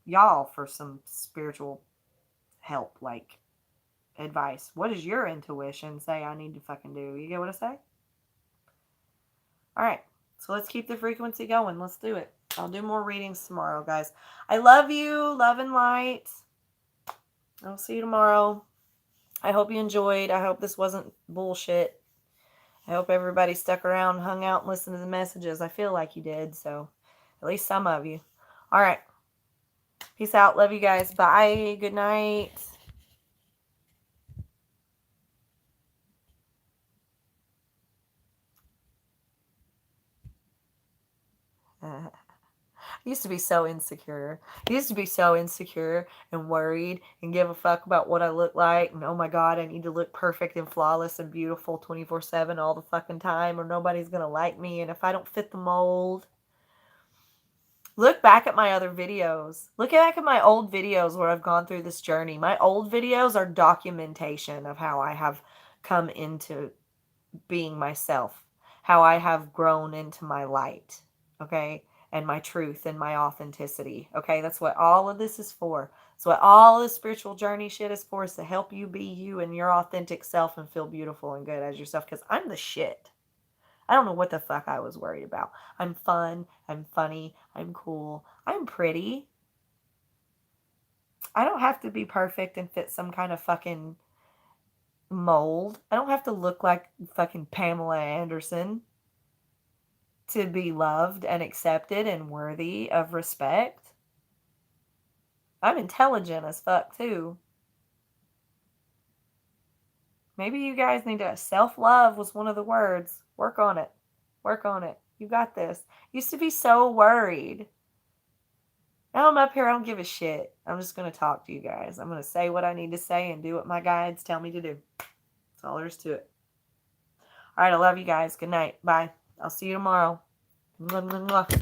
y'all for some spiritual help, like advice. What does your intuition say I need to fucking do? You get what I say? All right, so let's keep the frequency going. Let's do it. I'll do more readings tomorrow, guys. I love you. Love and light. I'll see you tomorrow. I hope you enjoyed. I hope this wasn't bullshit. I hope everybody stuck around, hung out, and listened to the messages. I feel like you did, so at least some of you. All right. Peace out. Love you guys. Bye. Good night. I used to be so insecure. I used to be so insecure and worried and give a fuck about what I look like. And oh my God, I need to look perfect and flawless and beautiful 24/7 all the fucking time, or nobody's going to like me. And if I don't fit the mold, look back at my other videos. Look back at my old videos where I've gone through this journey. My old videos are documentation of how I have come into being myself, how I have grown into my light. Okay. And my truth and my authenticity. Okay, that's what all of this is for. That's what all this spiritual journey shit is for, is to help you be you and your authentic self and feel beautiful and good as yourself, because I'm the shit. I don't know what the fuck I was worried about. I'm fun. I'm funny. I'm cool. I'm pretty. I don't have to be perfect and fit some kind of fucking mold. I don't have to look like fucking Pamela Anderson to be loved and accepted and worthy of respect. I'm intelligent as fuck too. Maybe you guys need to, self-love was one of the words. Work on it. Work on it. You got this. Used to be so worried. Now I'm up here, I don't give a shit. I'm just going to talk to you guys. I'm going to say what I need to say and do what my guides tell me to do. That's all there is to it. All right, I love you guys. Good night. Bye. I'll see you tomorrow. Mwah, mwah, mwah.